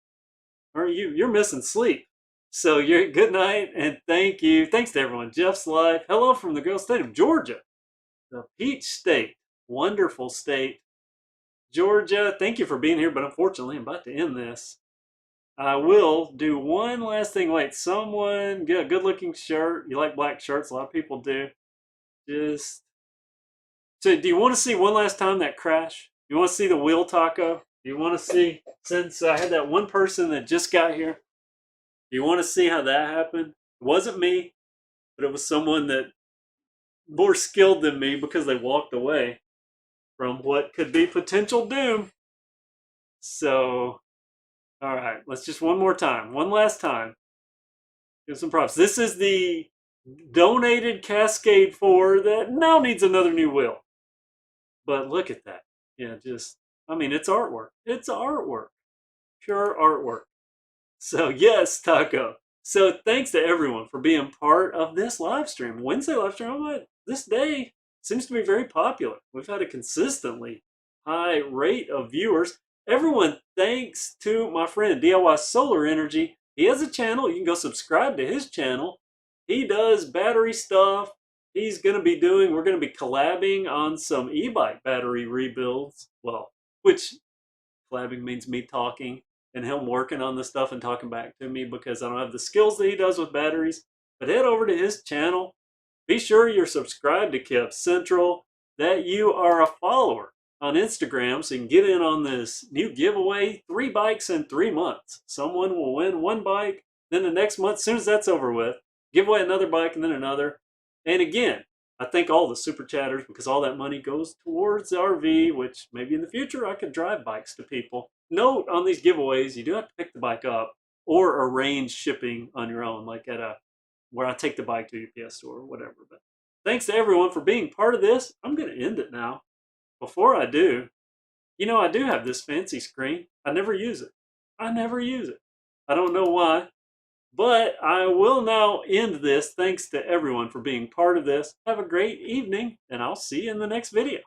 S1: or you're missing sleep. So you're good night and thank you. Thanks to everyone. Jeff's life. Hello from the great state of Georgia, the Peach State, wonderful state. Georgia, thank you for being here, but unfortunately, I'm about to end this. I will do one last thing. Wait, someone get a good looking shirt. You like black shirts? A lot of people do. Just so, do you want to see one last time that crash? You want to see the wheel taco? Do you want to see, since I had that one person that just got here, do you want to see how that happened? It wasn't me, but it was someone that more skilled than me because they walked away from what could be potential doom. So, all right, let's just one more time, one last time. Give some props. This is the donated Cascade 4 that now needs another new wheel. But look at that. Yeah, just, I mean, it's artwork. It's artwork. Pure artwork. So, yes, Taco. So, thanks to everyone for being part of this live stream. Wednesday live stream, this day seems to be very popular. We've had a consistently high rate of viewers. Everyone, thanks to my friend DIY Solar Energy. He has a channel. You can go subscribe to his channel. He does battery stuff. He's going to be doing, we're going to be collabing on some e-bike battery rebuilds. Well, which collabing means me talking and him working on the stuff and talking back to me because I don't have the skills that he does with batteries. But head over to his channel. Be sure you're subscribed to KevCentral, that you are a follower on Instagram so you can get in on this new giveaway, 3 bikes in 3 months. Someone will win 1 bike, then the next month, as soon as that's over with, give away another bike and then another. And again, I thank all the super chatters because all that money goes towards RV, which maybe in the future I could drive bikes to people. Note on these giveaways, you do have to pick the bike up or arrange shipping on your own, like at where I take the bike to a UPS store or whatever. But thanks to everyone for being part of this. I'm going to end it now. Before I do, I do have this fancy screen. I never use it. I never use it. I don't know why. But I will now end this. Thanks to everyone for being part of this. Have a great evening, and I'll see you in the next video.